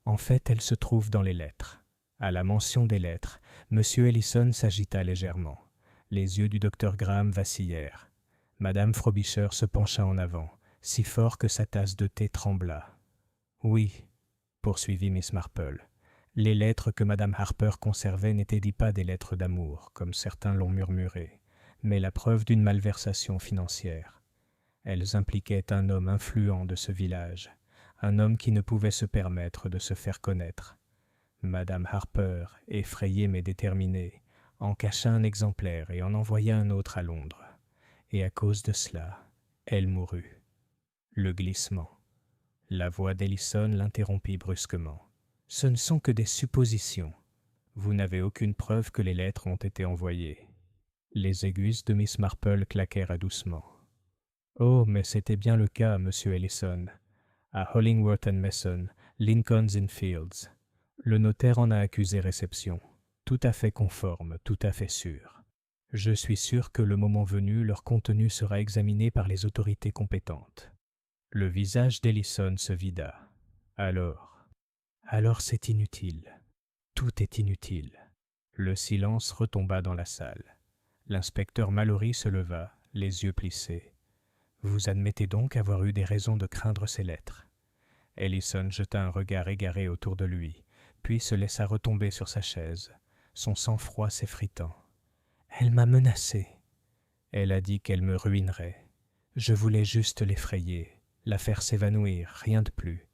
En fait, elle se trouve dans les lettres. À la mention des lettres, M. Ellison s'agita légèrement. Les yeux du docteur Graham vacillèrent. Madame Frobisher se pencha en avant, si fort que sa tasse de thé trembla. « Oui, » poursuivit Miss Marple, « les lettres que Madame Harper conservait n'étaient pas des lettres d'amour, comme certains l'ont murmuré, mais la preuve d'une malversation financière. Elles impliquaient un homme influent de ce village, un homme qui ne pouvait se permettre de se faire connaître. Madame Harper, effrayée mais déterminée, en cacha un exemplaire et en envoya un autre à Londres. Et à cause de cela, elle mourut. » Le glissement. La voix d'Ellison l'interrompit brusquement. « Ce ne sont que des suppositions. Vous n'avez aucune preuve que les lettres ont été envoyées. » Les aiguilles de Miss Marple claquèrent doucement. « Oh, mais c'était bien le cas, monsieur Ellison. À Hollingworth and Mason, Lincoln's Inn Fields. Le notaire en a accusé réception. Tout à fait conforme, tout à fait sûr. Je suis sûr que le moment venu, leur contenu sera examiné par les autorités compétentes. » Le visage d'Ellison se vida. « Alors c'est inutile. Tout est inutile. » Le silence retomba dans la salle. L'inspecteur Mallory se leva, les yeux plissés. « Vous admettez donc avoir eu des raisons de craindre ces lettres. » Ellison jeta un regard égaré autour de lui, puis se laissa retomber sur sa chaise, son sang-froid s'effritant. « Elle m'a menacé. Elle a dit qu'elle me ruinerait. Je voulais juste l'effrayer, la faire s'évanouir, rien de plus.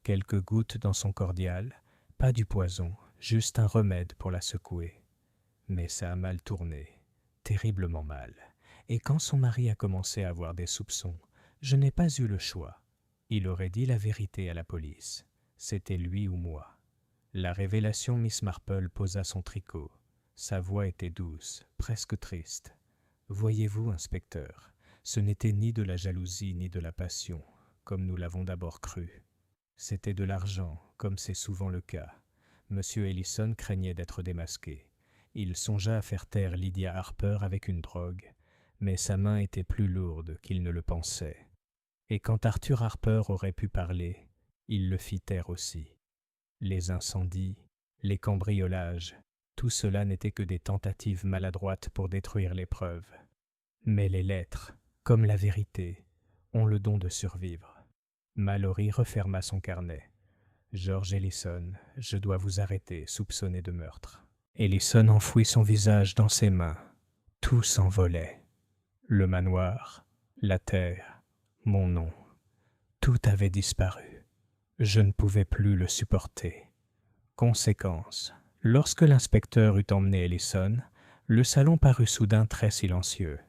Quelques gouttes dans son cordial, pas du poison, juste un remède pour la secouer. Mais ça a mal tourné, terriblement mal. Et quand son mari a commencé à avoir des soupçons, je n'ai pas eu le choix. Il aurait dit la vérité à la police. C'était lui ou moi. » La révélation Miss Marple posa son tricot. Sa voix était douce, presque triste. « Voyez-vous, inspecteur, ce n'était ni de la jalousie ni de la passion, comme nous l'avons d'abord cru. C'était de l'argent, comme c'est souvent le cas. M. Ellison craignait d'être démasqué. Il songea à faire taire Lydia Harper avec une drogue, mais sa main était plus lourde qu'il ne le pensait. Et quand Arthur Harper aurait pu parler, il le fit taire aussi. Les incendies, les cambriolages, tout cela n'était que des tentatives maladroites pour détruire les preuves. Mais les lettres, comme la vérité, ont le don de survivre. » Mallory referma son carnet. « George Ellison, je dois vous arrêter, soupçonné de meurtre. » Ellison enfouit son visage dans ses mains. Tout s'envolait. Le manoir, la terre, mon nom, tout avait disparu. Je ne pouvais plus le supporter. Conséquence, lorsque l'inspecteur eut emmené Ellison, le salon parut soudain très silencieux.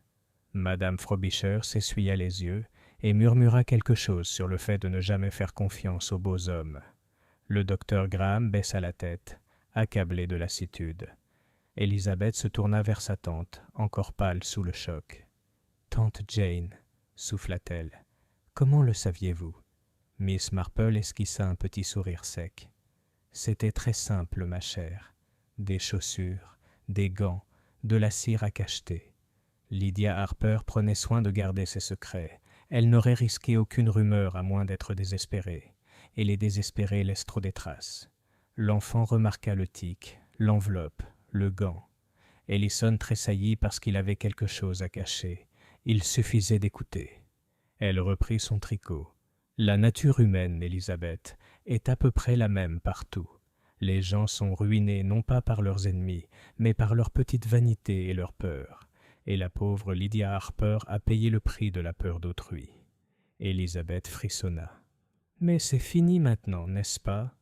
Madame Frobisher s'essuya les yeux et murmura quelque chose sur le fait de ne jamais faire confiance aux beaux hommes. Le docteur Graham baissa la tête, accablé de lassitude. Elizabeth se tourna vers sa tante, encore pâle sous le choc. « Tante Jane, » souffla-t-elle, « comment le saviez-vous » Miss Marple esquissa un petit sourire sec. « C'était très simple, ma chère. Des chaussures, des gants, de la cire à cacheter. Lydia Harper prenait soin de garder ses secrets. Elle n'aurait risqué aucune rumeur à moins d'être désespérée. Et les désespérés laissent trop des traces. » L'enfant remarqua le tic, l'enveloppe, le gant. Ellison tressaillit parce qu'il avait quelque chose à cacher. Il suffisait d'écouter. Elle reprit son tricot. « La nature humaine, Elisabeth, est à peu près la même partout. Les gens sont ruinés non pas par leurs ennemis, mais par leur petite vanité et leur peur. Et la pauvre Lydia Harper a payé le prix de la peur d'autrui. » Elisabeth frissonna. « Mais c'est fini maintenant, n'est-ce pas ?»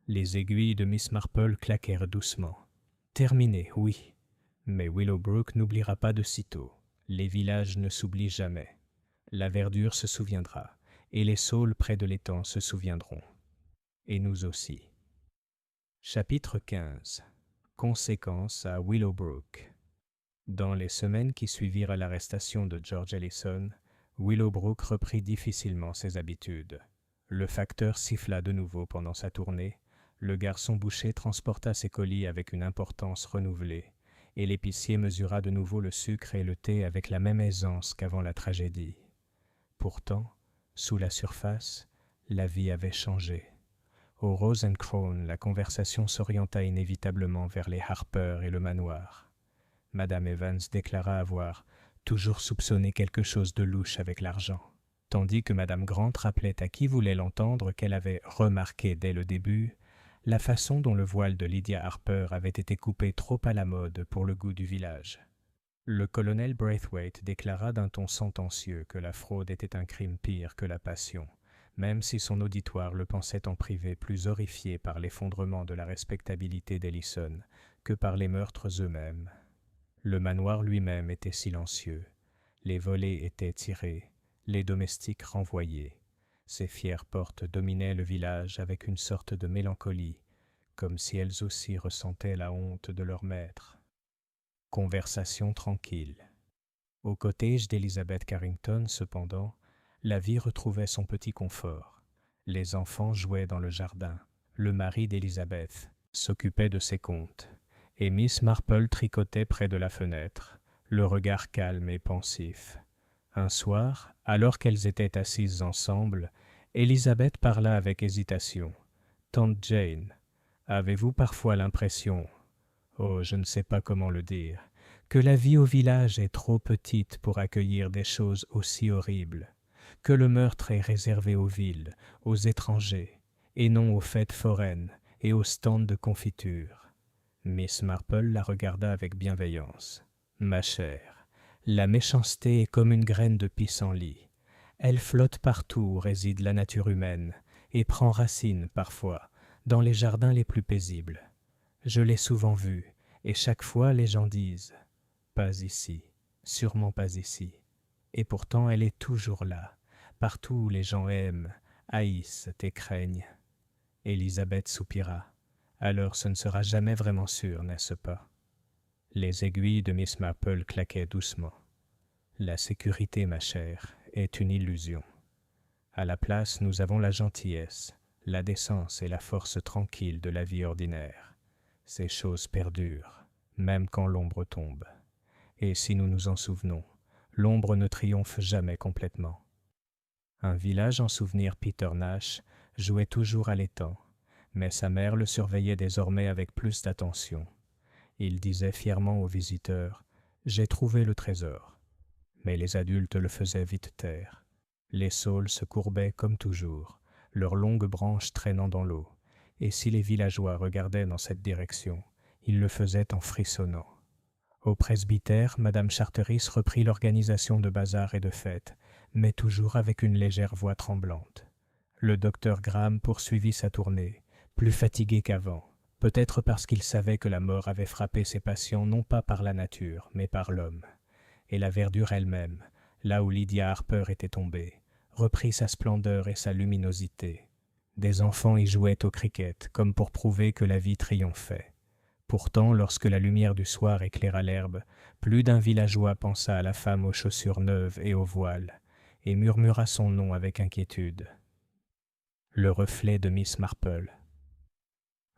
Les aiguilles de Miss Marple claquèrent doucement. « Terminé, oui. Mais Willowbrook n'oubliera pas de sitôt. Les villages ne s'oublient jamais. La verdure se souviendra, et les saules près de l'étang se souviendront. Et nous aussi. » Chapitre 15. Conséquences à Willowbrook. Dans les semaines qui suivirent l'arrestation de George Ellison, Willowbrook reprit difficilement ses habitudes. Le facteur siffla de nouveau pendant sa tournée, le garçon boucher transporta ses colis avec une importance renouvelée, et l'épicier mesura de nouveau le sucre et le thé avec la même aisance qu'avant la tragédie. Pourtant, sous la surface, la vie avait changé. Au Rose and Crown, la conversation s'orienta inévitablement vers les Harper et le manoir. Madame Evans déclara avoir toujours soupçonné quelque chose de louche avec l'argent, tandis que Madame Grant rappelait à qui voulait l'entendre qu'elle avait remarqué dès le début la façon dont le voile de Lydia Harper avait été coupé trop à la mode pour le goût du village. Le colonel Braithwaite déclara d'un ton sentencieux que la fraude était un crime pire que la passion, même si son auditoire le pensait en privé plus horrifié par l'effondrement de la respectabilité d'Ellison que par les meurtres eux-mêmes. Le manoir lui-même était silencieux, les volets étaient tirés, les domestiques renvoyés. Ces fières portes dominaient le village avec une sorte de mélancolie, comme si elles aussi ressentaient la honte de leur maître. Conversation tranquille. Au cottage d'Elizabeth Carrington, cependant, la vie retrouvait son petit confort. Les enfants jouaient dans le jardin. Le mari d'Elizabeth s'occupait de ses comptes, et Miss Marple tricotait près de la fenêtre, le regard calme et pensif. Un soir, alors qu'elles étaient assises ensemble, Elizabeth parla avec hésitation. « Tante Jane, avez-vous parfois l'impression, oh, je ne sais pas comment le dire, que la vie au village est trop petite pour accueillir des choses aussi horribles, que le meurtre est réservé aux villes, aux étrangers, et non aux fêtes foraines et aux stands de confiture ?» Miss Marple la regarda avec bienveillance. « Ma chère, la méchanceté est comme une graine de pissenlit. Elle flotte partout où réside la nature humaine et prend racine, parfois, dans les jardins les plus paisibles. Je l'ai souvent vue, et chaque fois les gens disent « Pas ici, sûrement pas ici ». Et pourtant elle est toujours là, partout où les gens aiment, haïssent et craignent. Élisabeth soupira. « Alors ce ne sera jamais vraiment sûr, n'est-ce pas ?» Les aiguilles de Miss Marple claquaient doucement. « La sécurité, ma chère, est une illusion. À la place, nous avons la gentillesse, la décence et la force tranquille de la vie ordinaire. Ces choses perdurent, même quand l'ombre tombe. Et si nous nous en souvenons, l'ombre ne triomphe jamais complètement. » Un village en souvenir Peter Nash jouait toujours à l'étang, mais sa mère le surveillait désormais avec plus d'attention. Il disait fièrement aux visiteurs « J'ai trouvé le trésor ». Mais les adultes le faisaient vite taire. Les saules se courbaient comme toujours, leurs longues branches traînant dans l'eau, et si les villageois regardaient dans cette direction, ils le faisaient en frissonnant. Au presbytère, Madame Charteris reprit l'organisation de bazar et de fêtes, mais toujours avec une légère voix tremblante. Le docteur Graham poursuivit sa tournée, plus fatigué qu'avant, peut-être parce qu'il savait que la mort avait frappé ses patients non pas par la nature, mais par l'homme. Et la verdure elle-même, là où Lydia Harper était tombée, reprit sa splendeur et sa luminosité. Des enfants y jouaient au cricket, comme pour prouver que la vie triomphait. Pourtant, lorsque la lumière du soir éclaira l'herbe, plus d'un villageois pensa à la femme aux chaussures neuves et au voile, et murmura son nom avec inquiétude. Le reflet de Miss Marple.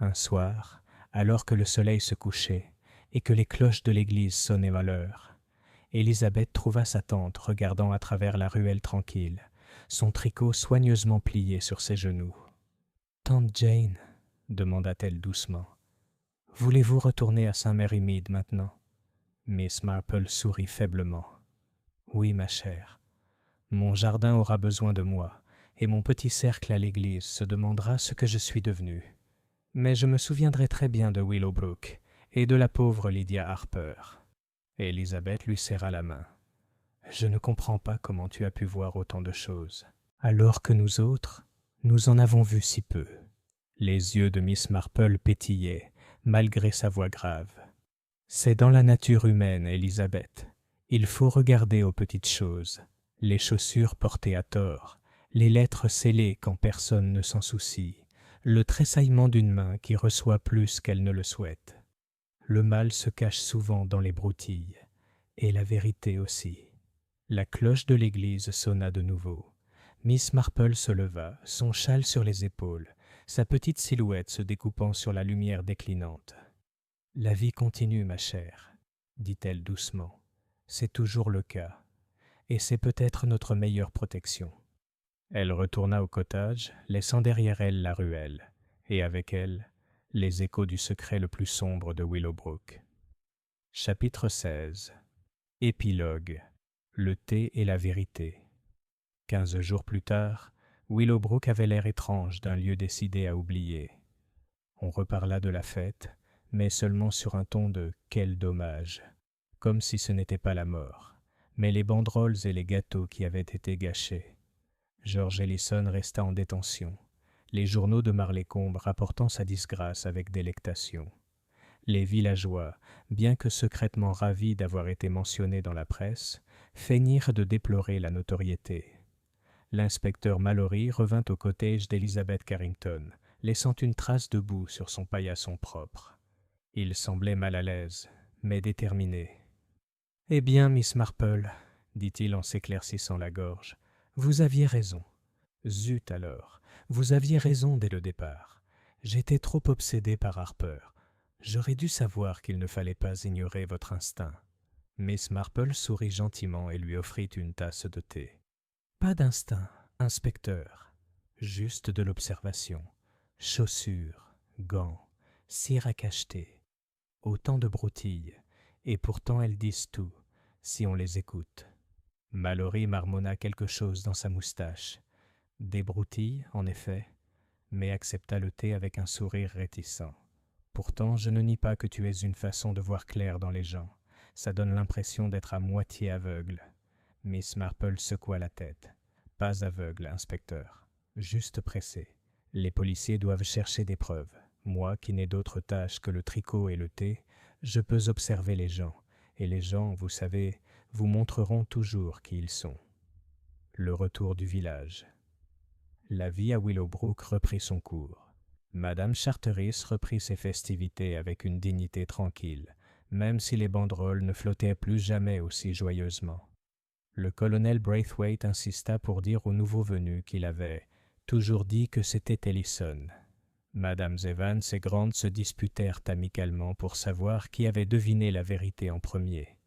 Un soir, alors que le soleil se couchait et que les cloches de l'église sonnaient à l'heure, Élisabeth trouva sa tante regardant à travers la ruelle tranquille, son tricot soigneusement plié sur ses genoux. « Tante Jane, » demanda-t-elle doucement, « voulez-vous retourner à Saint-Mary-Mead maintenant ?» Miss Marple sourit faiblement. « Oui, ma chère. Mon jardin aura besoin de moi, et mon petit cercle à l'église se demandera ce que je suis devenue. Mais je me souviendrai très bien de Willowbrook et de la pauvre Lydia Harper. » Élisabeth lui serra la main. « Je ne comprends pas comment tu as pu voir autant de choses, alors que nous autres, nous en avons vu si peu. » Les yeux de Miss Marple pétillaient, malgré sa voix grave. « C'est dans la nature humaine, Élisabeth. Il faut regarder aux petites choses, les chaussures portées à tort, les lettres scellées quand personne ne s'en soucie, le tressaillement d'une main qui reçoit plus qu'elle ne le souhaite. Le mal se cache souvent dans les broutilles, et la vérité aussi. » La cloche de l'église sonna de nouveau, Miss Marple se leva, son châle sur les épaules, sa petite silhouette se découpant sur la lumière déclinante. « La vie continue, ma chère, dit-elle doucement. C'est toujours le cas, et c'est peut-être notre meilleure protection. » Elle retourna au cottage, laissant derrière elle la ruelle, et avec elle, les échos du secret le plus sombre de Willowbrook. Chapitre 16. Épilogue. Le thé et la vérité. 15 jours plus tard, Willowbrook avait l'air étrange d'un lieu décidé à oublier. On reparla de la fête, mais seulement sur un ton de « quel dommage », comme si ce n'était pas la mort, mais les banderoles et les gâteaux qui avaient été gâchés. George Ellison resta en détention, les journaux de Marlaycombe rapportant sa disgrâce avec délectation. Les villageois, bien que secrètement ravis d'avoir été mentionnés dans la presse, feignirent de déplorer la notoriété. L'inspecteur Mallory revint au cottage d'Elizabeth Carrington, laissant une trace de boue sur son paillasson propre. Il semblait mal à l'aise, mais déterminé. « Eh bien, Miss Marple, dit-il en s'éclaircissant la gorge, vous aviez raison. Zut alors, vous aviez raison dès le départ. J'étais trop obsédé par Harper. J'aurais dû savoir qu'il ne fallait pas ignorer votre instinct. » Miss Marple sourit gentiment et lui offrit une tasse de thé. « Pas d'instinct, inspecteur. Juste de l'observation. Chaussures, gants, cire à cacheter. Autant de broutilles. Et pourtant elles disent tout, si on les écoute. » Mallory marmonna quelque chose dans sa moustache. Des broutilles, en effet, mais accepta le thé avec un sourire réticent. « Pourtant, je ne nie pas que tu aies une façon de voir clair dans les gens. Ça donne l'impression d'être à moitié aveugle. » Miss Marple secoua la tête. « Pas aveugle, inspecteur. Juste pressé. Les policiers doivent chercher des preuves. Moi, qui n'ai d'autre tâche que le tricot et le thé, je peux observer les gens. Et les gens, vous savez, vous montreront toujours qui ils sont. » Le retour du village. La vie à Willowbrook reprit son cours. Madame Charteris reprit ses festivités avec une dignité tranquille, même si les banderoles ne flottaient plus jamais aussi joyeusement. Le colonel Braithwaite insista pour dire aux nouveaux venus qu'il avait toujours dit que c'était Ellison. Madame Evans et Grant se disputèrent amicalement pour savoir qui avait deviné la vérité en premier,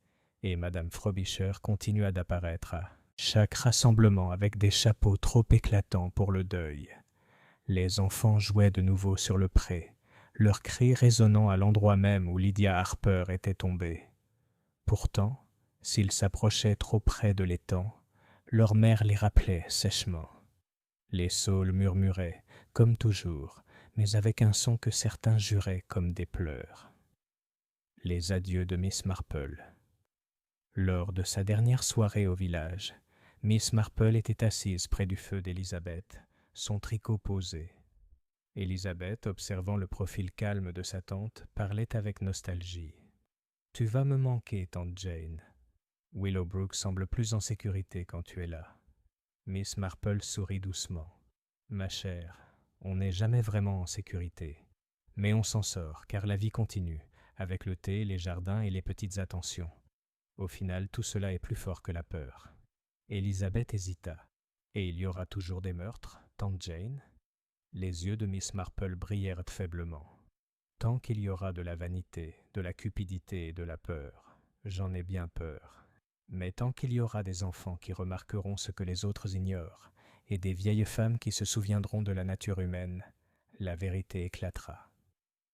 et Madame Frobisher continua d'apparaître à chaque rassemblement avec des chapeaux trop éclatants pour le deuil. Les enfants jouaient de nouveau sur le pré, leurs cris résonnant à l'endroit même où Lydia Harper était tombée. Pourtant, s'ils s'approchaient trop près de l'étang, leur mère les rappelait sèchement. Les saules murmuraient, comme toujours, mais avec un son que certains juraient comme des pleurs. Les adieux de Miss Marple. Lors de sa dernière soirée au village, Miss Marple était assise près du feu d'Elizabeth, son tricot posé. Elizabeth, observant le profil calme de sa tante, parlait avec nostalgie. « Tu vas me manquer, tante Jane. Willowbrook semble plus en sécurité quand tu es là. » Miss Marple sourit doucement. « Ma chère, on n'est jamais vraiment en sécurité. Mais on s'en sort, car la vie continue, avec le thé, les jardins et les petites attentions. Au final, tout cela est plus fort que la peur. » Elizabeth hésita. « Et il y aura toujours des meurtres, tante Jane ?» Les yeux de Miss Marple brillèrent faiblement. « Tant qu'il y aura de la vanité, de la cupidité et de la peur, j'en ai bien peur. Mais tant qu'il y aura des enfants qui remarqueront ce que les autres ignorent, et des vieilles femmes qui se souviendront de la nature humaine, la vérité éclatera. »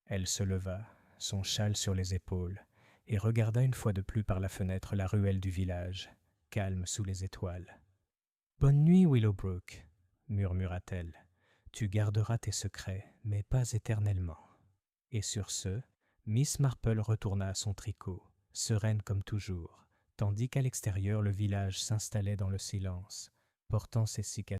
Elle se leva, son châle sur les épaules, et regarda une fois de plus par la fenêtre la ruelle du village, calme sous les étoiles. « Bonne nuit, Willowbrook, » murmura-t-elle. « Tu garderas tes secrets, mais pas éternellement. » Et sur ce, Miss Marple retourna à son tricot, sereine comme toujours, tandis qu'à l'extérieur le village s'installait dans le silence, portant ses cicatrices